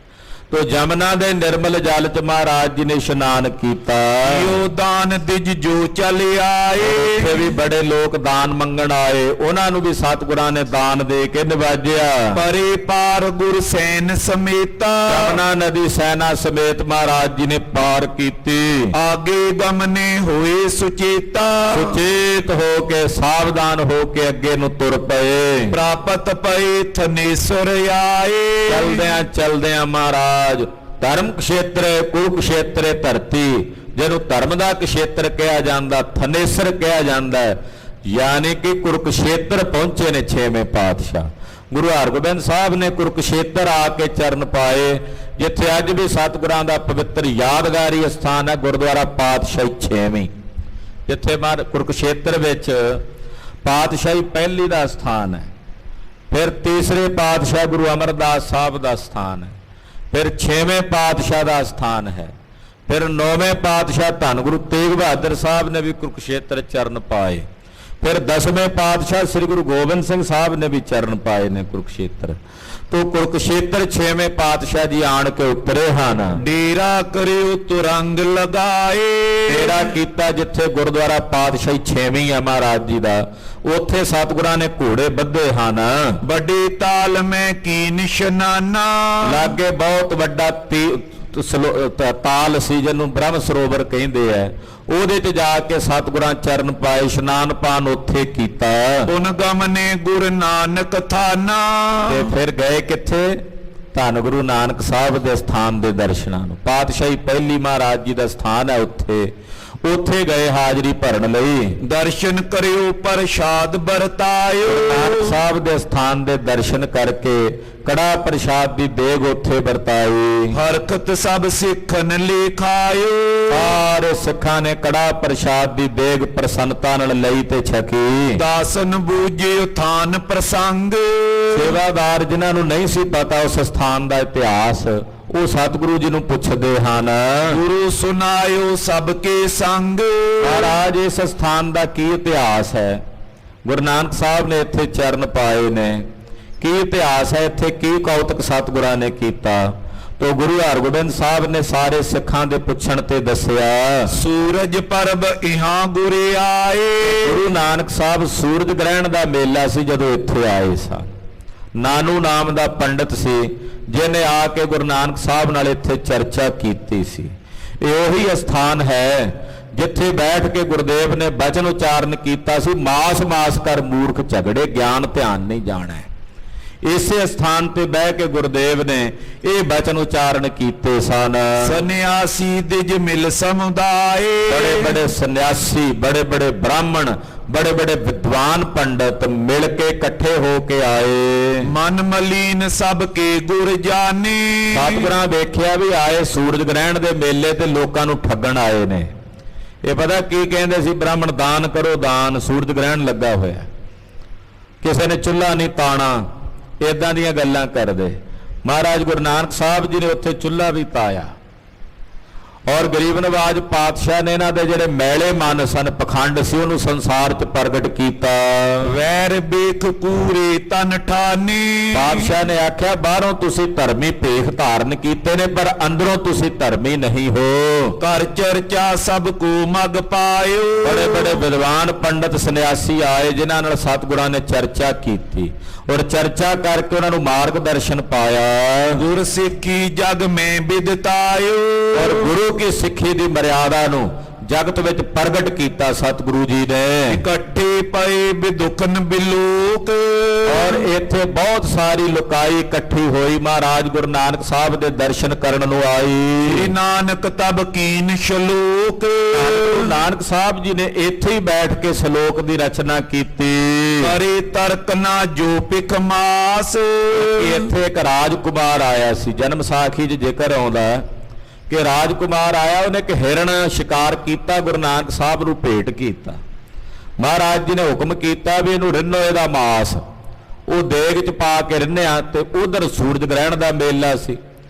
ਤੋ ਜਮਨਾ ਦੇ ਨਿਰਮਲ ਜਲ 'ਚ ਮਹਾਰਾਜ ਜੀ ਨੇ ਇਸ਼ਨਾਨ ਕੀਤਾ। ਜੋ ਦਾਨ ਦਿਜ ਜੋ ਚਲ ਆਏ। ਉੱਥੇ ਵੀ ਬੜੇ ਲੋਕ ਦਾਨ ਮੰਗਣ ਆਏ, ਉਹਨਾਂ ਨੂੰ ਵੀ ਸਤਿਗੁਰਾਂ ਨੇ ਦਾਨ ਦੇ ਕੇ ਨਿਵਾਜਿਆ। ਪਰੇ ਪਾਰ ਗੁਰ ਸੈਨ ਸਮੇਤਾ। ਜਮਨਾ ਨਦੀ ਸੈਨਾ ਸਮੇਤ ਮਹਾਰਾਜ ਜੀ ਨੇ ਪਾਰ ਕੀਤੀ। ਆਗੇ ਗਮਨੇ ਹੋਏ ਸੁਚੇਤਾ। ਸੁਚੇਤ ਹੋ ਕੇ, ਸਾਵਧਾਨ ਹੋ ਕੇ ਅੱਗੇ ਨੂੰ ਤੁਰ ਪਏ। ਪ੍ਰਾਪਤ ਪਏ ਥਨੇਸਰ ਆਏ। ਚਲਦਿਆਂ ਚਲਦਿਆਂ ਮਹਾਰਾਜ ਧਰਮ ਖੇਤਰ, ਕੁਰੂਕਸ਼ੇਤਰ ਧਰਤੀ, ਜਿਹਨੂੰ ਧਰਮ ਦਾ ਖੇਤਰ ਕਿਹਾ ਜਾਂਦਾ, ਥਨੇਸਰ ਕਿਹਾ ਜਾਂਦਾ, ਯਾਨੀ ਕਿ ਕੁਰੂਕਸ਼ੇਤਰ ਪਹੁੰਚੇ ਨੇ ਛੇਵੇਂ ਪਾਤਸ਼ਾਹ। ਗੁਰੂ ਹਰਗੋਬਿੰਦ ਸਾਹਿਬ ਨੇ ਕੁਰੂਕਸ਼ੇਤਰ ਆ ਕੇ ਚਰਨ ਪਾਏ, ਜਿੱਥੇ ਅੱਜ ਵੀ ਸਤਿਗੁਰਾਂ ਦਾ ਪਵਿੱਤਰ ਯਾਦਗਾਰੀ ਸਥਾਨ ਹੈ, ਗੁਰਦੁਆਰਾ ਪਾਤਸ਼ਾਹੀ ਛੇਵੀਂ, ਜਿੱਥੇ ਕੁਰੂਕਸ਼ੇਤਰ ਵਿੱਚ ਪਾਤਸ਼ਾਹੀ ਪਹਿਲੀ ਦਾ ਸਥਾਨ ਹੈ। ਫਿਰ ਤੀਸਰੇ ਪਾਤਸ਼ਾਹ ਗੁਰੂ ਅਮਰਦਾਸ ਸਾਹਿਬ ਦਾ ਸਥਾਨ ਹੈ। ਫਿਰ ਛੇਵੇਂ ਪਾਤਸ਼ਾਹ ਦਾ ਸਥਾਨ ਹੈ। ਫਿਰ 9ਵੇਂ ਪਾਤਸ਼ਾਹ ਧੰਨ ਗੁਰੂ ਤੇਗ ਬਹਾਦਰ ਸਾਹਿਬ ਨੇ ਵੀ ਕੁਰੂਕਸ਼ੇਤਰ ਚਰਨ ਪਾਏ। ਫਿਰ 10ਵੇਂ ਪਾਤਸ਼ਾਹ ਸ੍ਰੀ ਗੁਰੂ ਗੋਬਿੰਦ ਸਿੰਘ ਸਾਹਿਬ ਨੇ ਵੀ ਚਰਨ ਪਾਏ ਨੇ ਕੁਰੂਕਸ਼ੇਤਰ। ਤੋ ਕੁਰੂਕਸ਼ੇਤਰ ਛੇਵੇਂ ਪਾਤਸ਼ਾਹ ਜੀ ਆਣ ਕੇ ਉਤਰੇ ਹਨ। ਡੇਰਾ ਕਰਿਓ ਤੁਰੰਗ ਲਗਾਏ। ਡੇਰਾ ਕੀਤਾ ਜਿੱਥੇ ਗੁਰਦੁਆਰਾ ਪਾਤਸ਼ਾਹੀ ਛੇਵੀਂ ਹੈ ਮਹਾਰਾਜ ਜੀ ਦਾ, ਉੱਥੇ ਸਤਿਗੁਰਾਂ ਨੇ ਘੋੜੇ ਬੱਧੇ ਹਨ। ਵੱਡੇ ਤਾਲ ਮੈਂ ਕੀ ਨਿਸ਼ਾਨਾ। ਲਾਗੇ ਬਹੁਤ ਵੱਡਾ ਤਾਲ ਸੀ, ਜਿਹਨੂੰ ਬ੍ਰਹਮ ਸਰੋਵਰ ਕਹਿੰਦੇ ਆ। ਉਹਦੇ 'ਚ ਜਾ ਕੇ ਸਤਿਗੁਰਾਂ ਚਰਨ ਪਾਏ, ਇਸ਼ਨਾਨ ਪਾਨ ਉੱਥੇ ਕੀਤਾ। ਉਨ ਗਮਨੇ ਗੁਰ ਨਾਨਕ ਥਾਨਾ। ਤੇ ਫਿਰ ਗਏ ਕਿੱਥੇ? ਧੰਨ ਗੁਰੂ ਨਾਨਕ ਸਾਹਿਬ ਦੇ ਸਥਾਨ ਦੇ ਦਰਸ਼ਨਾਂ ਨੂੰ। ਪਾਤਸ਼ਾਹੀ ਪਹਿਲੀ ਮਹਾਰਾਜ ਜੀ ਦਾ ਸਥਾਨ ਹੈ, ਉੱਥੇ ਗਏ ਹਾਜ਼ਰੀ ਭਰਨ ਲਈ। ਦਰਸ਼ਨ ਕਰਿਓ ਪ੍ਰਸ਼ਾਦ ਵਰਤਾਇਓ। ਨਾਨਕ ਸਾਹਿਬ ਦੇ ਸਥਾਨ ਦੇ ਦਰਸ਼ਨ ਕਰਕੇ ਕੜਾ ਪ੍ਰਸ਼ਾਦ ਦੀ ਦੇਗ ਉੱਥੇ ਵਰਤਾਈ। ਹਰਕਤ ਸਭ ਸਿੱਖਨ ਲਿਖਾਇਓ। ਸਾਰੇ ਸਿੱਖਾਂ ਨੇ ਕੜਾ ਪ੍ਰਸ਼ਾਦ ਦੀ ਦੇਗ ਪ੍ਰਸੰਨਤਾ ਨਾਲ ਲਈ ਤੇ ਛਕੀ। ਦਾਸਨ ਬੂਝਿਓ ਥਾਨ ਪ੍ਰਸੰਗ। ਸੇਵਾਦਾਰ ਜਿਨ੍ਹਾਂ ਨੂੰ ਨਹੀਂ ਸੀ ਪਤਾ ਉਸ ਸਥਾਨ ਦਾ ਇਤਿਹਾਸ, ਉਹ ਸਤਿਗੁਰੂ ਜੀ ਨੂੰ ਪੁੱਛਦੇ ਹਨ। ਗੁਰੂ ਸੁਨਾਇਓ ਸਭ ਕੇ ਸੰਗ। ਮਹਾਰਾਜ ਇਸ ਸਥਾਨ ਦਾ ਕੀ ਇਤਿਹਾਸ ਹੈ? ਗੁਰੂ ਨਾਨਕ ਸਾਹਿਬ ਨੇ ਇੱਥੇ ਚਰਨ ਪਾਏ ਨੇ, ਕੀ ਇਤਿਹਾਸ ਹੈ ਇੱਥੇ, ਕੀ ਕੌਤਕ ਸਤਿਗੁਰਾਂ ਨੇ ਕੀਤਾ? ਤੋ ਗੁਰੂ ਹਰਗੋਬਿੰਦ ਸਾਹਿਬ ਨੇ ਸਾਰੇ ਸਿੱਖਾਂ ਦੇ ਪੁੱਛਣ ਤੇ ਦੱਸਿਆ। ਸੂਰਜ ਪਰਬ ਇਹਾਂ ਗੁਰੇ ਆਏ। ਗੁਰੂ ਨਾਨਕ ਸਾਹਿਬ ਸੂਰਜ ਗ੍ਰਹਿਣ ਦਾ ਮੇਲਾ ਸੀ ਜਦੋਂ ਇੱਥੇ ਆਏ ਸਨ। ਨਾਨੂ ਨਾਮ ਦਾ ਪੰਡਤ ਸੀ, ਜਿਹਨੇ ਆ ਕੇ ਗੁਰੂ ਨਾਨਕ ਸਾਹਿਬ ਨਾਲ ਇੱਥੇ ਚਰਚਾ ਕੀਤੀ ਸੀ। ਇਹ ਉਹੀ ਸਥਾਨ ਹੈ ਜਿੱਥੇ ਬੈਠ ਕੇ ਗੁਰਦੇਵ ਨੇ ਬਚਨ ਉਚਾਰਨ ਕੀਤਾ ਸੀ, ਮਾਸ ਮਾਸ ਕਰ ਮੂਰਖ ਝਗੜੇ, ਗਿਆਨ ਧਿਆਨ ਨਹੀਂ ਜਾਣੈ। ਇਸੇ ਸਥਾਨ ਤੇ ਬਹਿ ਕੇ ਗੁਰਦੇਵ ਨੇ ਇਹ ਬਚਨ ਉਚਾਰਨ ਕੀਤੇ ਸਨ। ਸੰਨਿਆਸੀ ਦਿਜ ਮਿਲ ਸਮੁਦਾਏ, ਬੜੇ ਬੜੇ ਸੰਨਿਆਸੀ, ਬੜੇ ਬੜੇ ਬ੍ਰਾਹਮਣ, ਬੜੇ ਬੜੇ ਵਿਦਵਾਨ ਪੰਡਤ ਮਿਲ ਕੇ ਇਕੱਠੇ ਹੋ ਕੇ ਆਏ। ਮਨ ਮਲੀਨ ਸਭ ਕੇ ਗੁਰ ਜਾਣੇ, ਸਤਿਗੁਰਾਂ ਵੇਖਿਆ ਵੀ ਆਏ ਸੂਰਜ ਗ੍ਰਹਿਣ ਦੇ ਮੇਲੇ ਤੇ ਲੋਕਾਂ ਨੂੰ ਠੱਗਣ ਆਏ ਨੇ। ਇਹ ਪਤਾ ਕੀ ਕਹਿੰਦੇ ਸੀ, ਬ੍ਰਾਹਮਣ ਦਾਨ ਕਰੋ ਦਾਨ, ਸੂਰਜ ਗ੍ਰਹਿਣ ਲੱਗਾ ਹੋਇਆ, ਕਿਸੇ ਨੇ ਚੁੱਲ੍ਹਾ ਨਹੀਂ ਤਾਣਾ, ਇਦਾਂ ਦੀਆਂ ਗੱਲਾਂ ਕਰਦੇ। ਮਹਾਰਾਜ ਗੁਰੂ ਨਾਨਕ ਸਾਹਿਬ ਜੀ ਨੇ ਉੱਥੇ ਚੁੱਲ੍ਹਾ ਵੀ ਤਾਇਆ, ਔਰ ਗਰੀਬ ਨਵਾਜ ਪਾਤਸ਼ਾਹ ਨੇ ਇਹਨਾਂ ਦੇ ਜਿਹੜੇ ਮੈਲੇ ਮਨ ਸਨ, ਪਖੰਡ ਸੀ, ਉਹਨੂੰ ਸੰਸਾਰ 'ਚ ਪ੍ਰਗਟ ਕੀਤਾ। ਵੈਰ ਬੇਖ ਕੂਰੇ ਤਨ ਠਾਨੇ, ਪਾਤਸ਼ਾਹ ਨੇ ਆਖਿਆ ਬਾਹਰੋਂ ਤੁਸੀਂ ਧਰਮੀ ਭੇਖ ਧਾਰਨ ਕੀਤੇ ਨੇ, ਪਰ ਅੰਦਰੋਂ ਤੁਸੀਂ ਧਰਮੀ ਨਹੀਂ ਹੋ। ਕਰ ਚਰਚਾ ਸਭ ਕੋ ਮਗ ਪਾਇਓ, ਬੜੇ ਬੜੇ ਵਿਦਵਾਨ ਪੰਡਤ ਸੰਨਿਆਸੀ ਆਏ ਜਿਨ੍ਹਾਂ ਨਾਲ ਸਤਿਗੁਰਾਂ ਨੇ ਚਰਚਾ ਕੀਤੀ, ਔਰ ਚਰਚਾ ਕਰਕੇ ਉਹਨਾਂ ਨੂੰ ਮਾਰਗਦਰਸ਼ਨ ਪਾਇਆ। ਗੁਰ ਸਿੱਖੀ ਜਗ ਮੈਂ ਵਿਦਤਾਇਓ, ਔਰ ਗੁਰੂ ਕੀ ਸਿੱਖੀ ਦੀ ਮਰਿਆਦਾ ਨੂੰ ਜਗਤ ਵਿੱਚ ਪ੍ਰਗਟ ਕੀਤਾ ਸਤਿਗੁਰੂ ਜੀ ਨੇ। ਇਕੱਠੇ ਪਏ ਬਿਦੁਖਨ ਬਿਲੋਕ, ਔਰ ਇੱਥੇ ਬਹੁਤ ਸਾਰੀ ਲੋਕਾਈ ਇਕੱਠੀ ਹੋਈ, ਮਹਾਰਾਜ ਗੁਰੂ ਨਾਨਕ ਸਾਹਿਬ ਦੇ ਦਰਸ਼ਨ ਕਰਨ ਨੂੰ ਆਈ। ਨਾਨਕ ਤਬ ਕੀਨ ਸ਼ਲੋਕ, ਗੁਰੂ ਨਾਨਕ ਸਾਹਿਬ ਜੀ ਨੇ ਇੱਥੇ ਹੀ ਬੈਠ ਕੇ ਸ਼ਲੋਕ ਦੀ ਰਚਨਾ ਕੀਤੀ। ਕਰੇ ਤਰਕ ਨਾ ਜੋ ਪਿਖ ਮਾਸ, ਇੱਥੇ ਇੱਕ ਰਾਜਕੁਮਾਰ ਆਇਆ ਸੀ, ਜਨਮ ਸਾਖੀ 'ਚ ਜ਼ਿਕਰ ਆਉਂਦਾ ਕਿ ਰਾਜਕੁਮਾਰ ਆਇਆ, ਉਹਨੇ ਇੱਕ ਹਿਰਨ ਸ਼ਿਕਾਰ ਕੀਤਾ, ਗੁਰੂ ਨਾਨਕ ਸਾਹਿਬ ਨੂੰ ਭੇਟ ਕੀਤਾ। ਮਹਾਰਾਜ ਜੀ ਨੇ ਹੁਕਮ ਕੀਤਾ ਵੀ ਇਹਨੂੰ ਰਿੰਨੋ, ਇਹਦਾ ਮਾਸ। ਉਹ ਦੇਗ 'ਚ ਪਾ ਕੇ ਰਿੰਨਿਆ, ਤੇ ਉਧਰ ਸੂਰਜ ਗ੍ਰਹਿਣ ਦਾ ਮੇਲਾ ਸੀ।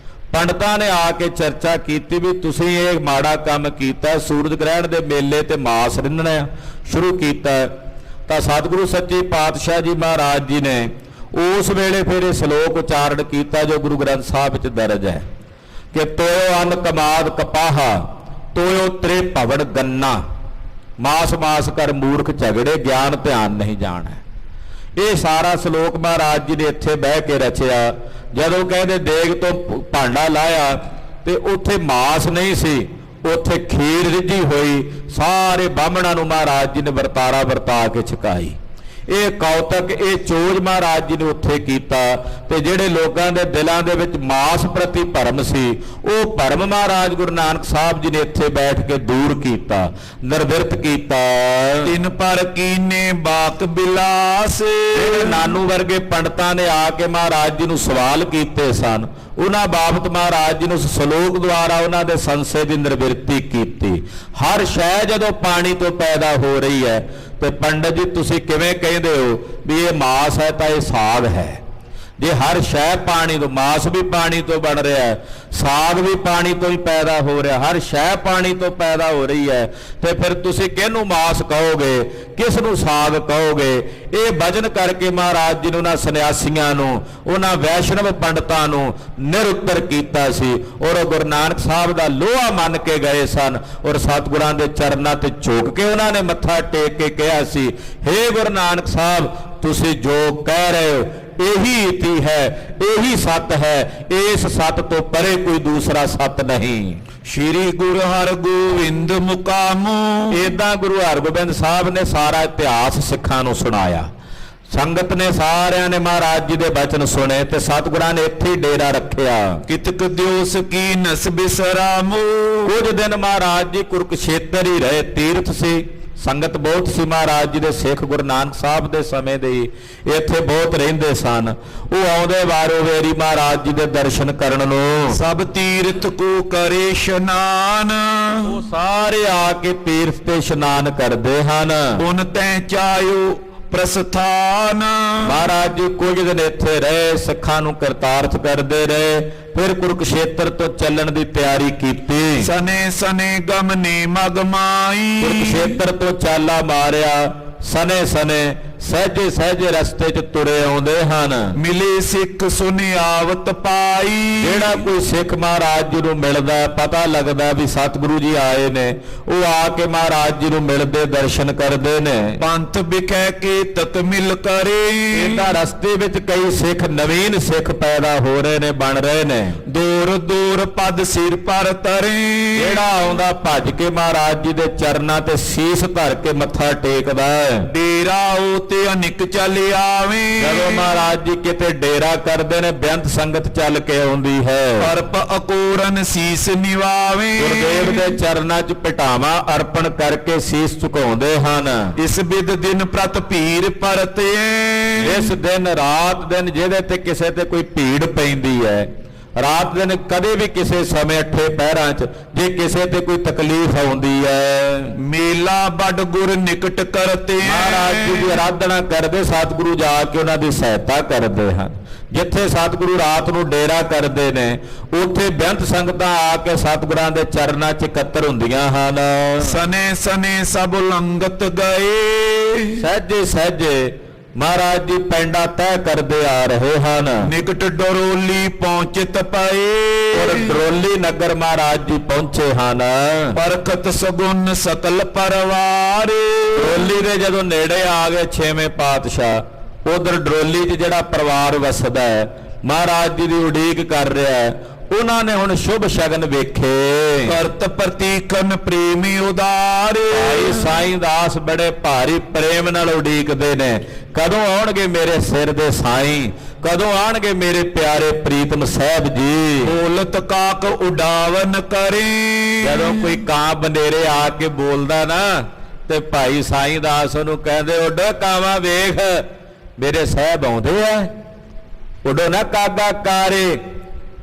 ਪੰਡਤਾਂ ਨੇ ਆ ਕੇ ਚਰਚਾ ਕੀਤੀ ਵੀ ਤੁਸੀਂ ਇਹ ਮਾੜਾ ਕੰਮ ਕੀਤਾ, ਸੂਰਜ ਗ੍ਰਹਿਣ ਦੇ ਮੇਲੇ ਤੇ ਮਾਸ ਰਿੰਨਣਾ ਸ਼ੁਰੂ ਕੀਤਾ। ਤਾਂ ਸਤਿਗੁਰੂ ਸੱਚੇ ਪਾਤਸ਼ਾਹ ਜੀ ਮਹਾਰਾਜ ਜੀ ਨੇ ਉਸ ਵੇਲੇ ਫਿਰ ਇਹ ਸ਼ਲੋਕ ਉਚਾਰਨ ਕੀਤਾ ਜੋ ਗੁਰੂ ਗ੍ਰੰਥ ਸਾਹਿਬ ਵਿੱਚ ਦਰਜ ਹੈ ਕਿ ਤੋਇਓ ਅਨ ਕਮਾਦ ਕਪਾਹਾ, ਤੋਇਓ ਤ੍ਰੇ ਭਵਨ ਗੰਨਾ, ਮਾਸ ਮਾਸ ਕਰ ਮੂਰਖ ਝਗੜੇ, ਗਿਆਨ ਧਿਆਨ ਨਹੀਂ ਜਾਣੈ। ਇਹ ਸਾਰਾ ਸ਼ਲੋਕ ਮਹਾਰਾਜ ਜੀ ਨੇ ਇੱਥੇ ਬਹਿ ਕੇ ਰਚਿਆ। ਜਦੋਂ ਕਹਿੰਦੇ ਦੇਗ ਤੋਂ ਭਾਂਡਾ ਲਾਇਆ ਤੇ ਉੱਥੇ ਮਾਸ ਨਹੀਂ ਸੀ, ਉੱਥੇ ਖੀਰ ਰਿੱਝੀ ਹੋਈ, ਸਾਰੇ ਬਾਹਮਣਾਂ ਨੂੰ ਮਹਾਰਾਜ ਜੀ ਨੇ ਵਰਤਾਰਾ ਵਰਤਾ ਕੇ ਛਕਾਈ। ਇਹ ਕੌਤਕ, ਇਹ ਚੋਜ ਮਹਾਰਾਜ ਜੀ ਨੇ ਉੱਥੇ ਕੀਤਾ। ਤੇ ਜਿਹੜੇ ਲੋਕਾਂ ਦੇ ਦਿਲਾਂ ਦੇ ਵਿੱਚ ਮਾਸ ਪ੍ਰਤੀ ਭਰਮ ਸੀ, ਉਹ ਭਰਮ ਮਹਾਰਾਜ ਗੁਰੂ ਨਾਨਕ ਸਾਹਿਬ ਜੀ ਨੇ ਇੱਥੇ ਬੈਠ ਕੇ ਦੂਰ ਕੀਤਾ, ਨਿਰਵਿਰਤ ਕੀਤਾ। ਤਿਨ ਪਰ ਕੀਨੇ ਬਾਕ ਬਿਲਾਸ, ਜਿਹੜੇ ਨਾਨੂ ਵਰਗੇ ਪੰਡਤਾਂ ਨੇ ਆ ਕੇ ਮਹਾਰਾਜ ਜੀ ਨੂੰ ਸਵਾਲ ਕੀਤੇ ਸਨ, ਉਹਨਾਂ ਬਾਬਤ ਮਹਾਰਾਜ ਜੀ ਨੂੰ ਸ਼ਲੋਕ ਦੁਆਰਾ ਉਹਨਾਂ ਦੇ ਸੰਸ਼ੇ ਦੀ ਨਿਰਵਿਰਤੀ ਕੀਤੀ। ਹਰ ਸ਼ੈ ਜਦੋਂ ਪਾਣੀ ਤੋਂ ਪੈਦਾ ਹੋ ਰਹੀ ਹੈ, ਤੇ ਪੰਡਤ ਜੀ ਤੁਸੀਂ ਕਿਵੇਂ ਕਹਿੰਦੇ ਹੋ ਵੀ ਇਹ ਮਾਸ ਹੈ ਤਾਂ ਇਹ ਸਾਗ ਹੈ? ਜੇ ਹਰ ਸ਼ੈ ਪਾਣੀ ਤੋਂ, ਮਾਸ ਵੀ ਪਾਣੀ ਤੋਂ ਬਣ ਰਿਹਾ ਹੈ, ਸਾਗ ਵੀ ਪਾਣੀ ਤੋਂ ਹੀ ਪੈਦਾ ਹੋ ਰਿਹਾ, ਹਰ ਸ਼ੈ ਪਾਣੀ ਤੋਂ ਪੈਦਾ ਹੋ ਰਹੀ ਹੈ, ਤੇ ਫਿਰ ਤੁਸੀਂ ਕਿਹਨੂੰ ਮਾਸ ਕਹੋਗੇ, ਕਿਸ ਨੂੰ ਸਾਗ ਕਹੋਗੇ? ਇਹ ਵਜਨ ਕਰਕੇ ਮਹਾਰਾਜ ਜੀ ਨੇ ਉਹਨਾਂ ਸੰਨਿਆਸੀਆਂ ਨੂੰ, ਉਹਨਾਂ ਵੈਸ਼ਨਵ ਪੰਡਤਾਂ ਨੂੰ ਨਿਰੁੱਤਰ ਕੀਤਾ ਸੀ, ਔਰ ਗੁਰੂ ਨਾਨਕ ਸਾਹਿਬ ਦਾ ਲੋਹਾ ਮੰਨ ਕੇ ਗਏ ਸਨ, ਔਰ ਸਤਿਗੁਰਾਂ ਦੇ ਚਰਨਾਂ ਤੇ ਝੁਕ ਕੇ ਉਹਨਾਂ ਨੇ ਮੱਥਾ ਟੇਕ ਕੇ ਕਿਹਾ ਸੀ, ਹੇ ਗੁਰੂ ਨਾਨਕ ਸਾਹਿਬ, ਤੁਸੀਂ ਜੋ ਕਹਿ ਰਹੇ ਹੋ ਇਹੀ ਇਤੀ ਹੈ, ਇਹੀ ਸੱਤ ਹੈ, ਇਸ ਸੱਤ ਤੋਂ ਪਰੇ ਕੋਈ ਦੂਸਰਾ ਸੱਤ ਨਹੀਂ। ਸ਼੍ਰੀ ਗੁਰੂ ਹਰਗੋਬਿੰਦ ਮੁਕਾਮੋ, ਏਦਾਂ ਗੁਰੂ ਹਰਗੋਬਿੰਦ ਸਾਹਿਬ ਨੇ ਸਾਰਾ ਇਤਿਹਾਸ ਸਿੱਖਾਂ ਨੂੰ ਸੁਣਾਇਆ। ਸੰਗਤ ਨੇ ਸਾਰਿਆਂ ਨੇ ਮਹਾਰਾਜ ਜੀ ਦੇ ਬਚਨ ਸੁਣੇ ਤੇ ਸਤਿਗੁਰਾਂ ਨੇ ਇੱਥੇ ਡੇਰਾ ਰੱਖਿਆ। ਕਿਤਕ ਦਿਵਸ ਕੀ ਨਸ ਬਿਸਰਾਮੋ, ਕੁਝ ਦਿਨ ਮਹਾਰਾਜ ਜੀ ਕੁਰਕਸ਼ੇਤਰ ਹੀ ਰਹੇ, ਤੀਰਥ ਸੀ, ਸੰਗਤ ਬਹੁਤ ਸੀ। ਮਹਾਰਾਜ ਜੀ ਦੇ ਸਿੱਖ ਗੁਰੂ ਨਾਨਕ ਸਾਹਿਬ ਦੇ ਸਮੇਂ ਦੇ ਇੱਥੇ ਬਹੁਤ ਰਹਿੰਦੇ ਸਨ। ਉਹ ਆਉਂਦੇ ਵਾਰੋ ਵੇਰੀ ਮਹਾਰਾਜ ਜੀ ਦੇ ਦਰਸ਼ਨ ਕਰਨ ਨੂੰ। ਸਭ ਤੀਰਥ ਕੋ ਕਰੇ ਇਸ਼ਨਾਨ, ਉਹ ਸਾਰੇ ਆ ਕੇ ਤੀਰਥ ਤੇ ਇਸ਼ਨਾਨ ਕਰਦੇ ਹਨ। ਪੁਨ ਤੈ ਚਾਇਓ ਪ੍ਰਸਥਾਨ, ਮਹਾਰਾਜ ਜੀ ਕੁਝ ਦਿਨ ਇੱਥੇ ਰਹੇ, ਸਿੱਖਾਂ ਨੂੰ ਕਰਤਾਰਥ ਕਰਦੇ ਰਹੇ, ਫਿਰ ਕੁਰਕਸ਼ੇਤਰ ਤੋਂ ਚੱਲਣ ਦੀ ਤਿਆਰੀ ਕੀਤੀ। ਸਨੇ ਸਨੇ ਗਮਨੇ ਮਗਮਾਈ, ਕੁਰਕਸ਼ੇਤਰ ਤੋਂ ਚਾਲਾ ਮਾਰਿਆ, ਸਨੇ ਸਨੇ ਸਹਿਜੇ ਸਹਿਜੇ ਰਸਤੇ 'ਚ ਤੁਰੇ ਆਉਂਦੇ ਹਨ। ਮਿਲੇ ਸਿੱਖ ਸੁਨਿਆਵਤ ਪਾਈ। ਜਿਹੜਾ ਕੋਈ ਸਿੱਖ ਮਹਾਰਾਜ ਜੀ ਨੂੰ ਮਿਲਦਾ ਪਤਾ ਲੱਗਦਾ ਵੀ ਸਤਿਗੁਰੂ ਜੀ ਆਏ ਨੇ, ਉਹ ਆ ਕੇ ਮਹਾਰਾਜ ਜੀ ਨੂੰ ਮਿਲਦੇ ਦਰਸ਼ਨ ਕਰਦੇ ਨੇ। ਪੰਥ ਵਿਖੇ ਕੇ ਤਤ ਮਿਲ ਕਰੇ। ਇਹਦਾ ਰਸਤੇ ਵਿੱਚ ਕਈ ਸਿੱਖ ਨਵੀਨ ਸਿੱਖ ਪੈਦਾ ਹੋ ਰਹੇ ਨੇ, ਬਣ ਰਹੇ ਨੇ। ਦੂਰ ਦੂਰ ਪਦ ਸਿਰ ਪਰ ਤਰੇ। ਜਿਹੜਾ ਆਉਂਦਾ ਭੱਜ ਕੇ ਮਹਾਰਾਜ ਜੀ ਦੇ ਚਰਨਾਂ ਤੇ ਸੀਸ ਧਰ ਕੇ ਮੱਥਾ ਟੇਕਦਾ ਹੈ। ਡੇਰਾ ਉਹ ਤੇ ਅਨਿਕ ਚੱਲ ਆਵੇ। ਜਦੋਂ ਮਹਾਰਾਜ ਜੀ ਕਿਤੇ ਡੇਰਾ ਕਰਦੇ ਨੇ, ਬੇਅੰਤ ਸੰਗਤ ਚੱਲ ਕੇ ਆਉਂਦੀ ਹੈ। ਅਰਪ ਅਕੂਰਨ ਸੀਸ ਨਿਵਾਵੇ। ਗੁਰਦੇਵ ਦੇ ਚਰਨਾਂ 'ਚ ਭਟਾਵਾਂ ਅਰਪਣ ਕਰਕੇ ਸੀਸ ਝੁਕਾਉਂਦੇ ਹਨ। ਇਸ ਬਿਦ ਦਿਨ ਪ੍ਰਤ ਭੀਰ ਪਰਤੇ। ਇਸ ਦਿਨ ਰਾਤ ਦਿਨ ਜਿਹਦੇ ਤੇ ਕਿਸੇ ਤੇ ਕੋਈ ਭੀੜ ਪੈਂਦੀ ਹੈ, ਰਾਤ ਦਿਨ ਕਦੇ ਵੀ ਕਿਸੇ ਸਮੇਂ ਅੱਠੇ ਪਹਿਰਾਂ 'ਚ ਜੇ ਕਿਸੇ ਤੇ ਕੋਈ ਤਕਲੀਫ ਆਉਂਦੀ ਹੈ, ਮੇਲਾ ਵੱਡ ਗੁਰ ਨਿਕਟ ਕਰਤੇ। ਮਹਾਰਾਜ ਜੀ ਦੀ ਆਰਾਧਨਾ ਕਰਦੇ, ਸਤਿਗੁਰੂ ਜਾ ਕੇ ਉਹਨਾਂ ਦੀ ਸਹਾਇਤਾ ਕਰਦੇ ਹਨ। ਜਿੱਥੇ ਸਤਿਗੁਰੂ ਰਾਤ ਨੂੰ ਡੇਰਾ ਕਰਦੇ ਨੇ, ਉੱਥੇ ਬੇਅੰਤ ਸੰਗਤਾਂ ਆ ਕੇ ਸਤਿਗੁਰਾਂ ਦੇ ਚਰਨਾਂ 'ਚ ਇਕੱਤਰ ਹੁੰਦੀਆਂ ਹਨ। ਸਨੇ ਸਨੇ ਸਭ ਲੰਗਤ ਗਏ। ਸਹਿਜੇ ਸਹਿਜੇ ਮਹਾਰਾਜ ਜੀ ਪੈਂਡਾ ਤੈਅ ਕਰਦੇ ਆ ਰਹੇ ਹਨ। ਨਿਕਟ ਡਰੋਲੀ ਪਹੁੰਚਿਤ ਪਏ। ਔਰ ਡਰੋਲੀ ਨਗਰ ਮਹਾਰਾਜ ਜੀ ਪਹੁੰਚੇ ਹਨ। ਪਰਖਤ ਸਗੁਨ ਸਕਲ ਪਰਵਾਰ। ਡਰੋਲੀ ਦੇ ਜਦੋਂ ਨੇੜੇ ਆ ਗਏ ਛੇਵੇਂ ਪਾਤਸ਼ਾਹ, ਉਧਰ ਡਰੋਲੀ 'ਚ ਜਿਹੜਾ ਪਰਿਵਾਰ ਵਸਦਾ ਹੈ, ਮਹਾਰਾਜ ਜੀ ਦੀ ਉਡੀਕ ਕਰ ਰਿਹਾ ਹੈ। ਉਹਨਾਂ ਨੇ ਹੁਣ ਸ਼ੁਭ ਸ਼ਗਨ ਵੇਖੇ। ਕਰਤ ਪ੍ਰਤੀਕਨ ਪ੍ਰੇਮੀ ਉਦਾਰ। ਭਾਈ ਸਾਈਂ ਦਾਸ ਬੜੇ ਭਾਰੀ ਪ੍ਰੇਮ ਨਾਲ ਉਡੀਕਦੇ ਨੇ, ਕਦੋਂ ਆਉਣਗੇ ਮੇਰੇ ਸਿਰ ਦੇ ਸਾਈਂ, ਕਦੋਂ ਆਣਗੇ ਮੇਰੇ ਪਿਆਰੇ ਪ੍ਰੀਤਮ ਸਾਹਿਬ ਜੀ। ਬੋਲਤ ਕਾਕ ਉਡਾਵਨ ਕਰੇ। ਜਦੋਂ ਕੋਈ ਕਾਂ ਬਨੇਰੇ ਆ ਕੇ ਬੋਲਦਾ ਨਾ, ਤੇ ਭਾਈ ਸਾਈਂ ਦਾਸ ਉਹਨੂੰ ਕਹਿੰਦੇ, ਉੱਡ ਕਾਵਾ ਵੇਖ ਮੇਰੇ ਸਾਹਿਬ ਆਉਂਦੇ ਆ। ਉੱਡੋ ਨਾ ਕਾਗਾ ਕਾਰੇ,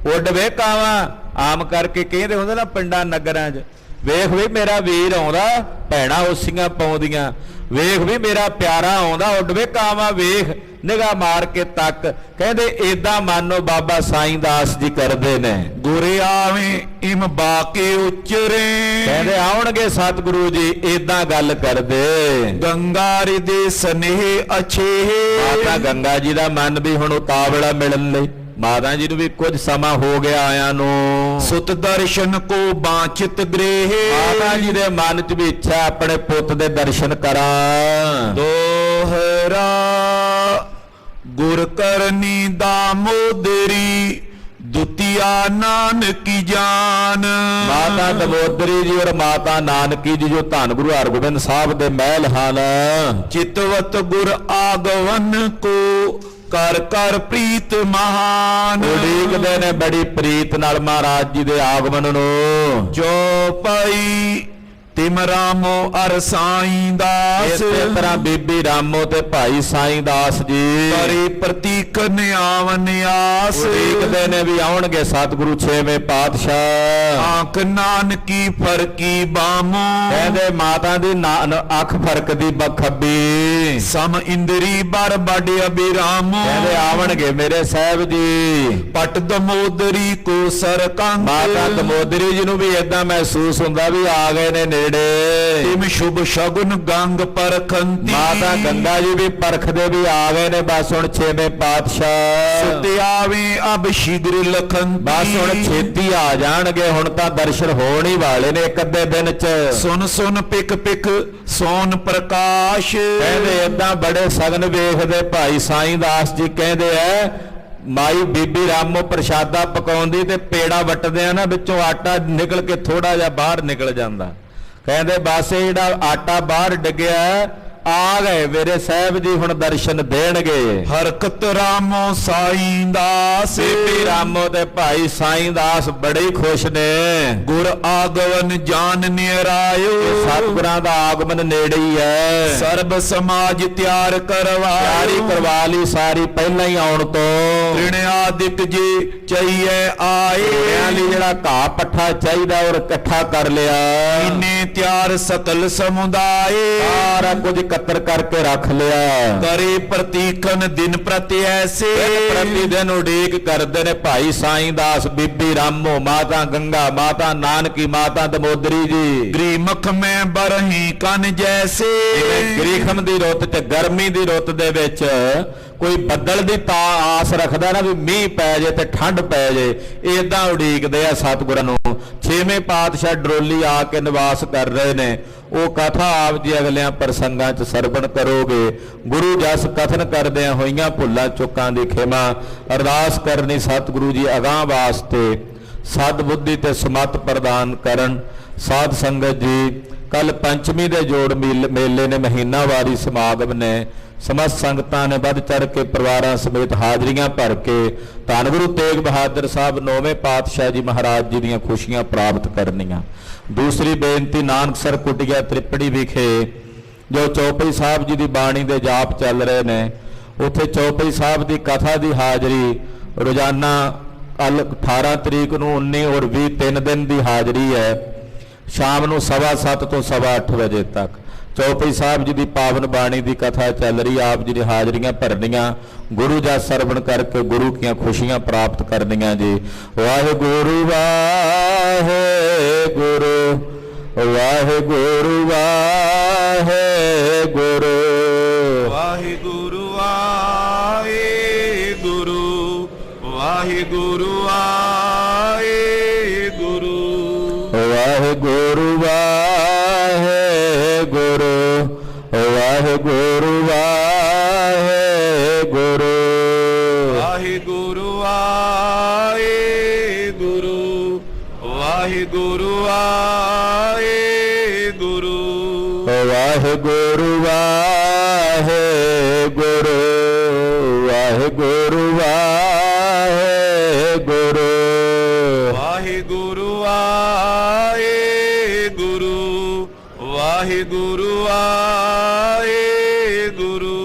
ਉੱਡ ਵੇ ਕਾਵਾਂ। ਆਮ ਕਰਕੇ ਕਹਿੰਦੇ ਹੁੰਦੇ ਨਾ ਪਿੰਡਾਂ ਨਗਰਾਂ 'ਚ, ਵੇਖ ਵੀ ਮੇਰਾ ਵੀਰ ਆਉਂਦਾ, ਭੈਣਾਂ ਉਸੀਆਂ ਪਾਉਂਦੀਆਂ, ਵੇਖ ਵੀ ਮੇਰਾ ਪਿਆਰਾ ਆਉਂਦਾ, ਉੱਡ ਵੇ ਕਾਵਾਂ ਵੇਖ, ਨਿਗਾਹ ਮਾਰ ਕੇ ਤੱਕ। ਕਹਿੰਦੇ ਏਦਾਂ ਮਾਨੋ ਬਾਬਾ ਸਾਈਂ ਦਾਸ ਜੀ ਕਰਦੇ ਨੇ। ਗੁਰੇ ਆਵੇਂ ਇਮ ਬਾਕੇ ਉਚਰੇ। ਕਹਿੰਦੇ ਆਉਣਗੇ ਸਤਿਗੁਰੂ ਜੀ, ਏਦਾਂ ਗੱਲ ਕਰਦੇ। ਗੰਗਾ ਰਿਦੇ ਸਨੇਹ ਅਛੇ। ਮਾਤਾ ਗੰਗਾ ਜੀ ਦਾ ਮਨ ਵੀ ਹੁਣ ਉਤਾਵਲਾ ਮਿਲਣ ਲਈ। ਮਾਤਾ ਜੀ ਨੂੰ ਵੀ ਕੁਝ ਸਮਾਂ ਹੋ ਗਿਆ ਆਇਆਂ ਨੂੰ। ਸੁਤ ਦਰਸ਼ਨ ਕੋ ਬਾਂਚਿਤ ਗ੍ਰਹਿ। ਮਾਤਾ ਜੀ ਦੇ ਮਨ 'ਚ ਵੀ ਇੱਛਾ ਆਪਣੇ ਪੁੱਤ ਦੇ ਦਰਸ਼ਨ ਕਰਾਂ। ਦੋਹਰਾ ਗੁਰ ਕਰਨੀ ਦਾਮੋਦਰੀ। ਦੁਤੀਆ ਨਾਨਕੀ ਜਾਨ। ਮਾਤਾ ਦਮੋਦਰੀ ਜੀ ਔਰ ਮਾਤਾ ਨਾਨਕੀ ਜੀ ਜੋ ਧੰਨ ਗੁਰੂ ਹਰਗੋਬਿੰਦ ਸਾਹਿਬ ਦੇ ਮਹਿਲ ਹਨ। ਚਿਤਵਤ ਗੁਰ ਆਗਵਨ ਕੋ ਕਰ ਕਰ ਪ੍ਰੀਤ ਮਹਾਨ। ਉਡੀਕਦੇ ਨੇ ਬੜੀ ਪ੍ਰੀਤ ਨਾਲ ਮਹਾਰਾਜ ਜੀ ਦੇ ਆਗਮਨ ਨੂੰ। ਜੋ ਪਾਈ ਤਿਮ ਰਾਮੋ ਅਰ ਸਾਈਂ ਦਾਸ। ਇਸੇ ਤਰ੍ਹਾਂ ਬੀਬੀ ਰਾਮੋ ਤੇ ਭਾਈ ਸਾਈਂ ਦਾਸ ਜੀ ਕਰੇ ਪ੍ਰਤੀਕ ਨਿਆਵਨ ਆਸ। ਉਡੀਕਦੇ ਨੇ ਵੀ ਆਉਣਗੇ ਸਤਿਗੁਰੂ ਛੇਵੇਂ ਪਾਤਸ਼ਾਹ। ਆਂਖ ਨਾਨਕੀ ਫਰਕੀ ਬਾਮੋ। ਕਹਿੰਦੇ ਮਾਤਾ ਦੀ ਅੱਖ ਫਰਕਦੀ ਬਖੱਬੀ। ਸਮ ਇੰਦਰੀ ਬਰ ਬੜ ਅਬਿਰਾਮੋ। ਕਹਿੰਦੇ ਆਵਣਗੇ ਮੇਰੇ ਸਾਹਿਬ ਜੀ। ਪਟ ਦਮੋਦਰੀ ਕੋ ਸਰਕੰਤ। ਮਾਤਾ ਦਮੋਦਰੀ ਜੀ ਨੂੰ ਵੀ ਏਦਾਂ ਮਹਿਸੂਸ ਹੁੰਦਾ ਵੀ ਆ ਗਏ ਨੇ ਨੇੜੇ। ਤਿਮ ਸ਼ੁਭ ਸ਼ਗੁਨ ਗੰਗ ਪਰਖੰਤੀ। ਮਾਤਾ ਗੰਗਾ ਜੀ ਵੀ ਪਰਖਦੇ ਵੀ ਆ ਗਏ ਨੇ। ਬਸ ਹੁਣ ਛੇਵੇਂ ਪਾਤਸ਼ਾਹ ਸੁਤ ਆਵੇ ਅਬ ਸ਼ੀਘ੍ਰ ਲਖੰਤੀ। ਬਸ ਹੁਣ ਛੇਤੀ ਆ ਜਾਣਗੇ। ਹੁਣ ਤਾਂ ਦਰਸ਼ਨ ਹੋਣ ਹੀ ਵਾਲੇ ਨੇ ਇੱਕ ਅੱਧੇ ਦਿਨ 'ਚ। ਸੁਨ ਸੁਨ ਪਿਕ ਪਿਕ ਸੋਨ ਪ੍ਰਕਾਸ਼। ਕਹਿੰਦੇ ਏਦਾਂ ਬੜੇ ਸਗਨ ਵੇਖਦੇ ਭਾਈ ਸਾਈਂ ਦਾਸ ਜੀ। ਕਹਿੰਦੇ ਐ ਮਾਈ ਬੀਬੀ ਰਾਮੋ ਪ੍ਰਸ਼ਾਦਾ ਪਕਾਉਂਦੀ ਤੇ ਪੇੜਾ ਵੱਟਦੇ ਆ ਨਾ, ਵਿੱਚੋਂ ਆਟਾ ਨਿਕਲ ਕੇ ਥੋੜਾ ਜਿਹਾ ਬਾਹਰ ਨਿਕਲ ਜਾਂਦਾ। ਕਹਿੰਦੇ ਬਸ ਇਹ ਜਿਹੜਾ ਆਟਾ ਬਾਹਰ ਡਿੱਗਿਆ, ਆ ਗਏ ਮੇਰੇ ਸਾਹਿਬ ਜੀ, ਹੁਣ ਦਰਸ਼ਨ ਦੇਣਗੇ। ਹਰਕਤ ਰਾਮੋ ਸਾਈਂ ਦਾਸ। ਬੀਬੀ ਰਾਮੋ ਤੇ ਭਾਈ ਸਾਈਂ ਦਾਸ ਬੜੇ ਹੀ ਖੁਸ਼ ਨੇ। ਗੁਰ ਆਗਵਨ ਜਾਨ ਨਿਰਾਇਓ। ਸਤਿਗੁਰਾਂ ਦਾ ਆਗਮਨ ਨੇੜੇ ਹੀ ਹੈ। ਸਰਬ ਸਮਾਜ ਤਿਆਰ ਤਿਆਰੀ ਕਰਵਾ ਲਈ ਸਾਰੀ ਪਹਿਲਾਂ ਹੀ ਆਉਣ ਤੋਂ। ਤ੍ਰਿਣ ਆਦਿਕ ਜੀ ਚਾਹੀਏ ਆਏ। ਲਈ ਜਿਹੜਾ ਘਾਹ ਪੱਠਾ ਚਾਹੀਦਾ ਔਰ ਇਕੱਠਾ ਕਰ ਲਿਆ। ਇਨੇ ਤਿਆਰ ਸਕਲ ਸਮੁਦਾਏ। ਸਾਰਾ ਕੁਝ ਇਕੱਤਰ ਕਰਕੇ ਰੱਖ ਲਿਆ। करे प्रतीकन दिन प्रति ऐसे ਦਿਨ ਪ੍ਰਤੀ ਦਿਨ ਉਡੀਕ ਕਰਦੇ ਨੇ ਭਾਈ ਸਾਈਂ ਦਾਸ, ਬੀਬੀ ਰਾਮੋ, ਮਾਤਾ ਗੰਗਾ, ਮਾਤਾ ਨਾਨਕੀ, ਮਾਤਾ ਦਮੋਦਰੀ ਜੀ। ग्रीमख में बरही कन जैसे ਜਿਵੇਂ ਗ੍ਰੀਖਮ ਦੀ ਰੁੱਤ ਚ, ਗਰਮੀ ਦੀ ਰੁੱਤ ਦੇ ਵਿੱਚ ਕੋਈ ਬੱਦਲ ਦੀ ਆਸ ਰੱਖਦਾ ਨਾ ਵੀ ਮੀਂਹ ਪੈ ਜੇ ਤੇ ਠੰਡ ਪੈ ਜੇ, ਇਦਾਂ ਉਡੀਕਦੇ ਆ ਸਤਿਗੁਰਾਂ ਨੂੰ। ਛੇਵੇਂ ਪਾਤਸ਼ਾਹ ਡਰੋਲੀ ਆ ਕੇ ਨਿਵਾਸ ਕਰ ਰਹੇ ਨੇ। ਉਹ ਕਥਾ ਆਪ ਜੀ ਅਗਲਿਆਂ ਪ੍ਰਸੰਗਾਂ 'ਚ ਸਰਵਣ ਕਰੋਗੇ। ਗੁਰੂ ਜਸ ਕਥਨ ਕਰਦਿਆਂ ਹੋਈਆਂ ਭੁੱਲਾਂ ਚੁੱਕਾਂ ਦੀ ਖਿਮਾ, ਅਰਦਾਸ ਕਰਨੀ ਸਤਿਗੁਰੂ ਜੀ ਅਗਾਂਹ ਵਾਸਤੇ ਸਦ ਬੁੱਧੀ ਤੇ ਸਮਤ ਪ੍ਰਦਾਨ ਕਰਨ। ਸਾਧ ਸੰਗਤ ਜੀ, ਕੱਲ ਪੰਚਮੀ ਦੇ ਜੋੜ ਮੇਲੇ ਨੇ, ਮਹੀਨਾਵਾਰੀ ਸਮਾਗਮ ਨੇ। ਸਮਸਤ ਸੰਗਤਾਂ ਨੇ ਵੱਧ ਚੜ ਕੇ ਪਰਿਵਾਰਾਂ ਸਮੇਤ ਹਾਜ਼ਰੀਆਂ ਭਰ ਕੇ ਧੰਨ ਗੁਰੂ ਤੇਗ ਬਹਾਦਰ ਸਾਹਿਬ ਨੌਵੇਂ ਪਾਤਸ਼ਾਹ ਜੀ ਮਹਾਰਾਜ ਜੀ ਦੀਆਂ ਖੁਸ਼ੀਆਂ ਪ੍ਰਾਪਤ ਕਰਨੀਆਂ। ਦੂਸਰੀ ਬੇਨਤੀ, ਨਾਨਕਸਰ ਕੁਟੀਆ ਤ੍ਰਿਪੜੀ ਵਿਖੇ ਜੋ ਚੌਪਈ ਸਾਹਿਬ ਜੀ ਦੀ ਬਾਣੀ ਦੇ ਜਾਪ ਚੱਲ ਰਹੇ ਨੇ, ਉੱਥੇ ਚੌਪਈ ਸਾਹਿਬ ਦੀ ਕਥਾ ਦੀ ਹਾਜ਼ਰੀ ਰੋਜ਼ਾਨਾ ਕੱਲ 18 ਤਰੀਕ ਨੂੰ, 19 ਔਰ 20 3 ਦਿਨ ਦੀ ਹਾਜ਼ਰੀ ਹੈ। ਸ਼ਾਮ ਨੂੰ 7:15 ਤੋਂ 8:15 ਵਜੇ ਤੱਕ ਚੌਪਈ ਸਾਹਿਬ ਜੀ ਦੀ ਪਾਵਨ ਬਾਣੀ ਦੀ ਕਥਾ ਚੱਲ ਰਹੀ। ਆਪ ਜੀ ਦੀ ਹਾਜ਼ਰੀਆਂ ਭਰਨੀਆਂ, ਗੁਰੂ ਜਸ ਸਰਵਣ ਕਰਕੇ ਗੁਰੂ ਦੀਆਂ ਖੁਸ਼ੀਆਂ ਪ੍ਰਾਪਤ ਕਰਨੀਆਂ ਜੀ। ਵਾਹਿਗੁਰੂ ਵਾਹਿਗੁਰੂ ਵਾਹਿਗੁਰੂ ਵਾਹਿਗੁਰੂ वाहिगुरु वाहिगुरु वाहिगुरु वाहिगुरु ਵਾਹਿਗੁਰੂ ਵਾਹਿਗੁਰੂ ਵਾਹਿਗੁਰੂ ਵਾਹਿਗੁਰੂ वाहिगुरु वाहिगुरु वाहिगुरु वाहिगुरु ਵਾਹਿਗੁਰੂ ਵਾਹਿਗੁਰੂ ਵਾਹਿਗੁਰੂ ਵਾਹਿਗੁਰੂ वाहिगुरु वाहिगुरु वाहिगुरु वाहिगुरु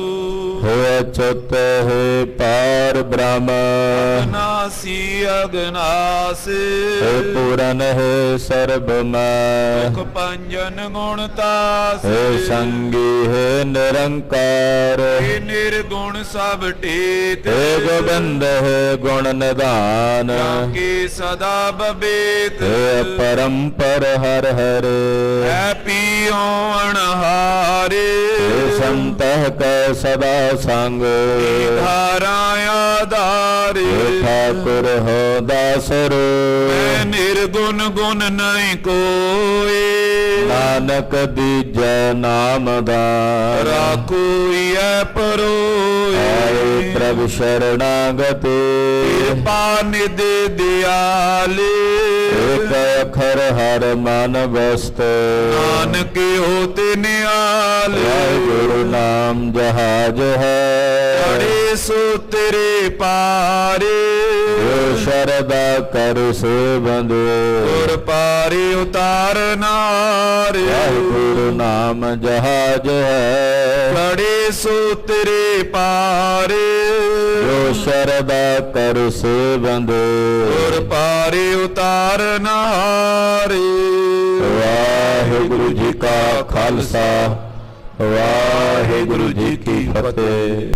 ਹੋਇ ਚੁੱਤ ਹੈ ਪਾਰ ਬ੍ਰਹਮ, अगनासी अगनास ਹੈ ਪੂਰਨ ਹੈ ਸਰਬ ਮੈਂ, मुख पंजन गुण तास ਹੈ ਸੰਗੀ ਹੈ ਨਿਰੰਕਾਰ, हे निर्गुण सब टेत ਹੈ ਗੋਬਿੰਦ ਹੈ ਗੁਣ ਨਿਧਾਨ, के सदा बबेत ਹੈ ਪਰੰਪਰ ਹਰ ਹਰੇ, है पियो अणहारे ਹੈ ਸੰਤਹ ਕੈ ਸਦਾ ਸੰਗ, धारा आधारे ਹੈ ਠਾकुर ਹੋ ਦਾਸਰ, मैं निर्गुण गुण नहीं कोई ਨਾਨਕ ਦੀਜੈ ਨਾਮ ਦਾਨ, राखो ये परोए ਆਏ ਪ੍ਰਭ ਸ਼ਰਣਾਗਤੇ, कृपा निध दयाले ਏਕ ਅਖਰ ਹਰ ਮਨ ਵਸਤ, नानक होते नियाले ਵਾਹਿਗੁਰੂ ਨਾਮ ਜਹਾਜ ਹੈ, बड़े सो तेरे पारे ਜੋ ਸ਼ਰਦਾ ਕਰ ਸੇਵੰਦ, और पारे उतार नारे ਵਾਹਿਗੁਰੂ ਨਾਮ ਜਹਾਜ ਹੈ, बड़े सो तेरे पारे ਜੋ ਸ਼ਰਦਾ ਕਰ ਸੇਵੰਦ, और पारे उतार नारे ਵਾਹਿਗੁਰੂ ਜੀ ਕਾ ਖਾਲਸਾ, ਵਾਹਿਗੁਰੂ ਜੀ ਕੀ ਫਤਿਹ।